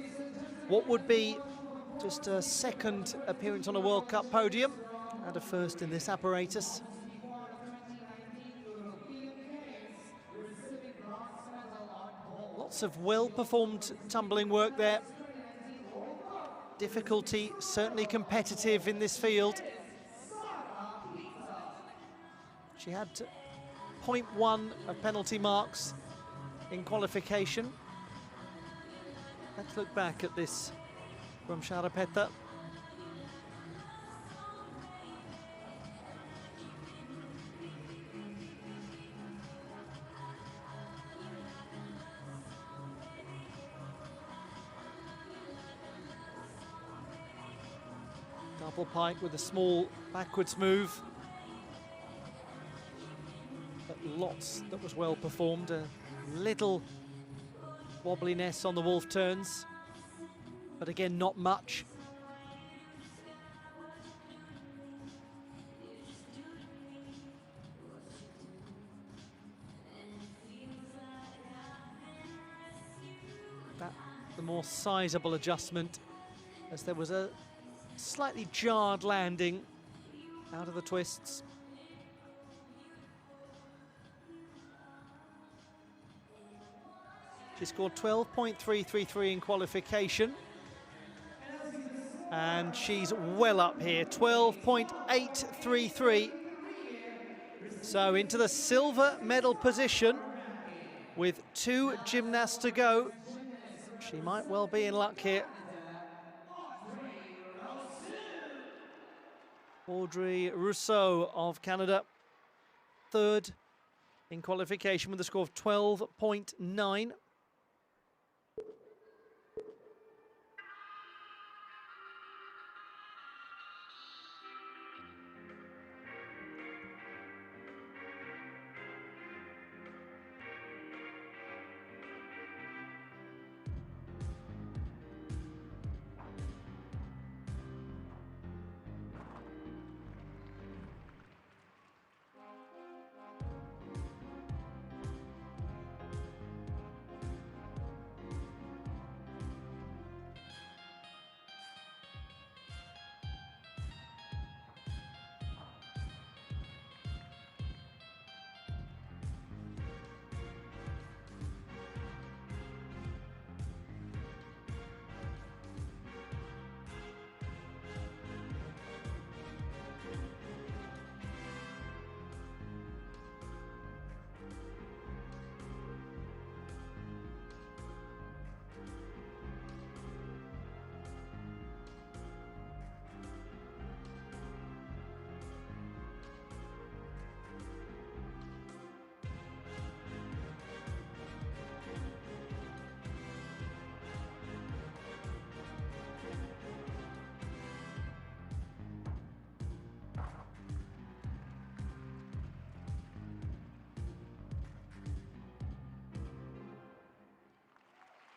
what would be just a 2nd appearance on a World Cup podium and a 1st in this apparatus. Lots of well-performed tumbling work there. Difficulty, certainly competitive in this field. She had 0.1 of penalty marks in qualification. Let's look back at this from Sharapeta. Double pike with a small backwards move. But lots that was well performed. A little wobbliness on the wolf turns, but again, not much. That the more sizable adjustment, as there was a slightly jarred landing out of the twists. She scored 12.333 in qualification. And she's well up here, 12.833. So into the silver medal position with 2 gymnasts to go. She might well be in luck here. Audrey Rousseau of Canada, 3rd in qualification with a score of 12.9.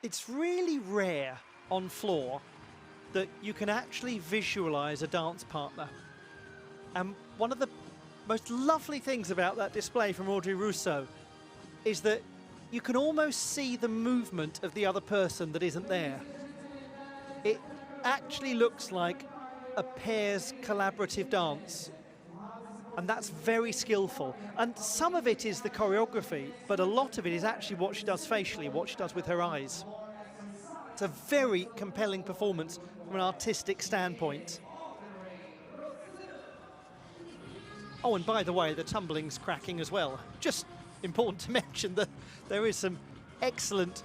It's really rare on floor that you can actually visualize a dance partner. And one of the most lovely things about that display from Audrey Rousseau is that you can almost see the movement of the other person that isn't there. It actually looks like a pair's collaborative dance. And that's very skillful. And some of it is the choreography, but a lot of it is actually what she does facially, what she does with her eyes. It's a very compelling performance from an artistic standpoint. Oh, and by the way, the tumbling's cracking as well. Just important to mention that there is some excellent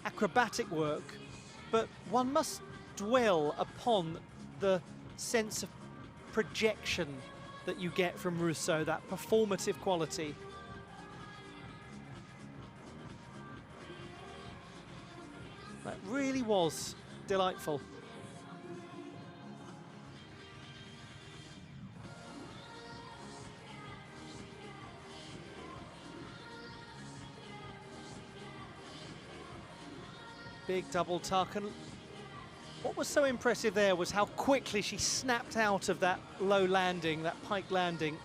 acrobatic work, but one must dwell upon the sense of projection that you get from Rousseau, that performative quality. That really was delightful. Big double tuck, and what was so impressive there was how quickly she snapped out of that low landing, that pike landing.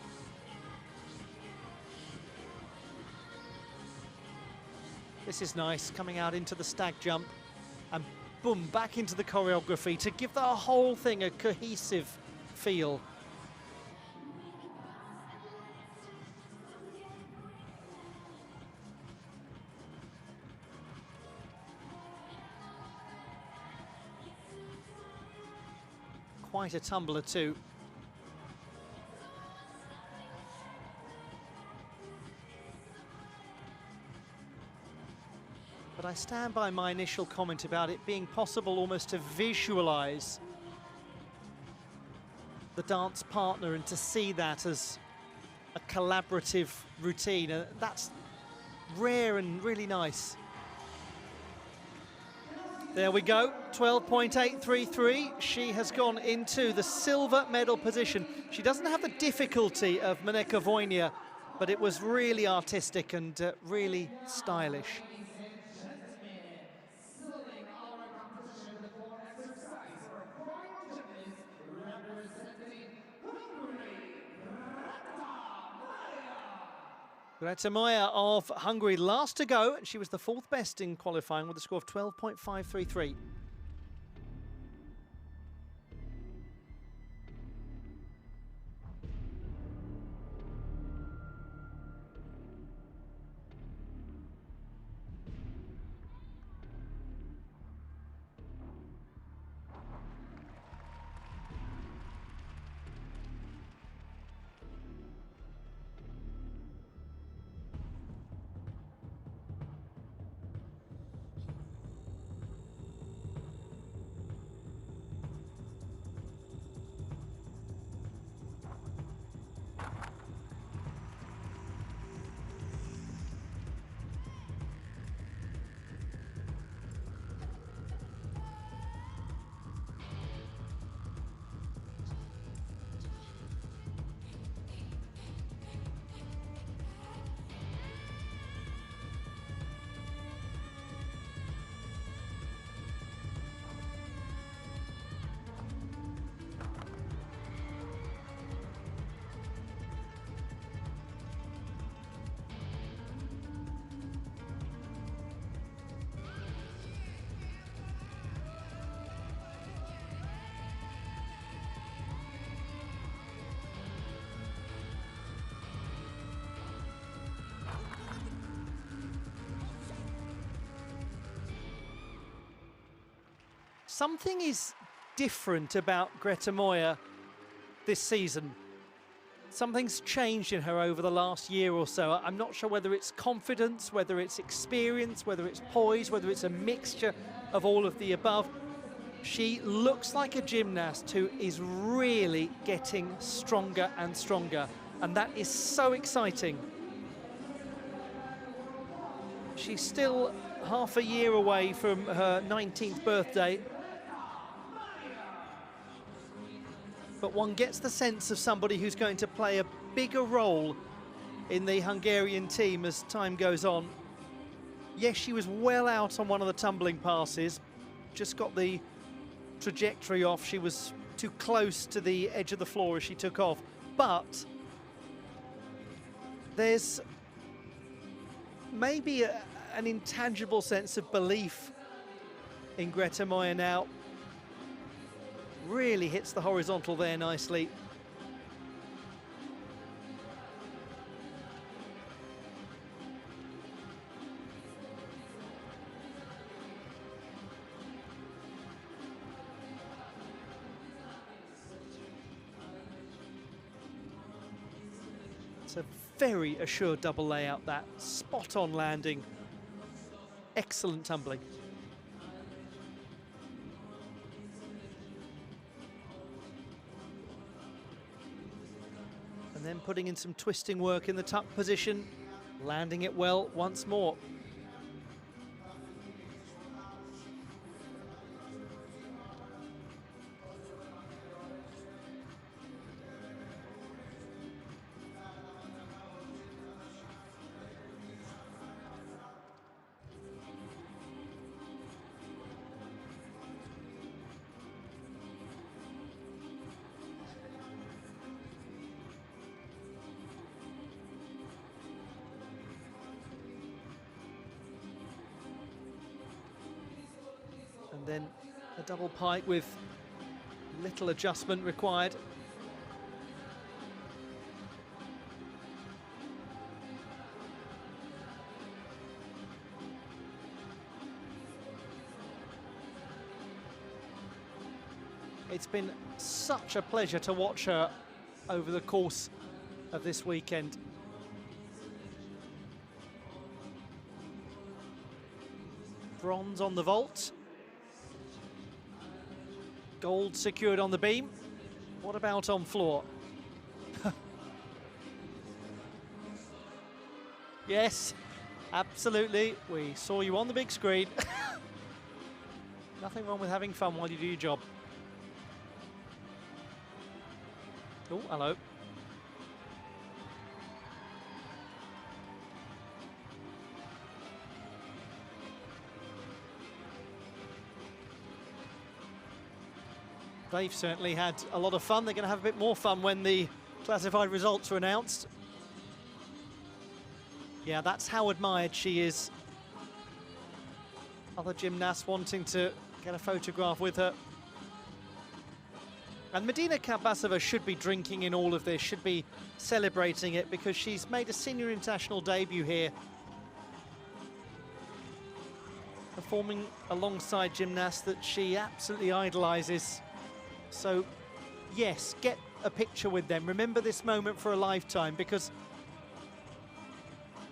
This is nice, coming out into the stag jump and boom, back into the choreography to give the whole thing a cohesive feel. Quite a tumbler too. But I stand by my initial comment about it being possible almost to visualize the dance partner and to see that as a collaborative routine. That's rare and really nice. There we go, 12.833. She has gone into the silver medal position. She doesn't have the difficulty of Moneka Vojnia, but it was really artistic and really stylish. Greta Moya of Hungary, last to go. She was the 4th best in qualifying with a score of 12.533. Something is different about Greta Moya this season. Something's changed in her over the last year or so. I'm not sure whether it's confidence, whether it's experience, whether it's poise, whether it's a mixture of all of the above. She looks like a gymnast who is really getting stronger and stronger, and that is so exciting. She's still half a year away from her 19th birthday, but one gets the sense of somebody who's going to play a bigger role in the Hungarian team as time goes on. Yes, she was well out on one of the tumbling passes, just got the trajectory off. She was too close to the edge of the floor as she took off, but there's maybe an intangible sense of belief in Greta Moya now. Really hits the horizontal there nicely. It's a very assured double layout, that spot on landing. Excellent tumbling. And then putting in some twisting work in the tuck position, landing it well once more. And then a double pike with little adjustment required. It's been such a pleasure to watch her over the course of this weekend. Bronze on the vault. Gold secured on the beam. What about on floor? Yes, absolutely. We saw you on the big screen. Nothing wrong with having fun while you do your job. Oh, hello. They've certainly had a lot of fun. They're going to have a bit more fun when the classified results are announced. Yeah, that's how admired she is. Other gymnasts wanting to get a photograph with her. And Medina Kabasova should be drinking in all of this, should be celebrating it, because she's made a senior international debut here, performing alongside gymnasts that she absolutely idolises. So, yes, get a picture with them. Remember this moment for a lifetime, because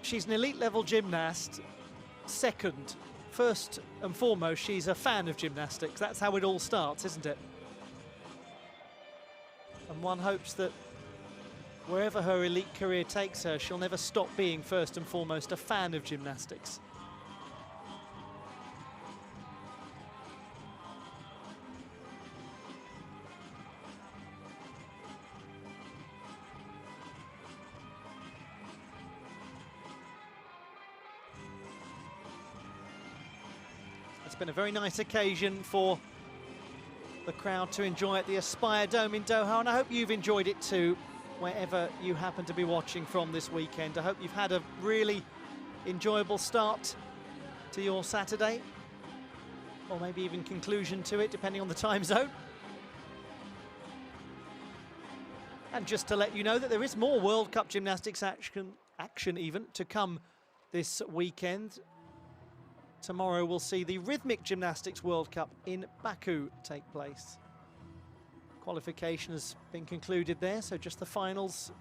she's an elite-level gymnast. Second, first and foremost, she's a fan of gymnastics. That's how it all starts, isn't it? And one hopes that wherever her elite career takes her, she'll never stop being first and foremost a fan of gymnastics. It's been a very nice occasion for the crowd to enjoy at the Aspire Dome in Doha, and I hope you've enjoyed it too, wherever you happen to be watching from this weekend. I hope you've had a really enjoyable start to your Saturday, or maybe even conclusion to it, depending on the time zone. And just to let you know that there is more World Cup gymnastics action even to come this weekend. Tomorrow we'll see the Rhythmic Gymnastics World Cup in Baku take place. Qualification has been concluded there, so just the finals.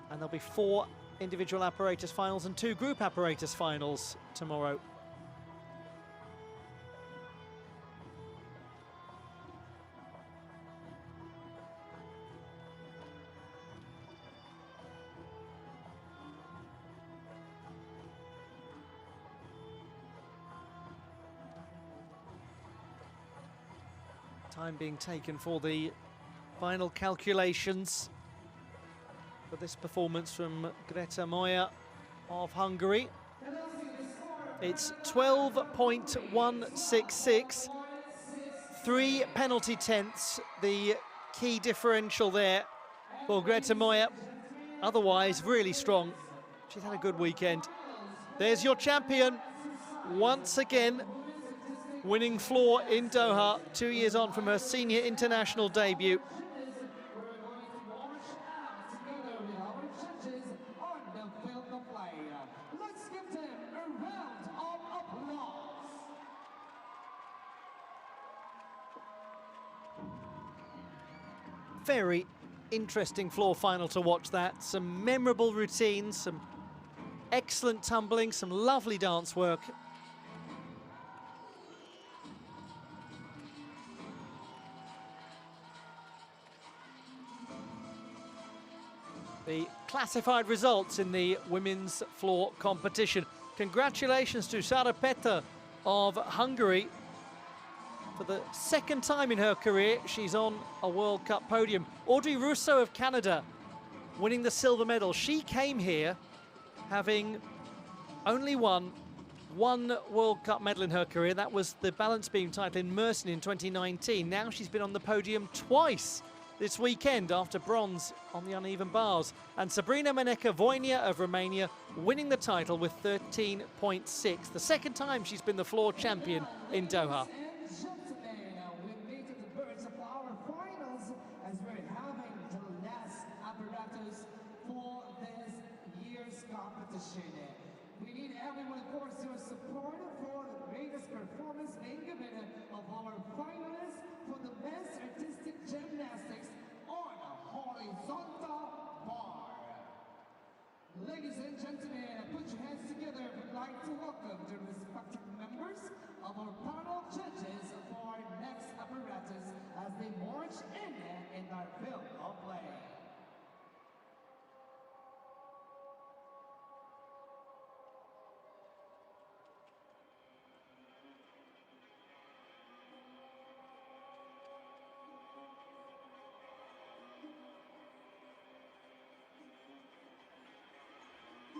And there'll be 4 individual apparatus finals and 2 group apparatus finals tomorrow. Time being taken for the final calculations for this performance from Greta Moya of Hungary. It's 12.166, 3 penalty tenths, the key differential there for Greta Moya. Otherwise, really strong. She's had a good weekend. There's your champion once again, winning floor in Doha, 2 years on from her senior international debut. Let's give them a round of applause. Very interesting floor final to watch that. Some memorable routines, some excellent tumbling, some lovely dance work. The classified results in the women's floor competition. Congratulations to Sara Petter of Hungary. For the second time in her career, she's on a World Cup podium. Audrey Rousseau of Canada winning the silver medal. She came here having only won 1 World Cup medal in her career. That was the balance beam title in Mersin in 2019. Now she's been on the podium twice this weekend after bronze on the uneven bars. And Sabrina Meneka-Voinia of Romania winning the title with 13.6. The second time she's been the floor champion in Doha. We've made it to the birds of our finals as we're having the last apparatus for this year's competition. We need everyone, of course, your support for the greatest performance and given of our finalists for the best artistic gymnastics on a horizontal bar. Ladies and gentlemen, put your hands together. We'd like to welcome the respective members of our panel judges for our next apparatus as they march in our field of play.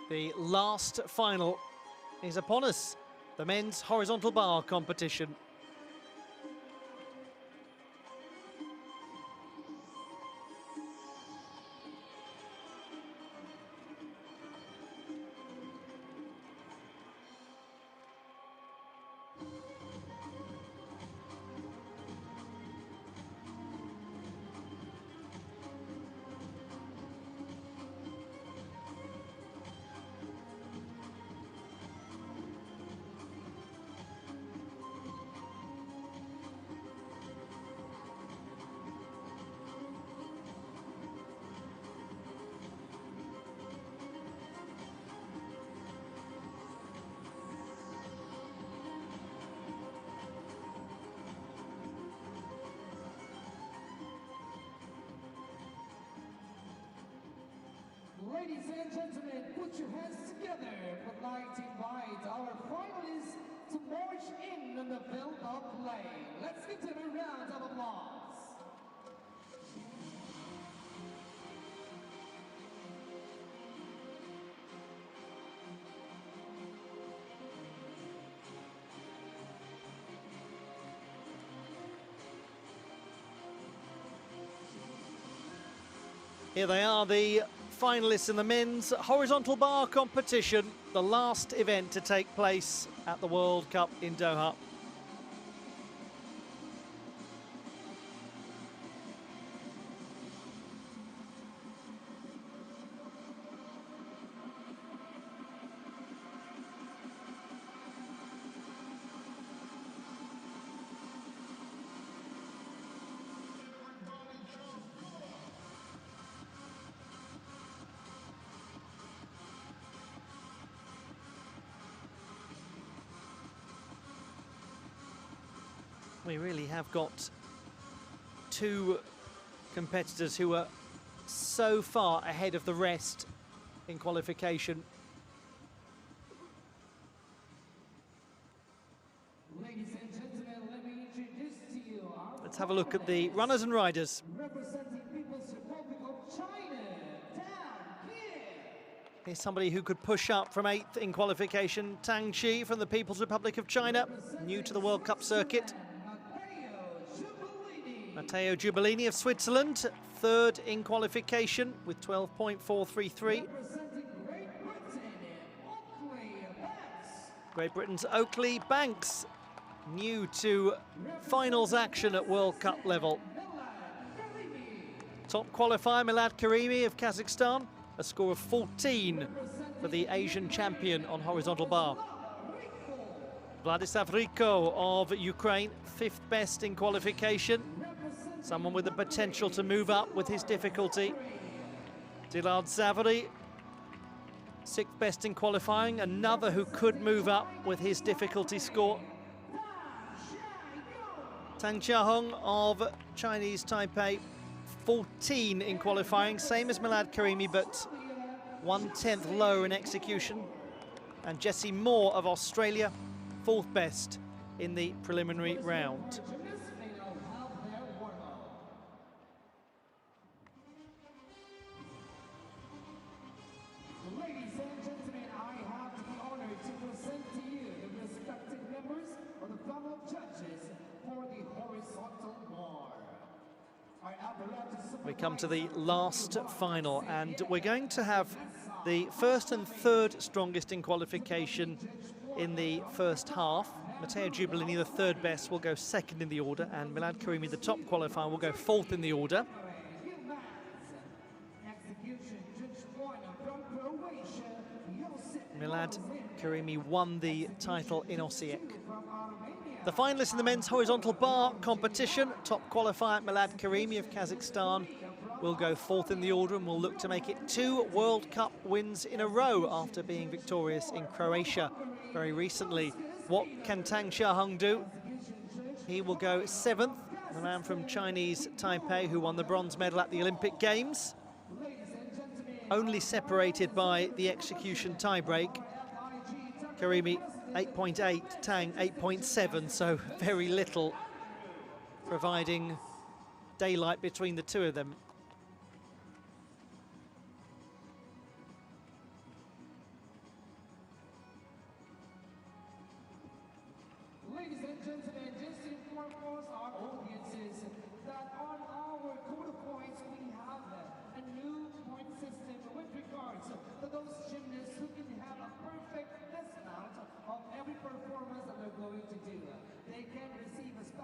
The last final is upon us, the men's horizontal bar competition. Ladies and gentlemen, put your hands together. Would like to invite our finalists to march in on the field of play. Let's give them a round of applause. Here they are, the finalists in the men's horizontal bar competition, the last event to take place at the World Cup in Doha. We really have got two competitors who are so far ahead of the rest in qualification. Ladies and gentlemen, let me introduce to you our Let's have a look at the runners and riders. representing People's Republic of China, down here. Here's somebody who could push up from 8th in qualification, Tang Chi from the People's Republic of China, new to the World Cup circuit. Matteo Giubellini of Switzerland, 3rd in qualification with 12.433. Great Britain's Oakley Banks, new to finals action at World Cup level. Top qualifier Milad Karimi of Kazakhstan, a score of 14 for the Asian champion on horizontal bar. Vladislav Riko of Ukraine, 5th best in qualification. Someone with the potential to move up with his difficulty. Dilard Zavary, 6th best in qualifying, another who could move up with his difficulty score. Tang Xiaohong of Chinese Taipei, 14 in qualifying, same as Milad Karimi, but 1/10 lower in execution. And Jessie Moore of Australia, 4th best in the preliminary round. Ladies and gentlemen, I have the honor to present to you the respective members of the panel of judges for the horizontal bar. Our apparatus We come to the last final, and we're going to have the 1st and 3rd strongest in qualification in the first half. Matteo Giubellini, the 3rd best, will go 2nd in the order, and Milad Karimi, the top qualifier, will go 4th in the order. Milad Karimi won the title in Osijek. The finalists in the men's horizontal bar competition, top qualifier Milad Karimi of Kazakhstan will go 4th in the order and will look to make it 2 World Cup wins in a row after being victorious in Croatia very recently. What can Tang Xiaohong do? He will go 7th, the man from Chinese Taipei who won the bronze medal at the Olympic Games. Only separated by the execution tiebreak. Karimi 8.8, Tang 8.7, so very little providing daylight between the two of them.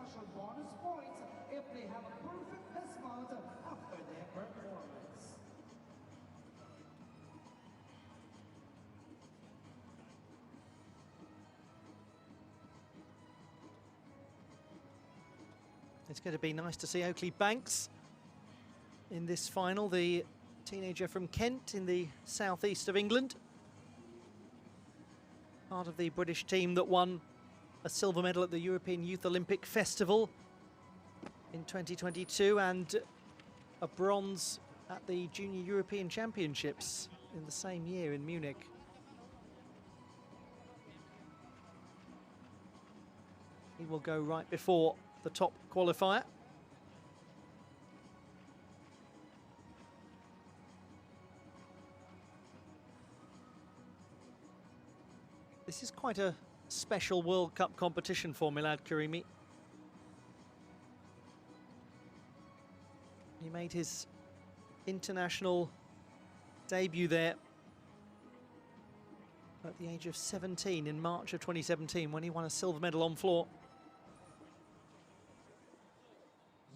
special bonus points if they have a perfect dismount after their performance. It's going to be nice to see Oakley Banks in this final, the teenager from Kent in the southeast of England. Part of the British team that won a silver medal at the European Youth Olympic Festival in 2022 and a bronze at the Junior European Championships in the same year in Munich. He will go right before the top qualifier. This is quite a special World Cup competition for Milad Karimi. He made his international debut there at the age of 17 in March of 2017 when he won a silver medal on floor.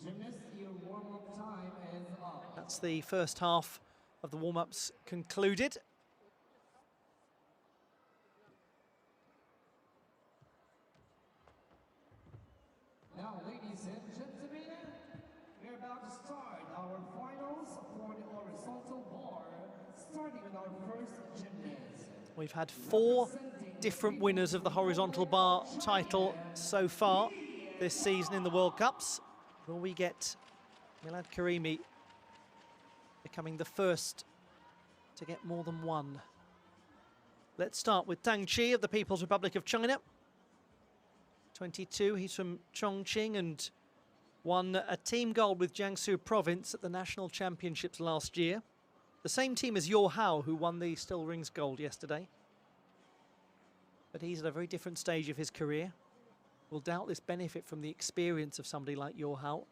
Gymnasts, your warm-up time is up. That's the first half of the warm-ups concluded. Now, ladies and gentlemen, we're about to start our finals for the horizontal bar, starting with our first gymnast. We've had 4 different winners of the horizontal bar title so far this season in the World Cups. Will we get Milad Karimi becoming the first to get more than one? Let's start with Tang Chi of the People's Republic of China. 22, he's from Chongqing and won a team gold with Jiangsu Province at the National Championships last year. The same team as Yo Hao, who won the Still Rings gold yesterday. But he's at a very different stage of his career. Will doubtless benefit from the experience of somebody like Yo Hao.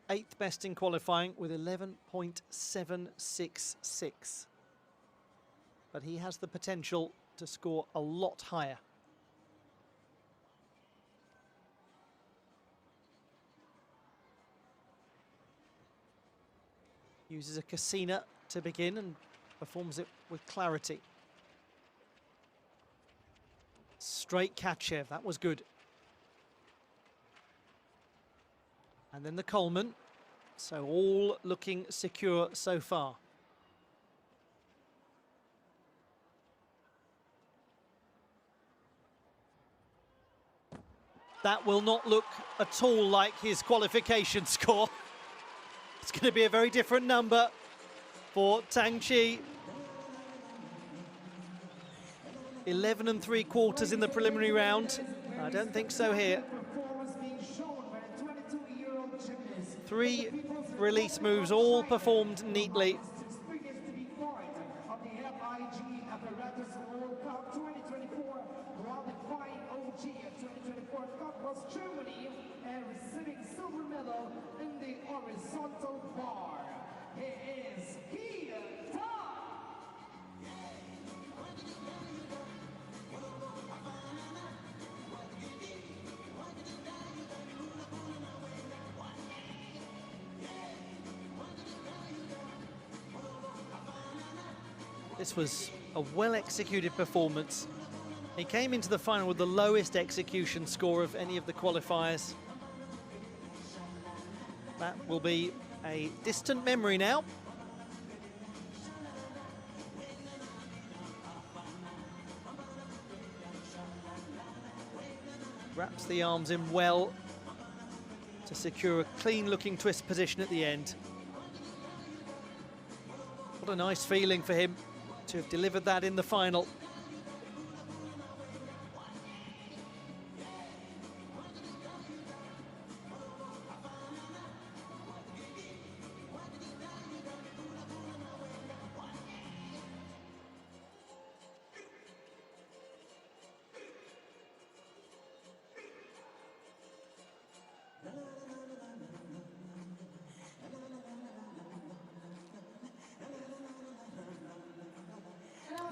Eighth best in qualifying with 11.766. But he has the potential to score a lot higher. Uses a Casina to begin and performs it with clarity. Straight Kachev, that was good. And then the Coleman, so all looking secure so far. That will not look at all like his qualification score. It's going to be a very different number for Tang Chi. 11 3/4 in the preliminary round. I don't think so here. 3 release moves, all performed neatly. Experience to be part of the WAG Apparatus World Cup 2024, qualifying OG 2024 Cup was Germany and receiving silver medal in the horizontal bar. He is Kia Ta. This was a well-executed performance. He came into the final with the lowest execution score of any of the qualifiers. That will be a distant memory now. Wraps the arms in well to secure a clean-looking twist position at the end. What a nice feeling for him to have delivered that in the final.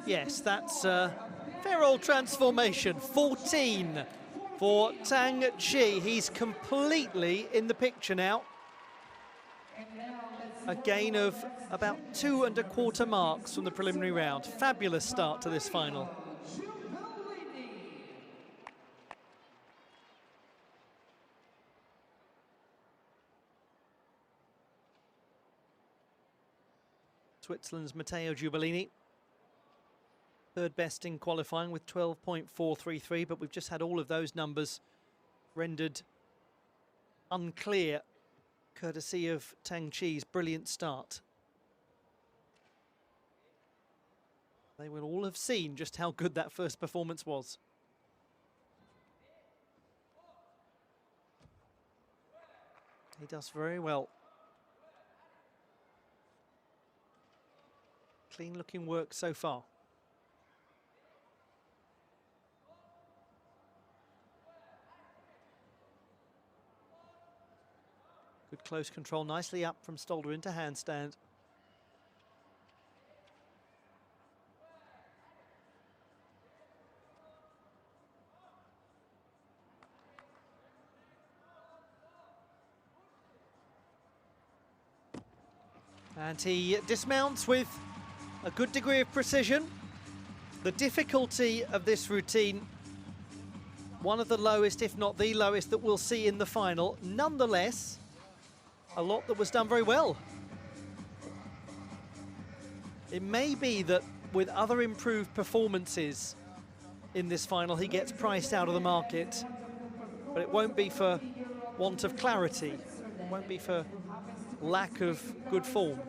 Yes, that's a fair old transformation. 14 for Tang Chi. He's completely in the picture now. A gain of about 2¼ marks from the preliminary round. Fabulous start to this final. Switzerland's Matteo Giubellini, third best in qualifying with 12.433, but we've just had all of those numbers rendered unclear courtesy of Tang Chi's brilliant start. They will all have seen just how good that first performance was. He does very well. Clean looking work so far. Good close control, nicely up from Stolder into handstand. And he dismounts with a good degree of precision. The difficulty of this routine, one of the lowest, if not the lowest, that we'll see in the final. Nonetheless, a lot that was done very well. It may be that with other improved performances in this final, he gets priced out of the market, but it won't be for want of clarity. It won't be for lack of good form.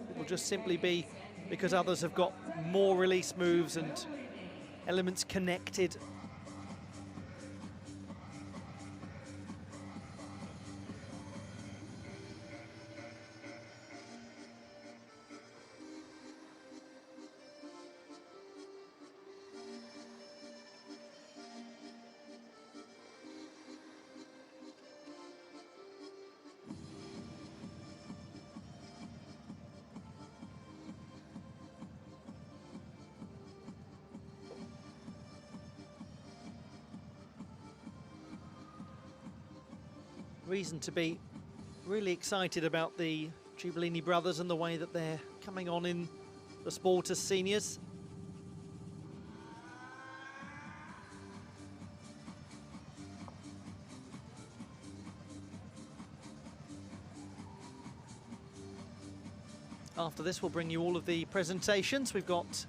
It will just simply be because others have got more release moves and elements connected. Reason to be really excited about the Giubellini brothers and the way that they're coming on in the sport as seniors. After this, we'll bring you all of the presentations. We've got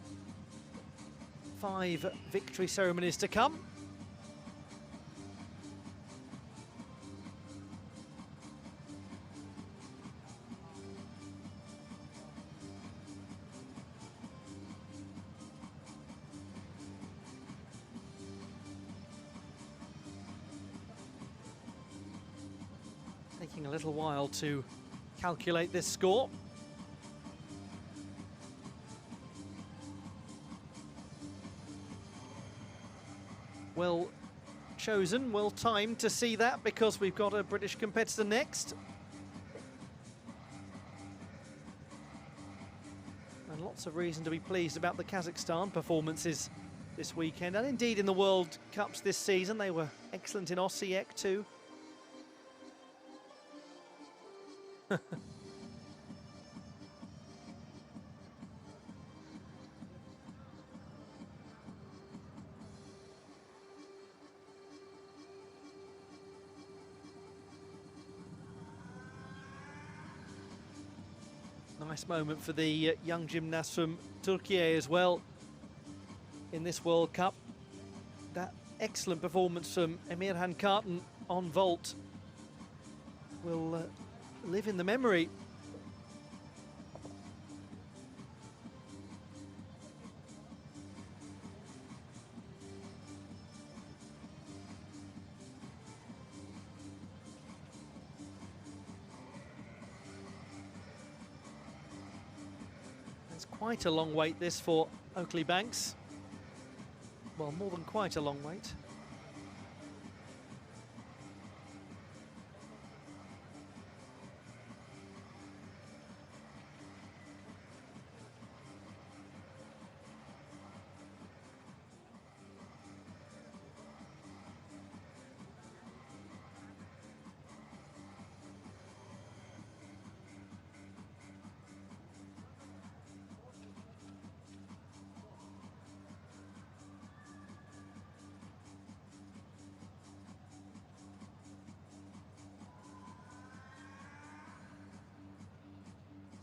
5 victory ceremonies to come. Taking a little while to calculate this score. Well chosen, well timed to see that, because we've got a British competitor next. And lots of reason to be pleased about the Kazakhstan performances this weekend, and indeed in the World Cups this season. They were excellent in Osijek too. Nice moment for the young gymnast from Turkey as well in this World Cup. That excellent performance from Emirhan Kartan on vault will live in the memory. It's quite a long wait this for Oakley Banks. Well, more than quite a long wait.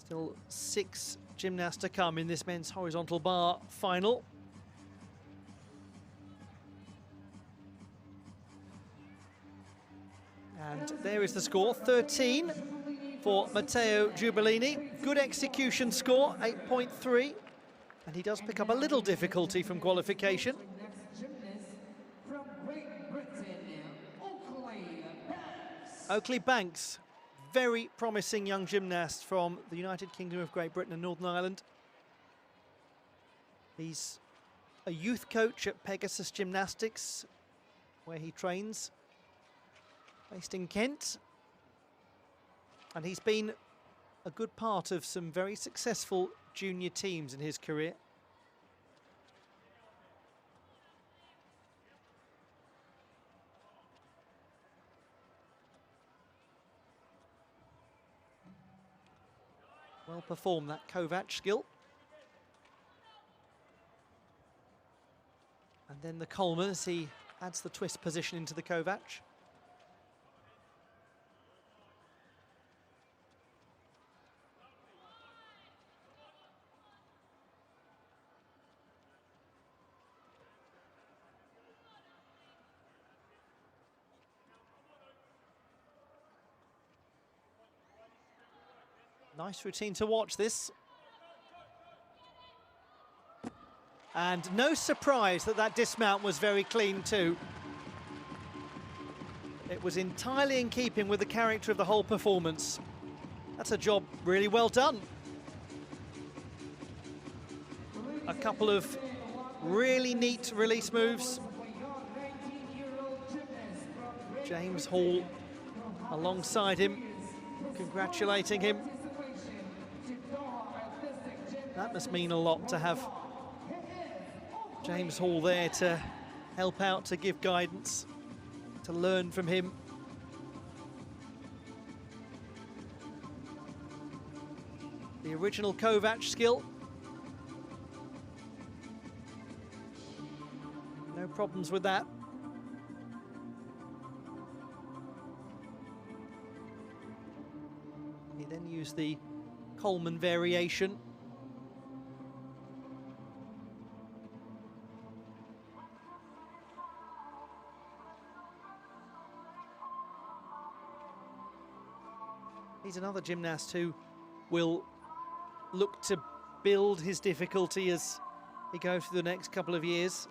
Still 6 gymnasts to come in this men's horizontal bar final. And there is the score, 13 for Matteo Giubellini. Good execution score, 8.3. And he does pick up a little difficulty from qualification. Next gymnast from Great Britain, Oakley Banks, very promising young gymnast from the United Kingdom of Great Britain and Northern Ireland. He's a youth coach at Pegasus Gymnastics, where he trains, based in Kent. And he's been a good part of some very successful junior teams in his career. Well performed, that Kovac skill. And then the Coleman as he adds the twist position into the Kovac. Nice routine to watch this. And no surprise that that dismount was very clean too. It was entirely in keeping with the character of the whole performance. That's a job really well done. A couple of really neat release moves. James Hall alongside him, congratulating him. That must mean a lot to have James Hall there to help out, to give guidance, to learn from him. The original Kovac skill. No problems with that. He then used the Coleman variation. He's another gymnast who will look to build his difficulty as he goes through the next couple of years.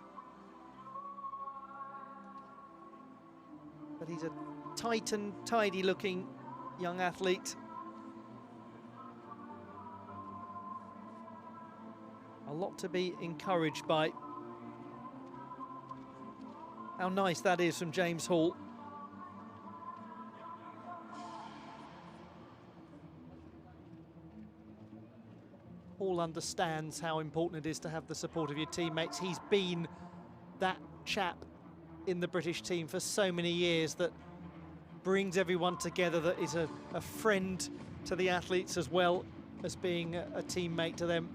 But he's a tight and tidy looking young athlete. A lot to be encouraged by. How nice that is from James Hall. Hall understands how important it is to have the support of your teammates. He's been that chap in the British team for so many years that brings everyone together, that is a friend to the athletes as well as being a teammate to them.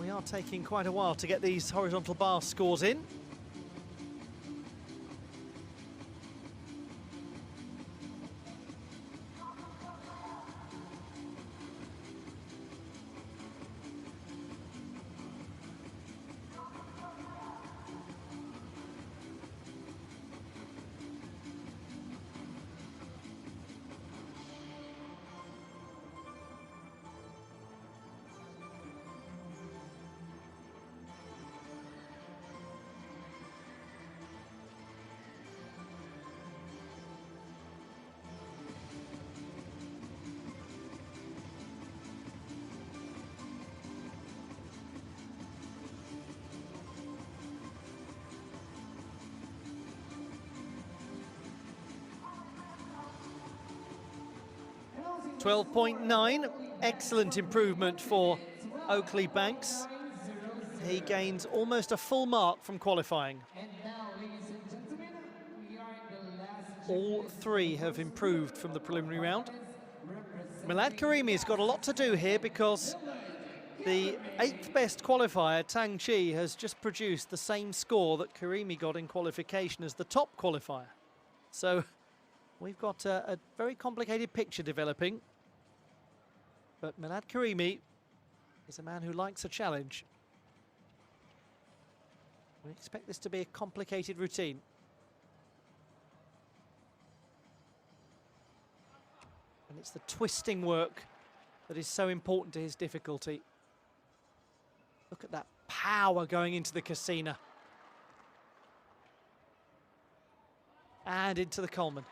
We are taking quite a while to get these horizontal bar scores in. .9, excellent improvement for Oakley Banks. He gains almost a full mark from qualifying. All three have improved from the preliminary round. Milad Karimi's got a lot to do here because The 8th best qualifier, Tang Chi, has just produced the same score that Karimi got in qualification as the top qualifier. So we've got a very complicated picture developing. But Milad Karimi is a man who likes a challenge. We expect this to be a complicated routine. And it's the twisting work that is so important to his difficulty. Look at that power going into the Cassina. And into the Coleman.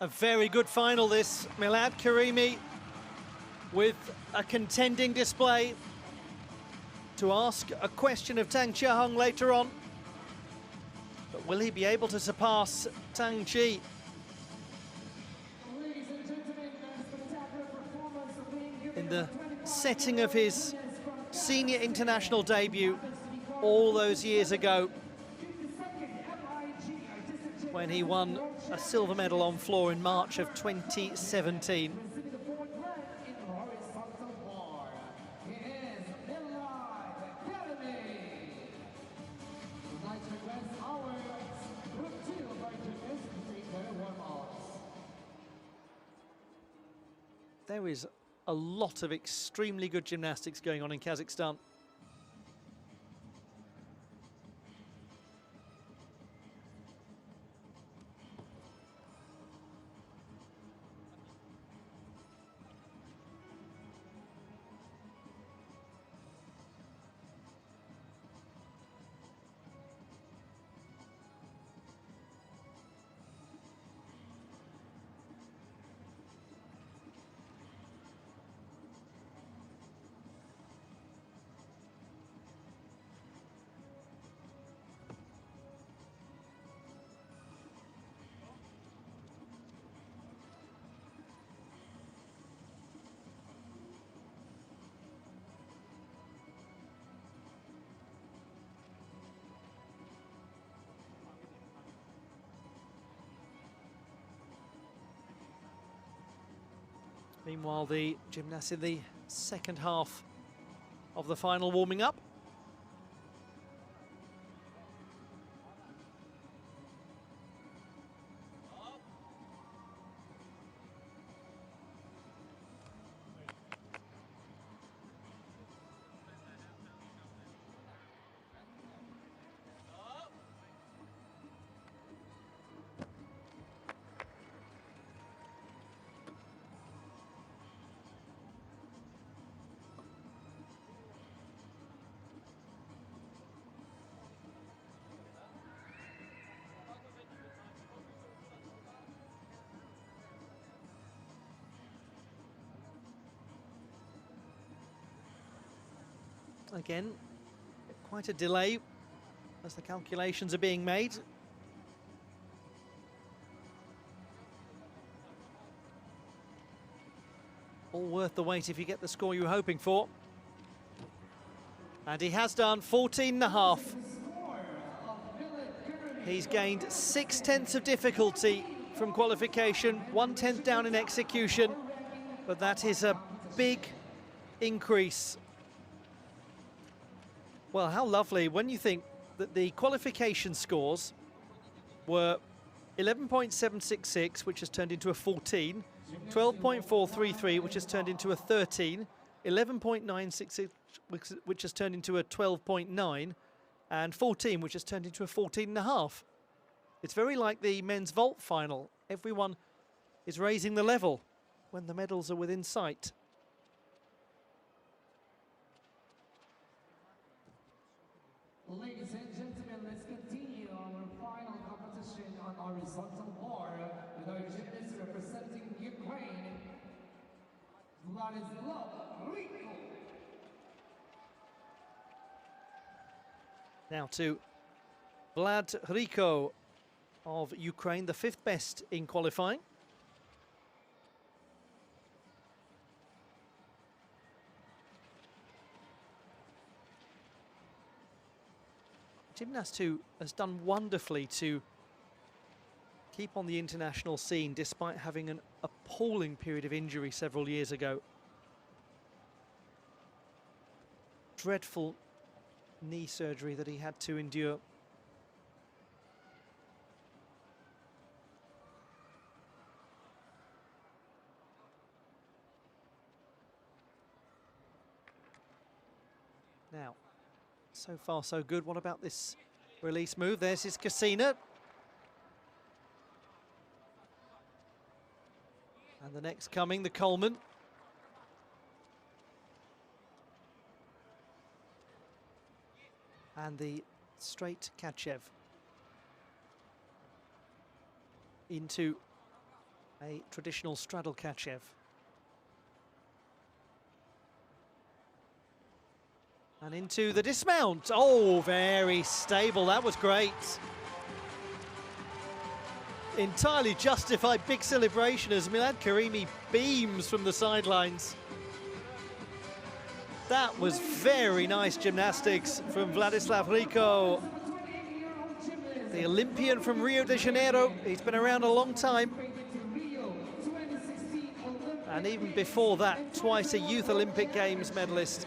A very good final this. Milad Karimi with a contending display to ask a question of Tang Chia-hung later on. But will he be able to surpass Tang Chi? In the setting of his senior international debut all those years ago, when he won a silver medal on floor in March of 2017. There is a lot of extremely good gymnastics going on in Kazakhstan. Meanwhile, the gymnasts in the second half of the final warming up. Again, quite a delay as the calculations are being made. All worth the wait if you get the score you were hoping for. And he has done 14.5. He's gained 6/10 of difficulty from qualification, 1/10 down in execution, but that is a big increase. Well, how lovely when you think that the qualification scores were 11.766, which has turned into a 14, 12.433, which has turned into a 13, 11.966, which has turned into a 12.9, and 14, which has turned into a 14.5. It's very like the men's vault final. Everyone is raising the level when the medals are within sight. Ladies and gentlemen, let's continue our final competition on horizontal bar with our gymnast representing Ukraine, Vladislav. Now to Vlad Hriko of Ukraine, the 5th best in qualifying. Gymnast who has done wonderfully to keep on the international scene despite having an appalling period of injury several years ago. Dreadful knee surgery that he had to endure. Now, so far so good. What about this release move? There's his Casina. And the next coming, the Coleman. And the straight Kachev. Into a traditional straddle Kachev. And into the dismount. Oh, very stable. That was great. Entirely justified big celebration as Milad Karimi beams from the sidelines. That was very nice gymnastics from Vladislav Rico. The Olympian from Rio de Janeiro. He's been around a long time. And even before that, twice a Youth Olympic Games medalist.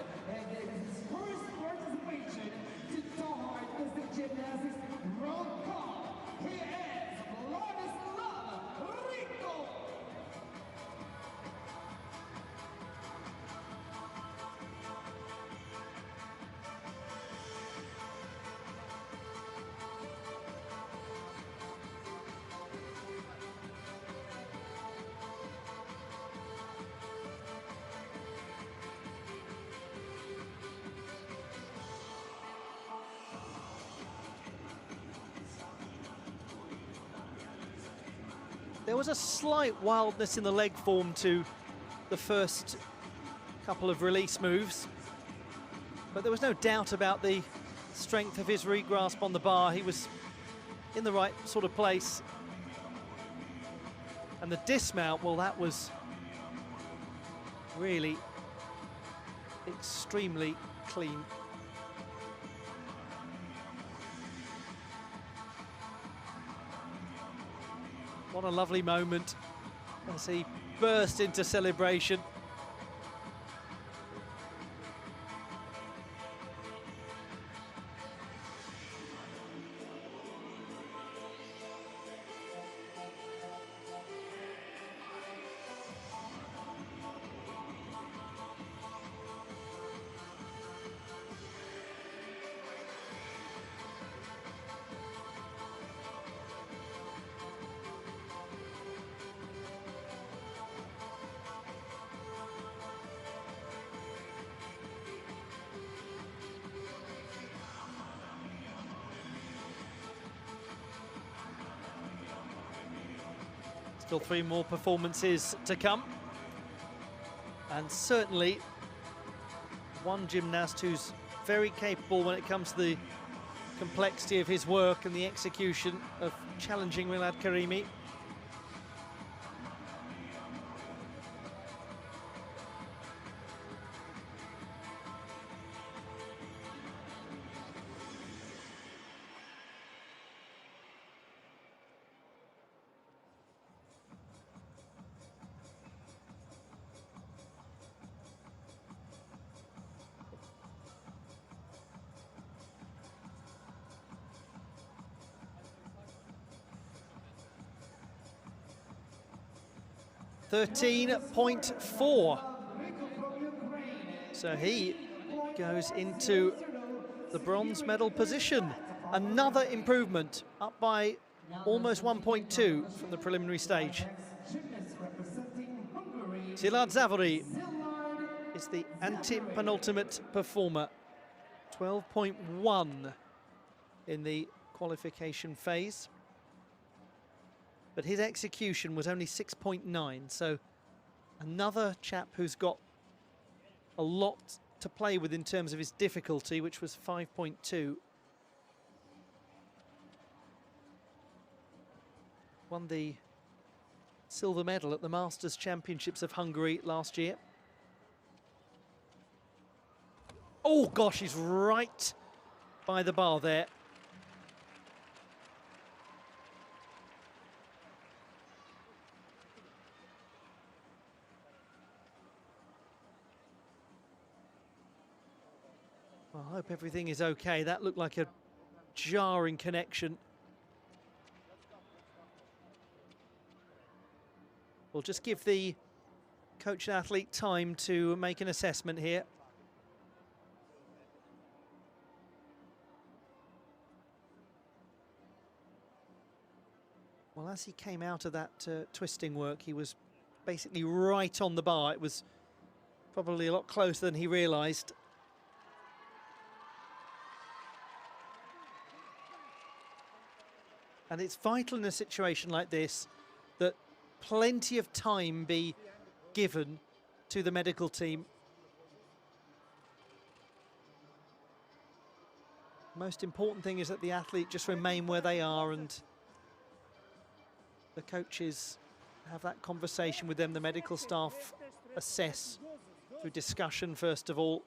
There was a slight wildness in the leg form to the first couple of release moves, but there was no doubt about the strength of his regrasp on the bar. He was in the right sort of place. And the dismount, well, that was really extremely clean. What a lovely moment as he burst into celebration. Still 3 more performances to come. And certainly one gymnast who's very capable when it comes to the complexity of his work and the execution of challenging Milad Karimi. .4. So he goes into the bronze medal position. Another improvement, up by almost 1.2 from the preliminary stage. Szilard Závory is the anti-penultimate performer. 12.1 in the qualification phase. But his execution was only 6.9, so another chap who's got a lot to play with in terms of his difficulty, which was 5.2. Won the silver medal at the Masters Championships of Hungary last year. Oh gosh, he's right by the bar there. Well, I hope everything is okay. That looked like a jarring connection. We'll just give the coach and athlete time to make an assessment here. Well, as he came out of that twisting work, he was basically right on the bar. It was probably a lot closer than he realised. And it's vital in a situation like this that plenty of time be given to the medical team. Most important thing is that the athlete just remain where they are and the coaches have that conversation with them, the medical staff assess through discussion first of all.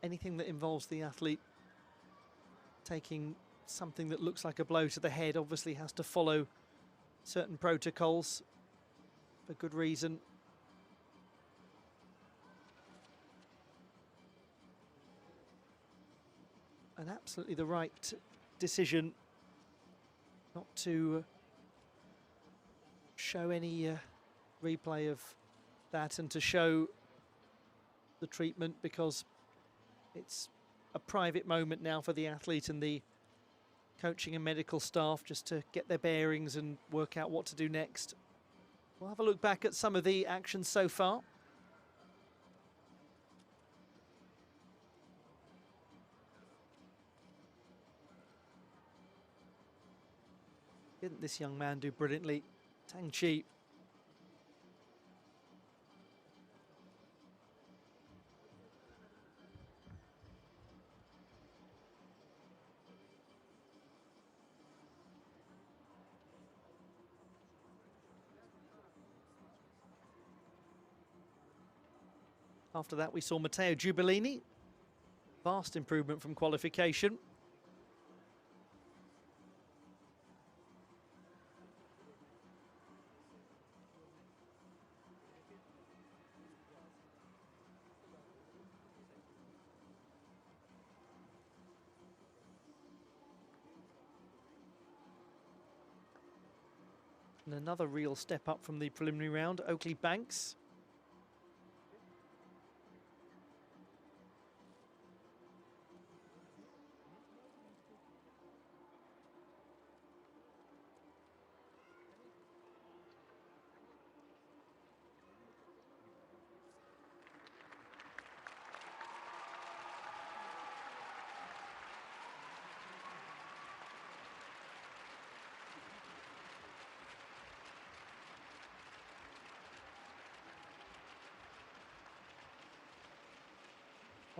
Anything that involves the athlete taking something that looks like a blow to the head obviously has to follow certain protocols for good reason. And absolutely the right decision not to show any replay of that and to show the treatment, because it's a private moment now for the athlete and the coaching and medical staff just to get their bearings and work out what to do next. We'll have a look back at some of the actions so far. Didn't this young man do brilliantly? Tang Chi. After that, we saw Matteo Giubellini. Vast improvement from qualification. And another real step up from the preliminary round, Oakley Banks.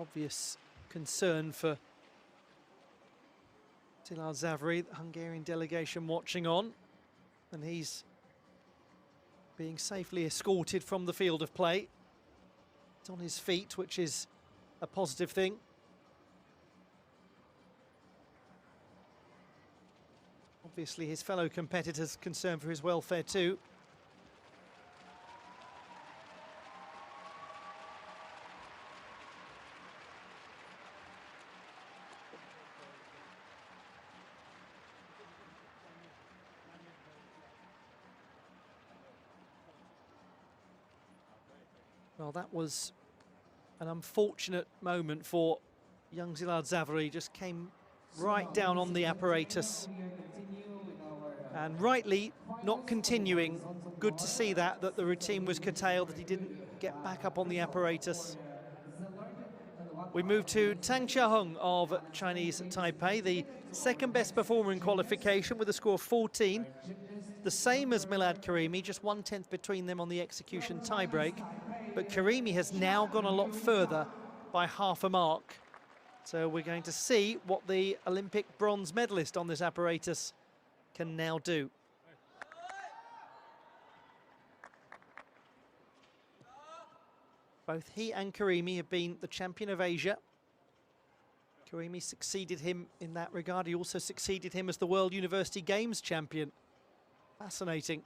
Obvious concern for Tilal Zavri, the Hungarian delegation watching on, and he's being safely escorted from the field of play. He's on his feet, which is a positive thing. Obviously his fellow competitors concerned for his welfare too. Well, that was an unfortunate moment for young Zilad Zavri. Just came right down on the apparatus. And rightly not continuing. Good to see that the routine was curtailed, that he didn't get back up on the apparatus. We move to Tang Chia-hung of Chinese Taipei, the second best performer in qualification with a score of 14. The same as Milad Karimi, just 1/10 between them on the execution tiebreak. But Karimi has now gone a lot further by half a mark. So we're going to see what the Olympic bronze medalist on this apparatus can now do. Both he and Karimi have been the champion of Asia. Karimi succeeded him in that regard. He also succeeded him as the World University Games champion. Fascinating.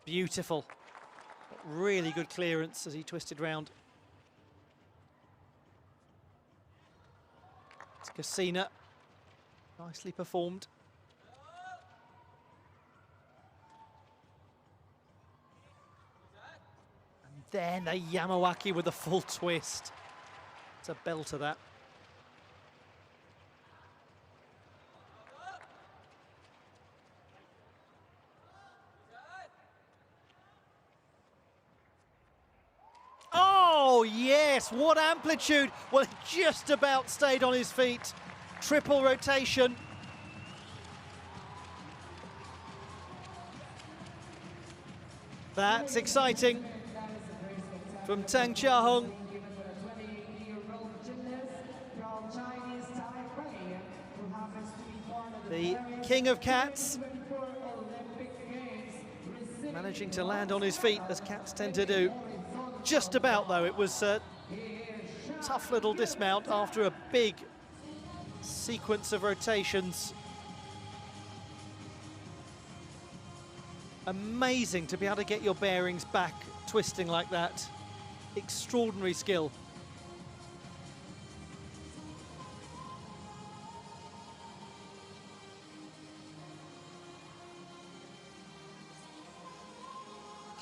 Beautiful. Really good clearance as he twisted round. It's Cassina. Nicely performed. And then a Yamawaki with a full twist. It's a belter, that. Oh, yes, what amplitude. Well, it just about stayed on his feet. Triple rotation. That's exciting from Tang Chia-hung. The king of cats. Managing to land on his feet, as cats tend to do. Just about, though. It was a tough little dismount after a big sequence of rotations. Amazing to be able to get your bearings back twisting like that. Extraordinary skill.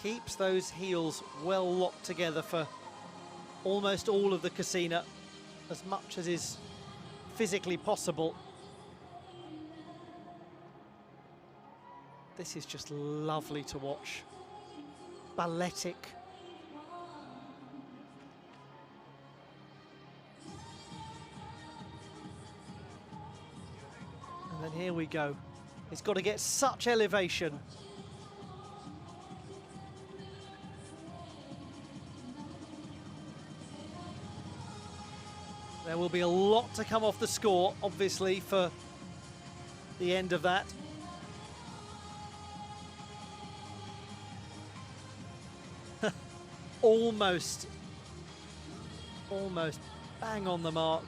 Keeps those heels well locked together for almost all of the Cassina, as much as is physically possible. This is just lovely to watch. Balletic. And then here we go. He's got to get such elevation. There will be a lot to come off the score, obviously, for the end of that. Almost bang on the mark.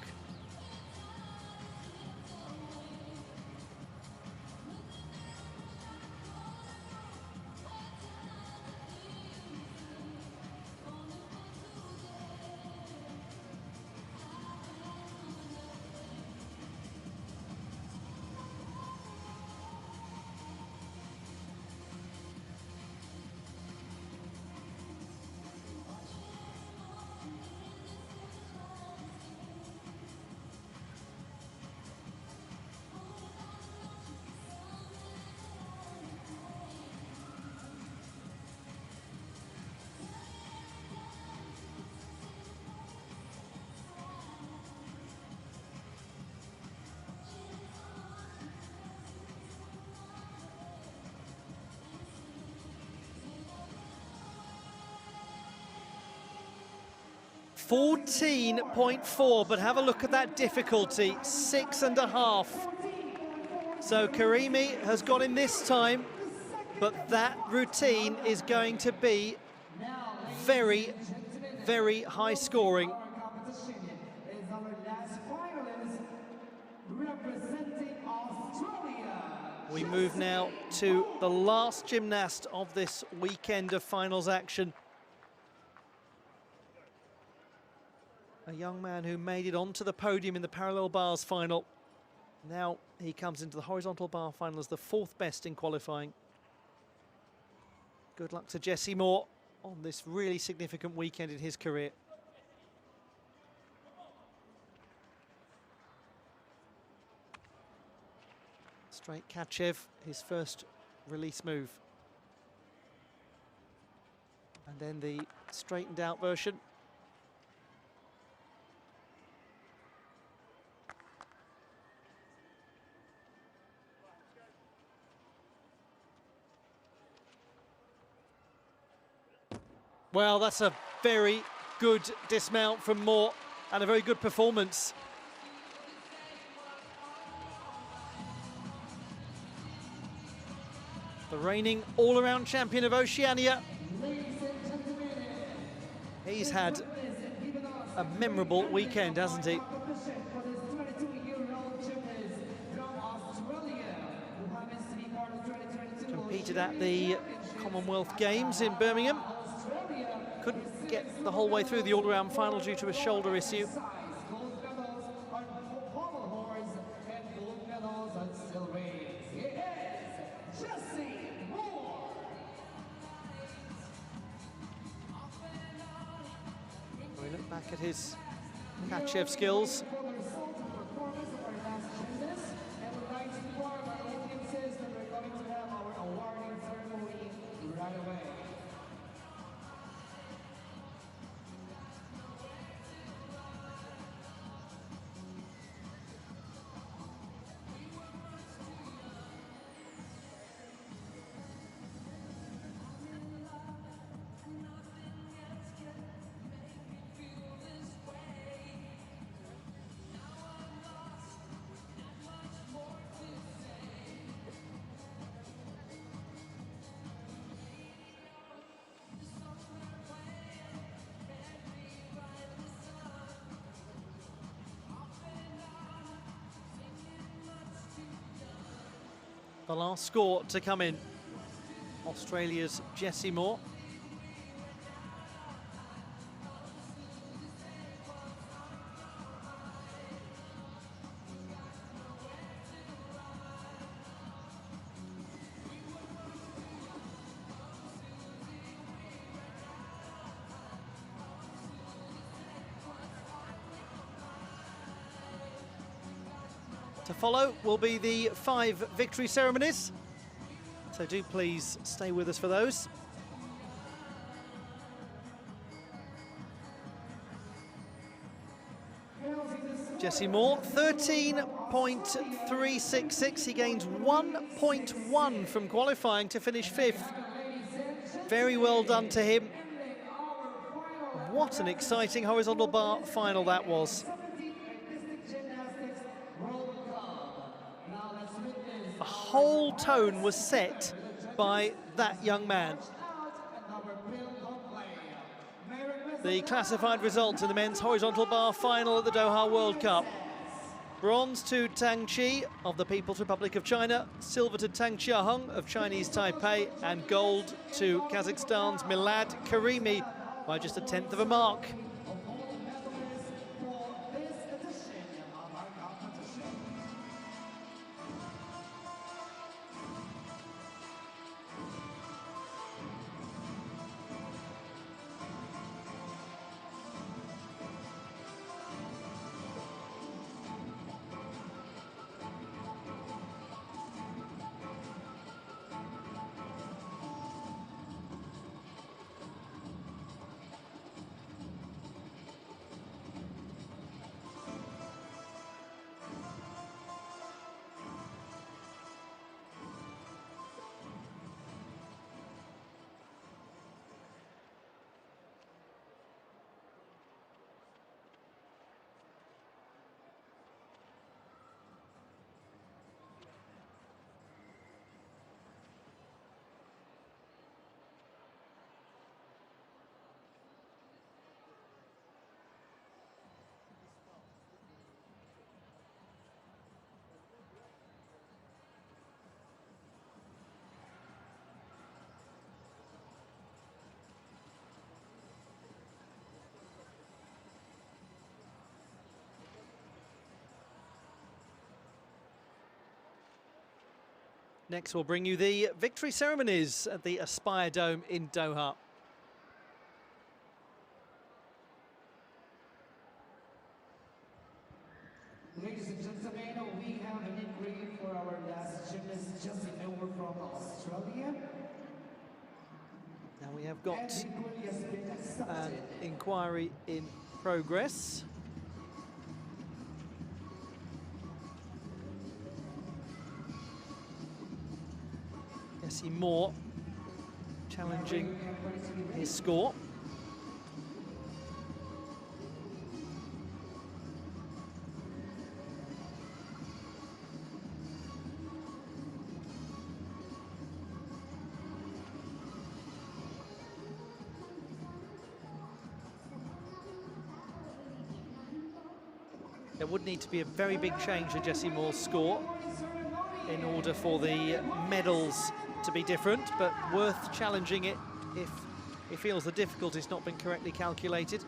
.4, but have a look at that difficulty, 6.5. So Karimi has got him this time, but that routine is going to be very, very high scoring. We move now to the last gymnast of this weekend of finals action. A young man who made it onto the podium in the parallel bars final. Now he comes into the horizontal bar final as the 4th best in qualifying. Good luck to Jesse Moore on this really significant weekend in his career. Straight Kachev, his first release move. And then the straightened out version. Well, that's a very good dismount from Moore and a very good performance. The reigning all-around champion of Oceania. He's had a memorable weekend, hasn't he? competed at the Commonwealth Games in Birmingham. Couldn't get the whole way through the all-around final due to a shoulder issue. We look back at his Kachev skills. The last score to come in, Australia's Jessie Moore. To follow will be the 5 victory ceremonies, so do please stay with us for those. Jessie Moore, 13.366. He gains 1.1 from qualifying to finish 5th. Very well done to him. What an exciting horizontal bar final that was. The whole tone was set by that young man. The classified results in the men's horizontal bar final at the Doha World Cup. Bronze to Tang Chi of the People's Republic of China, silver to Tang Chiahong of Chinese Taipei, and gold to Kazakhstan's Milad Karimi by just a 1/10 of a mark. Next, we'll bring you the victory ceremonies at the Aspire Dome in Doha. Ladies and gentlemen, we have an inquiry for our last gymnast, Jessie Moore from Australia. Now we have got an inquiry in progress. Jessie Moore challenging his score. There would need to be a very big change to Jessie Moore's score in order for the medals to be different, but worth challenging it if he feels the difficulty's not been correctly calculated.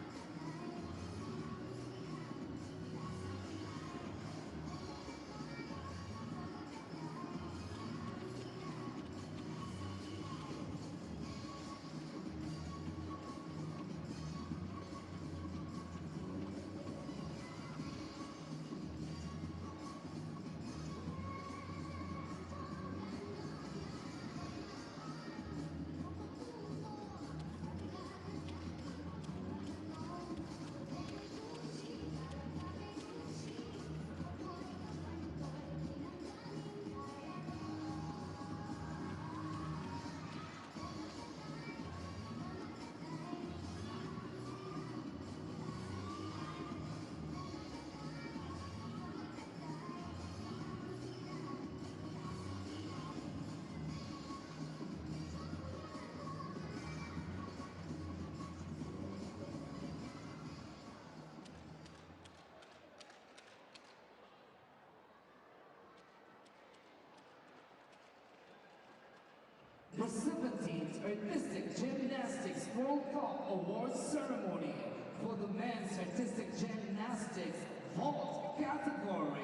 The 17th Artistic Gymnastics World Cup Awards Ceremony for the men's artistic gymnastics vault category.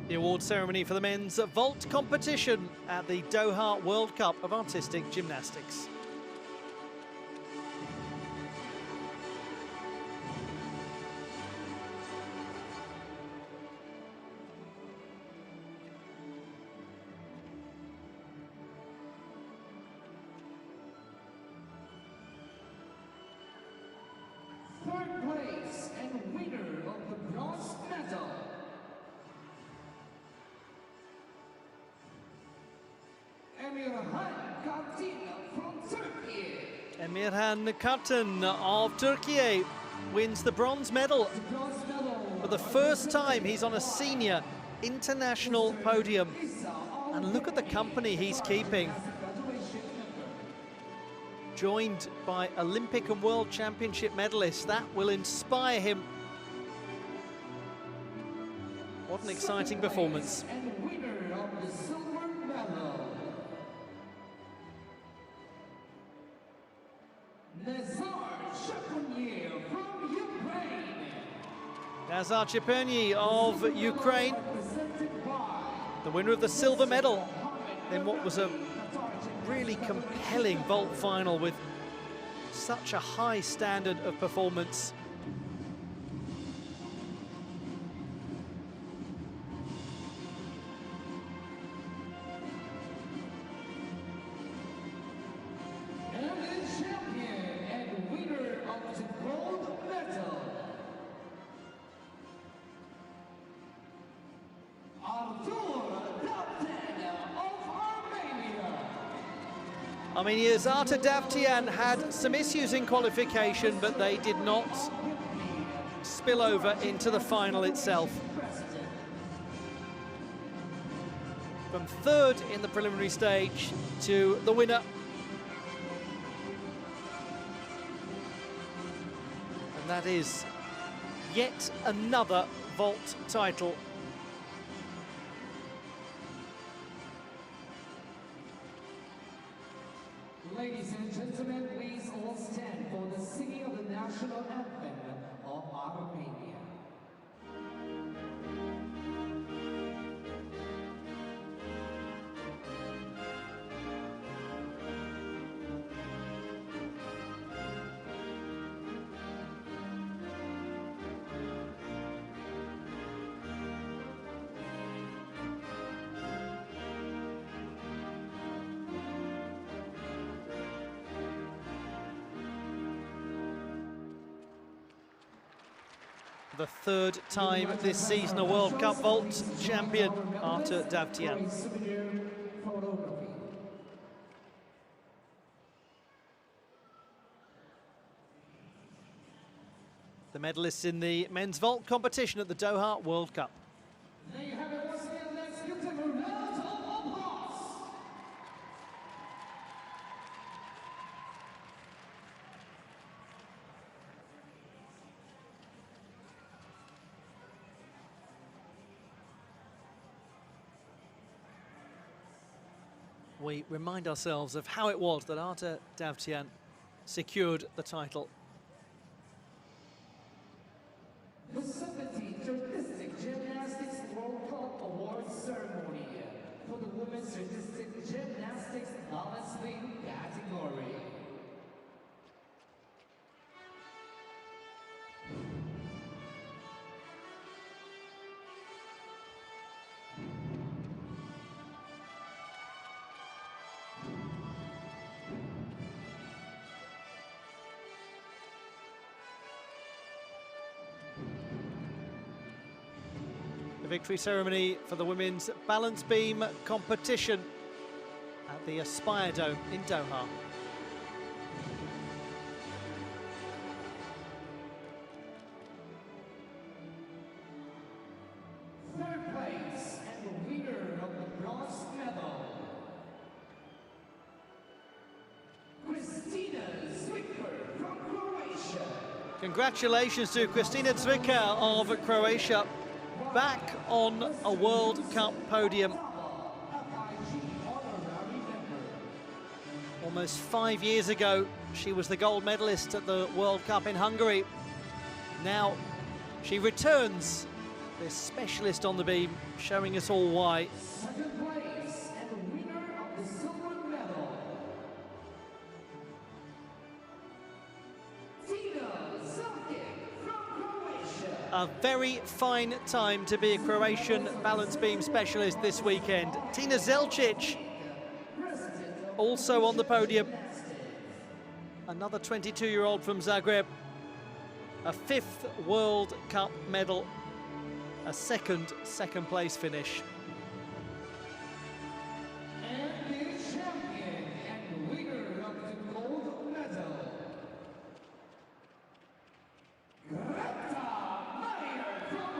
The award ceremony for the men's vault competition at the Doha World Cup of Artistic Gymnastics. Third place and winner of the bronze medal, from Turkey. Emirhan Kartan of Turkey wins the bronze medal. For the first time he's on a senior international podium. And look at the company he's keeping. Joined by Olympic and World Championship medalists. That will inspire him. What an exciting performance. And winner of the silver medal, from Ukraine. Nazar Chepernyi of Ukraine, the winner of the silver medal in what was a really compelling vault final with such a high standard of performance. Armenia's Artur Davtyan had some issues in qualification, but they did not spill over into the final itself. From third in the preliminary stage to the winner. And that is yet another vault title. Ladies and gentlemen, please all stand for the singing of the national anthem of Armenia. The third time this season a World Cup vault champion, Artur Davtyan. The medalists in the men's vault competition at the Doha World Cup. There you have it. we remind ourselves of how it was that Arta Davtyan secured the title. The 17th Artistic Gymnastics World Cup Awards Ceremony for the Women's Artistic Gymnastics Balance Beam category. The victory ceremony for the women's balance beam competition at the Aspire Dome in Doha. Third place and the winner of the bronze medal, Kristina Zwicker from Croatia. Congratulations to Kristina Zwicker of Croatia, back on a World Cup podium. Almost 5 years ago, she was the gold medalist at the World Cup in Hungary. Now, she returns, this specialist on the beam, showing us all why. Second place and the winner of the silver medal, Tina Zelkic from Croatia. A very fine time to be a Croatian balance beam specialist this weekend. Tina Zelcic also on the podium. Another 22-year-old from Zagreb. A 5th World Cup medal. A second place finish. And the champion and winner of the gold medal, from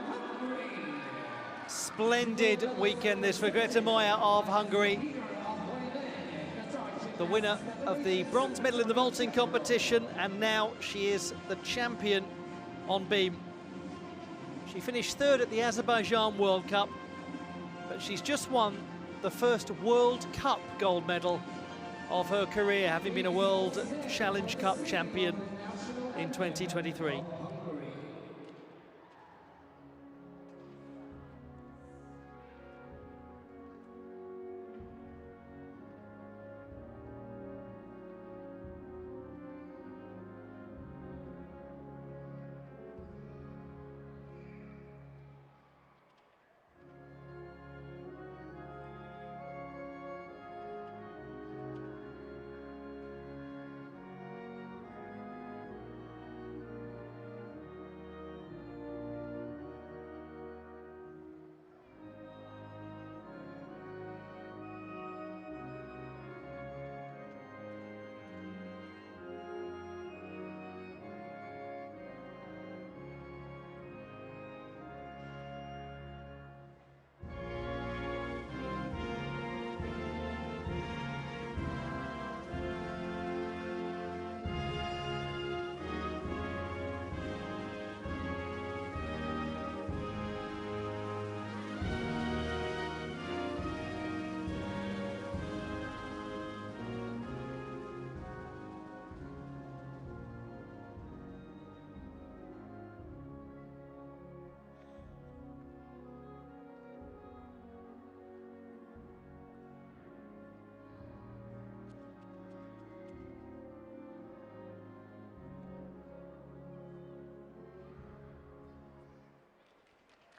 Hungary. Splendid weekend this for Greta Meyer of Hungary. The winner of the bronze medal in the vaulting competition, and now she is the champion on beam. She finished 3rd at the Azerbaijan World Cup, but she's just won the first World Cup gold medal of her career, having been a World Challenge Cup champion in 2023.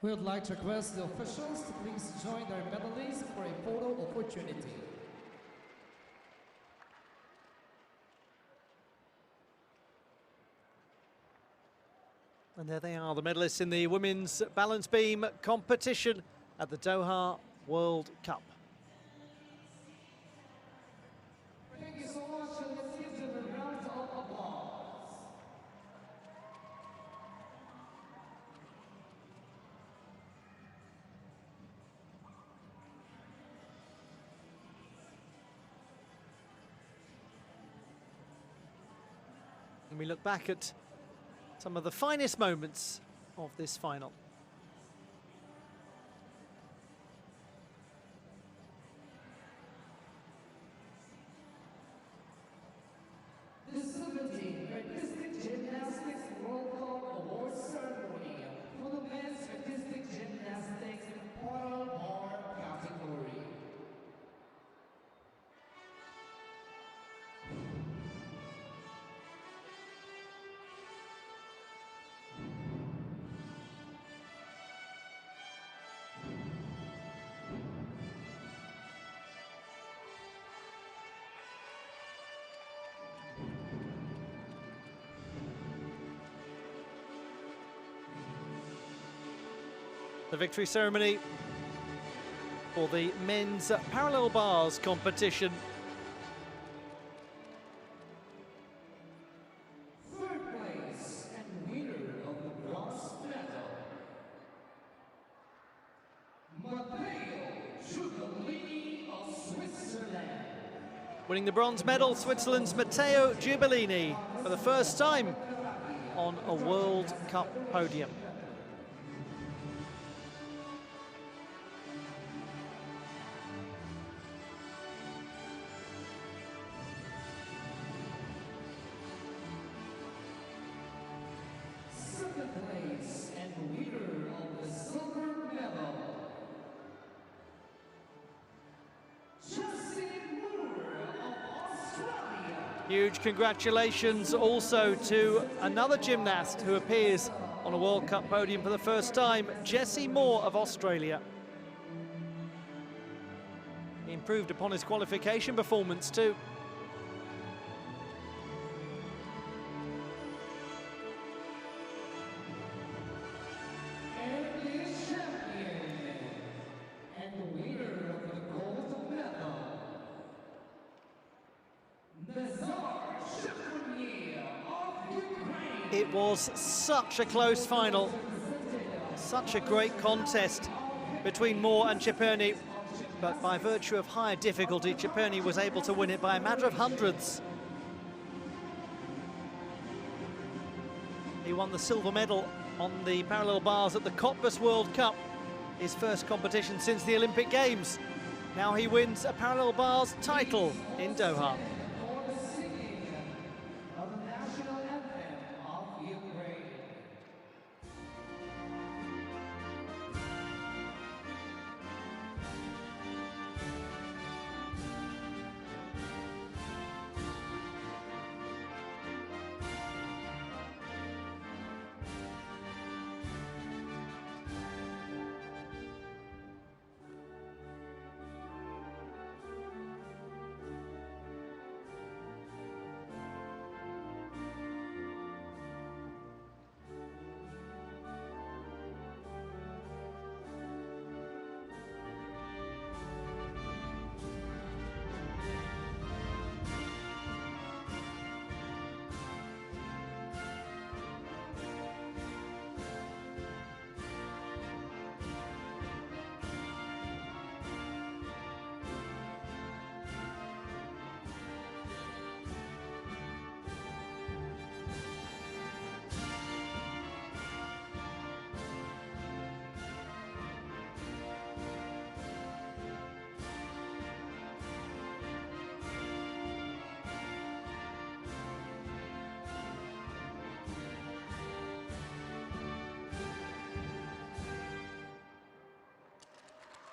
We would like to request the officials to please join their medalists for a photo opportunity. And there they are, the medalists in the women's balance beam competition at the Doha World Cup. Thank you so much, and let's give them a round of applause. And we look back at some of the finest moments of this final. The victory ceremony for the men's parallel bars competition. Third place and winner of the bronze medal, Matteo Giubellini of Switzerland. Winning the bronze medal, Switzerland's Matteo Giubellini for the first time on a World Cup podium. Second place and winner of the silver medal, of Australia. Huge congratulations also to another gymnast who appears on a World Cup podium for the first time, Jessie Moore of Australia. He improved upon his qualification performance too. And the champion and the winner of the gold medal, Nazar Shukunier of Ukraine. It was such a close final, such a great contest between Moore and Ciperni, but by virtue of higher difficulty, Ciperni was able to win it by a matter of hundreds. He won the silver medal on the parallel bars at the Cottbus World Cup, his first competition since the Olympic Games. Now he wins a parallel bars title in Doha. For the singing of the national anthem of Ukraine.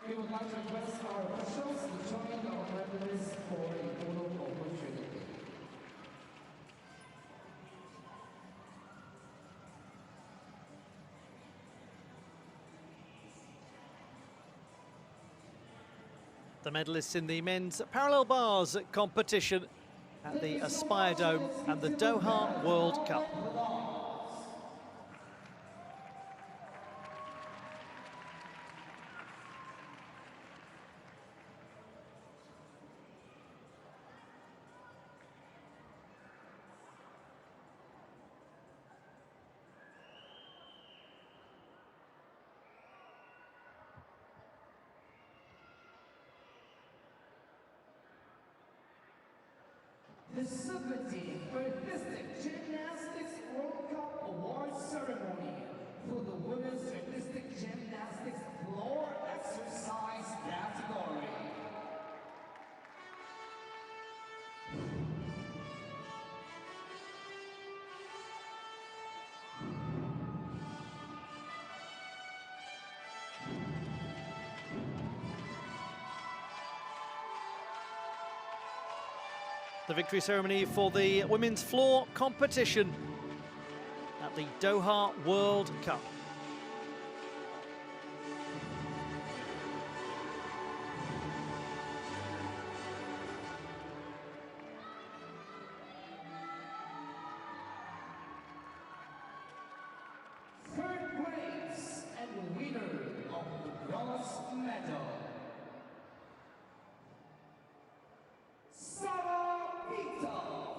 We would like to request our officials to join our medalists for a photo opportunity. The medalists in the men's parallel bars competition at the Aspire Dome and the Doha World Cup. The 17th Artistic Gymnastics World Cup Award Ceremony for the Women's Artistic Gymnastics Floor Exercise category. The victory ceremony for the women's floor competition at the Doha World Cup. Third place and winner bronze medal.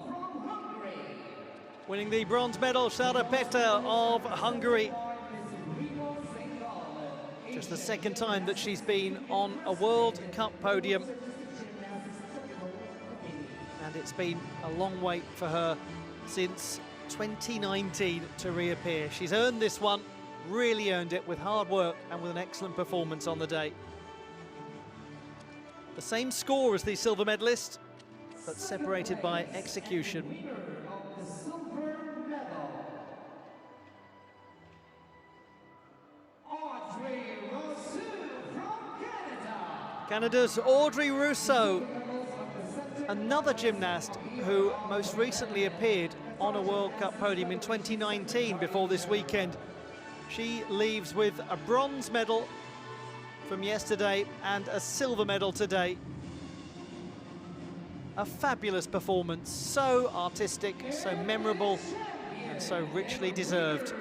From Hungary. Winning the bronze medal, Sara Petter of Hungary. Just the second time that she's been on a World Cup podium. And it's been a long wait for her since 2019 to reappear. She's earned this one, really earned it with hard work and with an excellent performance on the day. The same score as the silver medalist, but separated by execution. Canada's Audrey Rousseau, another gymnast who most recently appeared on a World Cup podium in 2019 before this weekend. She leaves with a bronze medal from yesterday and a silver medal today. A fabulous performance, so artistic, so memorable, and so richly deserved,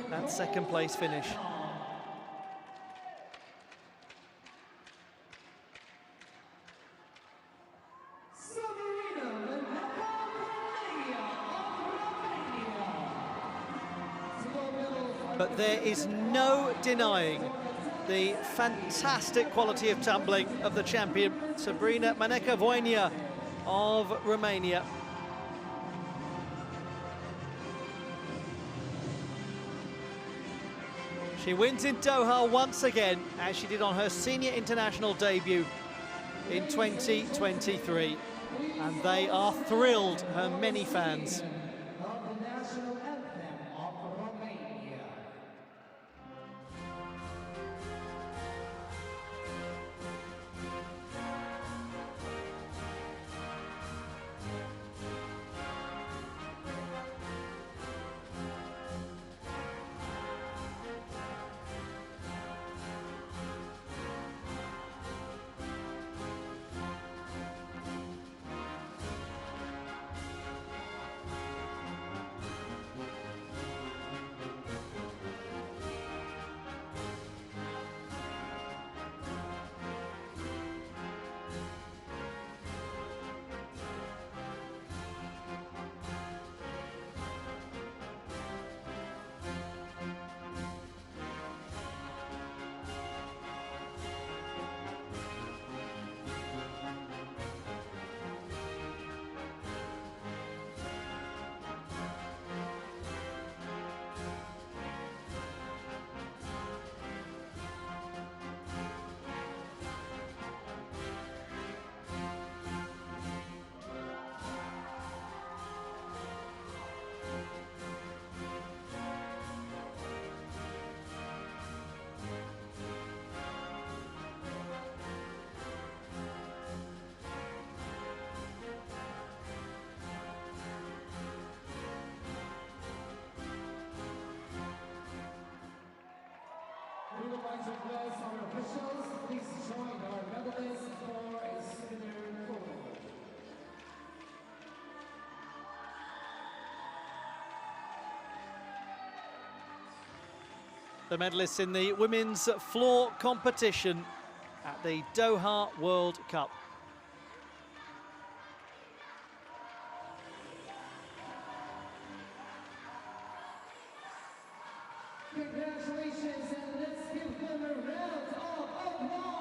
that second place finish. But there is no denying the fantastic quality of tumbling of the champion, Sabrina Maneka-Voinea of Romania. She wins in Doha once again, as she did on her senior international debut in 2023. And they are thrilled, her many fans. We would like to bless our officials. Please join our medalists for a souvenir photo. The medalists in the women's floor competition at the Doha World Cup. Congratulations, and let's give them a round of applause.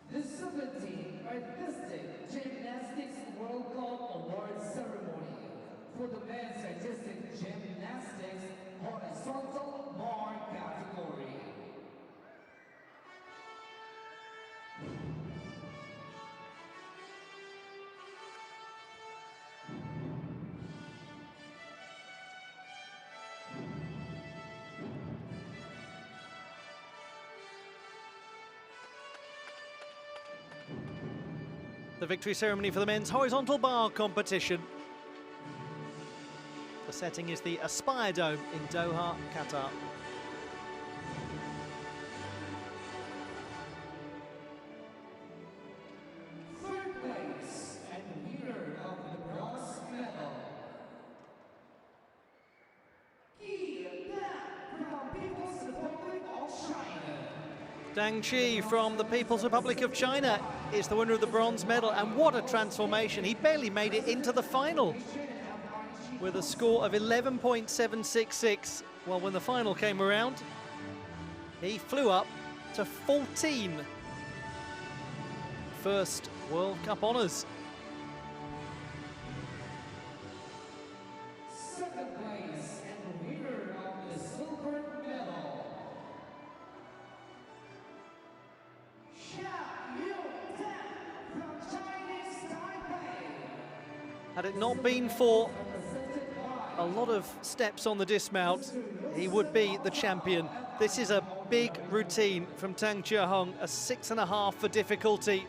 The 17th Artistic Gymnastics World Cup Award Ceremony for the men's artistic gymnastics horizontal bar category. the victory ceremony for the men's horizontal bar competition. The setting is the Aspire Dome in Doha, Qatar. Third place and winner of the bronze medal, from People's Republic of China. Dang Chi from the People's Republic of China is the winner of the bronze medal, and what a transformation. He barely made it into the final with a score of 11.766. Well, when the final came around, he flew up to 14. First World Cup honours. Second place and winner of the silver medal, from Chinese Taipei. Had it not been for a lot of steps on the dismount, he would be the champion. This is a big routine from Tang Chia-hung, a 6.5 for difficulty.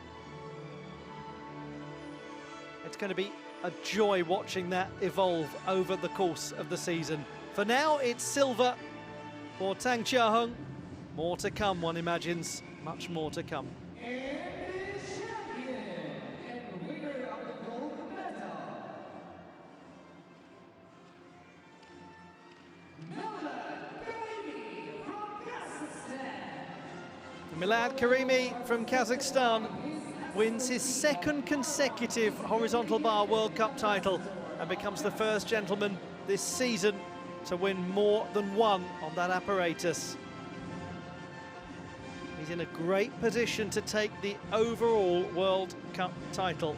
It's going to be a joy watching that evolve over the course of the season. For now, it's silver for Tang Chia-hung. More to come, one imagines. Much more to come. Milad Karimi from Kazakhstan wins his second consecutive horizontal bar World Cup title and becomes the first gentleman this season to win more than one on that apparatus. He's in a great position to take the overall World Cup title.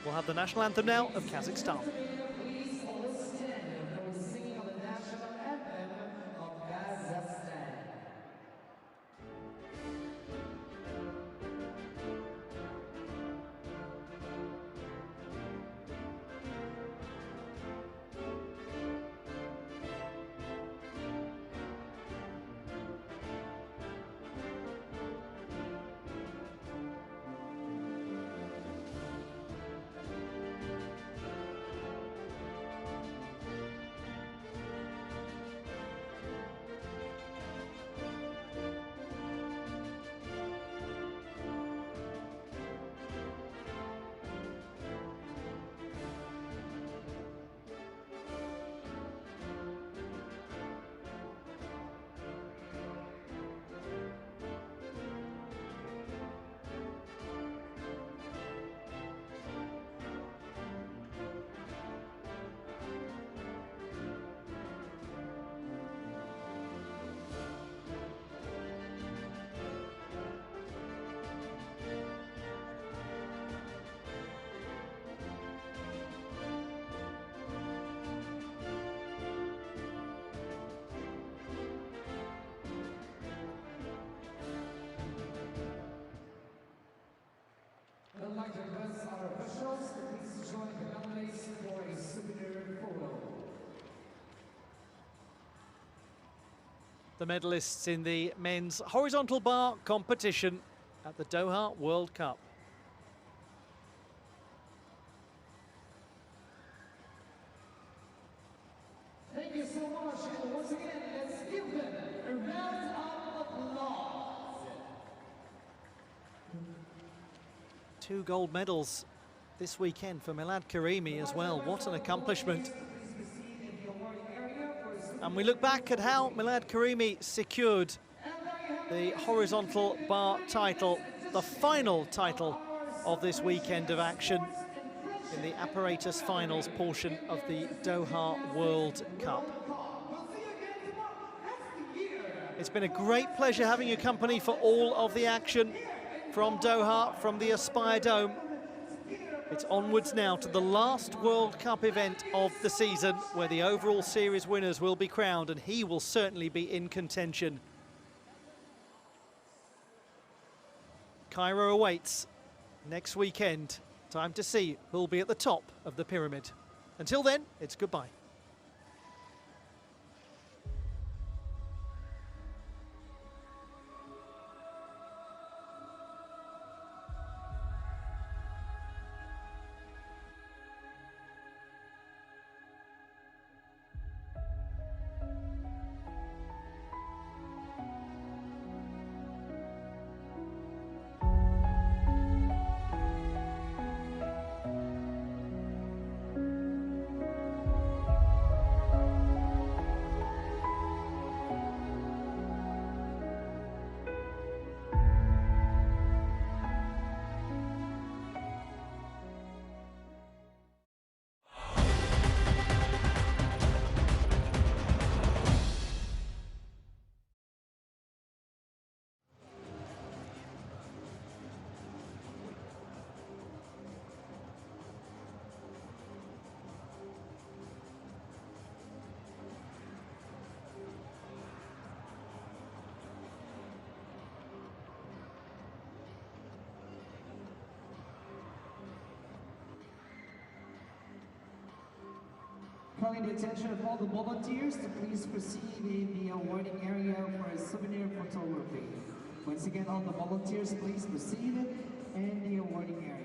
We'll have the national anthem now of Kazakhstan. Please all stand for the singing of the national anthem of Kazakhstan. I'd like to request our officials to please join the families for a souvenir photo. The medalists in the men's horizontal bar competition at the Doha World Cup. Thank you so much, and once again, let's give them a round of applause. 2 gold medals this weekend for Milad Karimi as well. What an accomplishment. And we look back at how Milad Karimi secured the horizontal bar title, the final title of this weekend of action in the Apparatus finals portion of the Doha World Cup. It's been a great pleasure having your company for all of the action from Doha, from the Aspire Dome. It's onwards now to the last World Cup event of the season, where the overall series winners will be crowned, and he will certainly be in contention. Cairo awaits next weekend. Time to see who'll be at the top of the pyramid. Until then, it's goodbye. Calling the attention of all the volunteers to please proceed in the awarding area for a souvenir photography. Once again, all the volunteers, please proceed in the awarding area.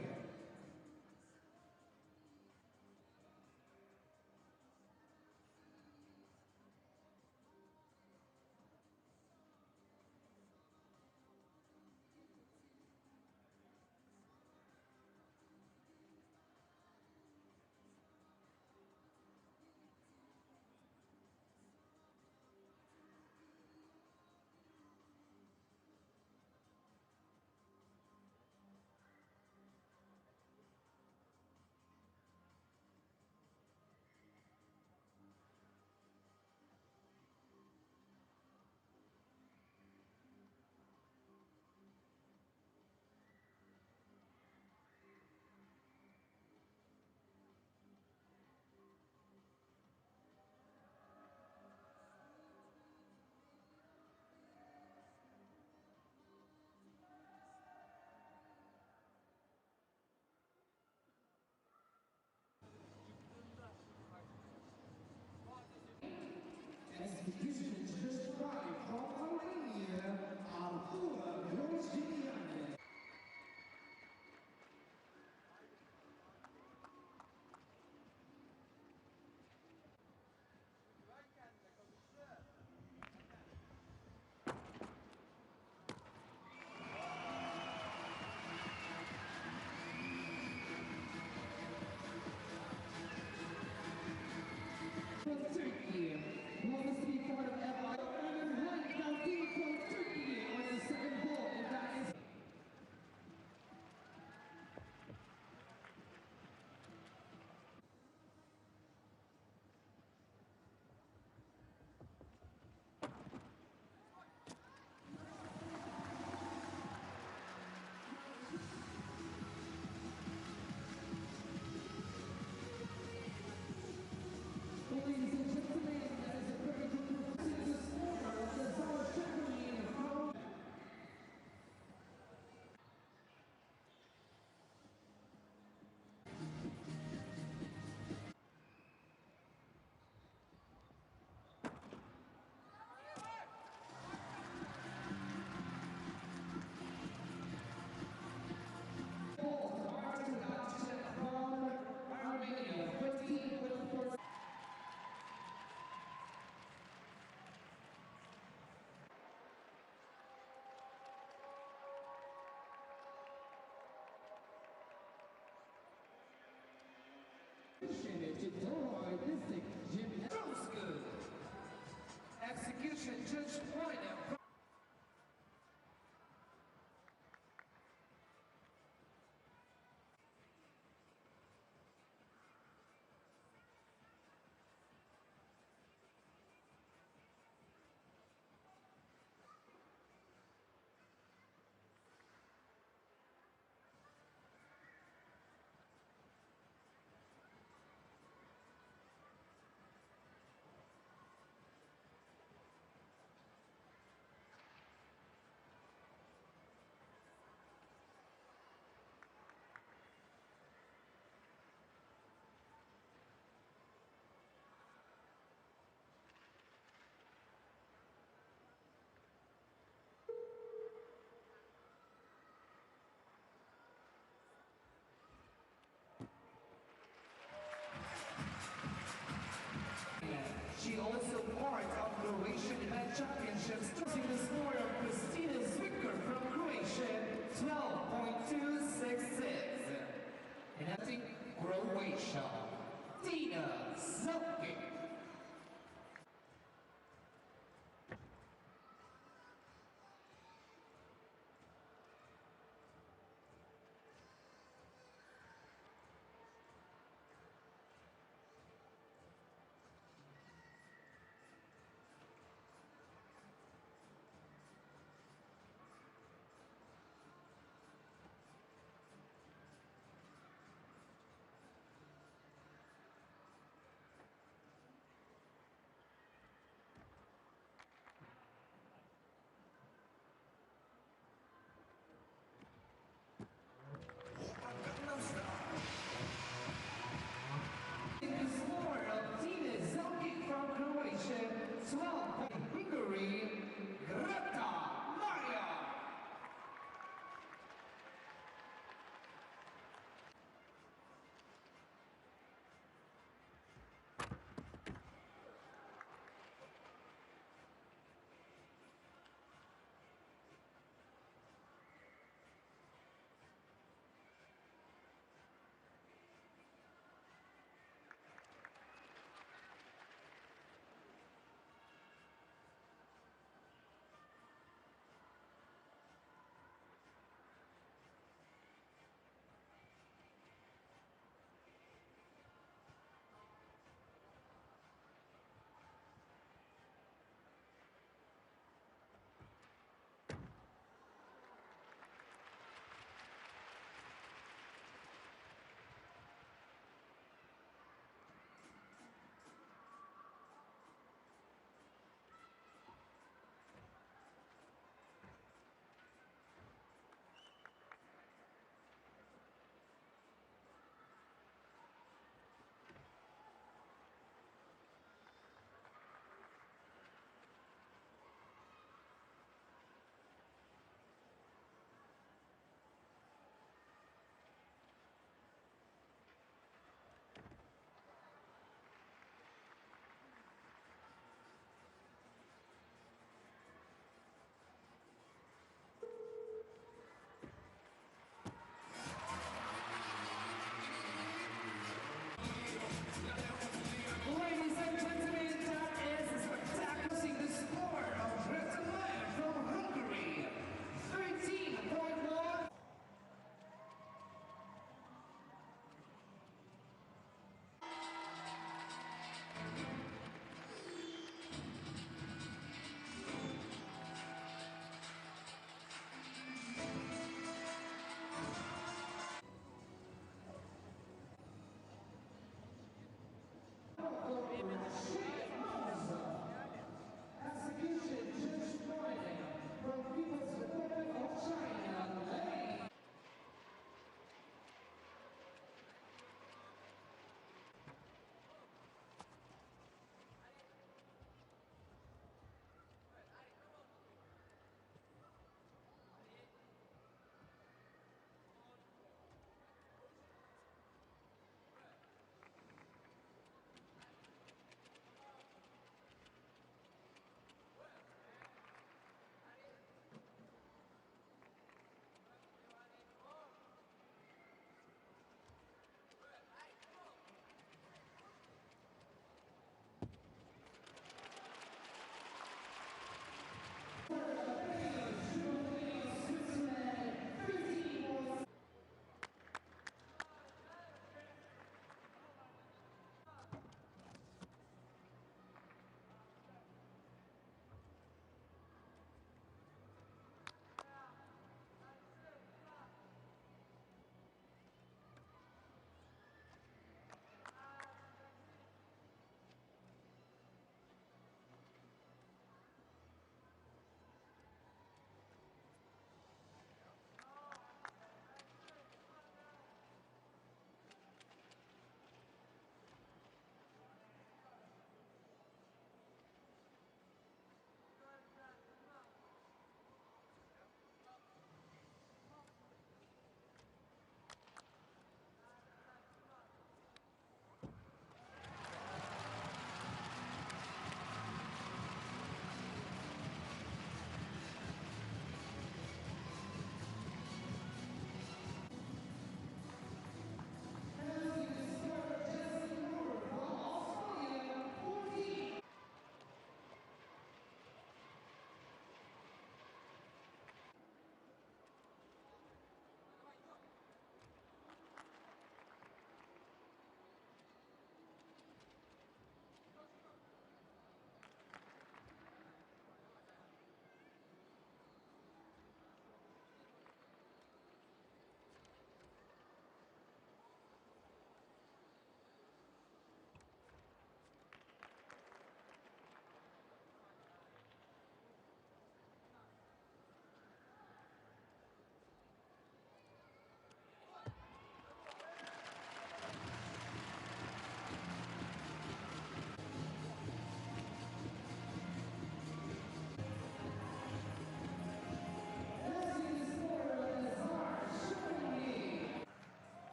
From Turkey, who wants to be part of Apparatus, and one Dalti from Turkey on the second ball, and that is ladies and gentlemen, that is a very good performance this quarter of the Doha Champion from Armenia, 15.4. To Doha Artistic Gymnastics. Good. Execution judge point. She also part of Croatian Head Championships, tossing the score of Kristina Zwicker from Croatia, 12.266. And I think Croatia, Tina Zupke.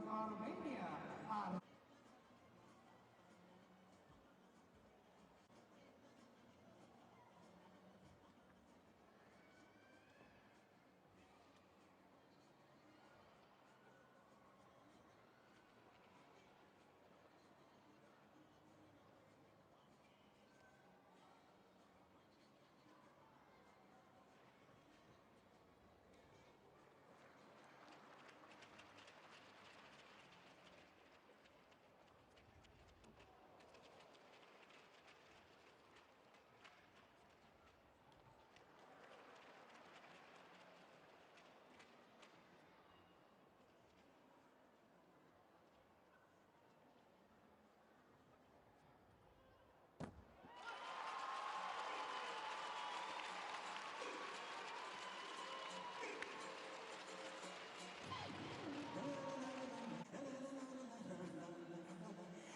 from Armenia.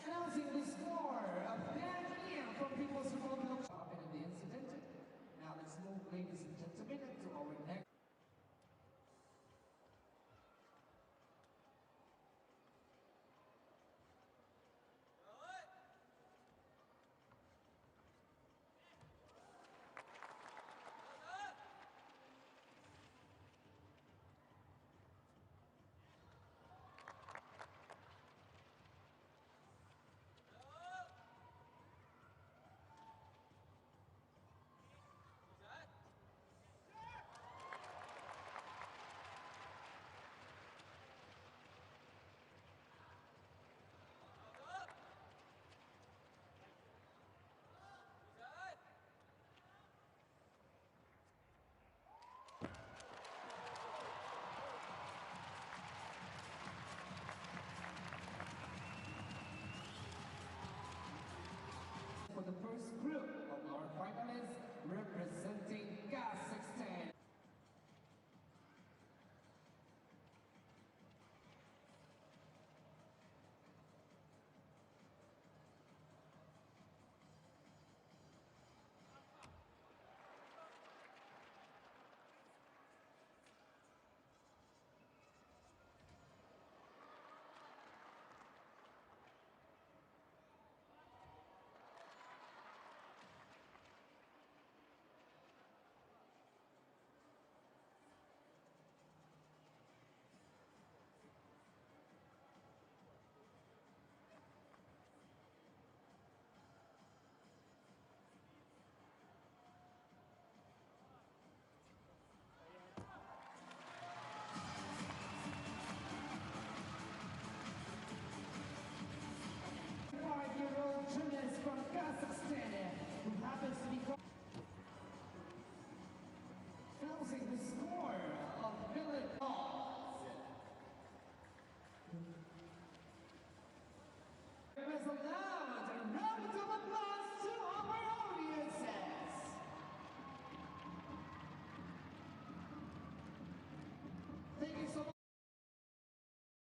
Announcing the score of that year from People's Republic of China in the incident. Now let's move, ladies and gentlemen, to our next. For the first group of our finalists representing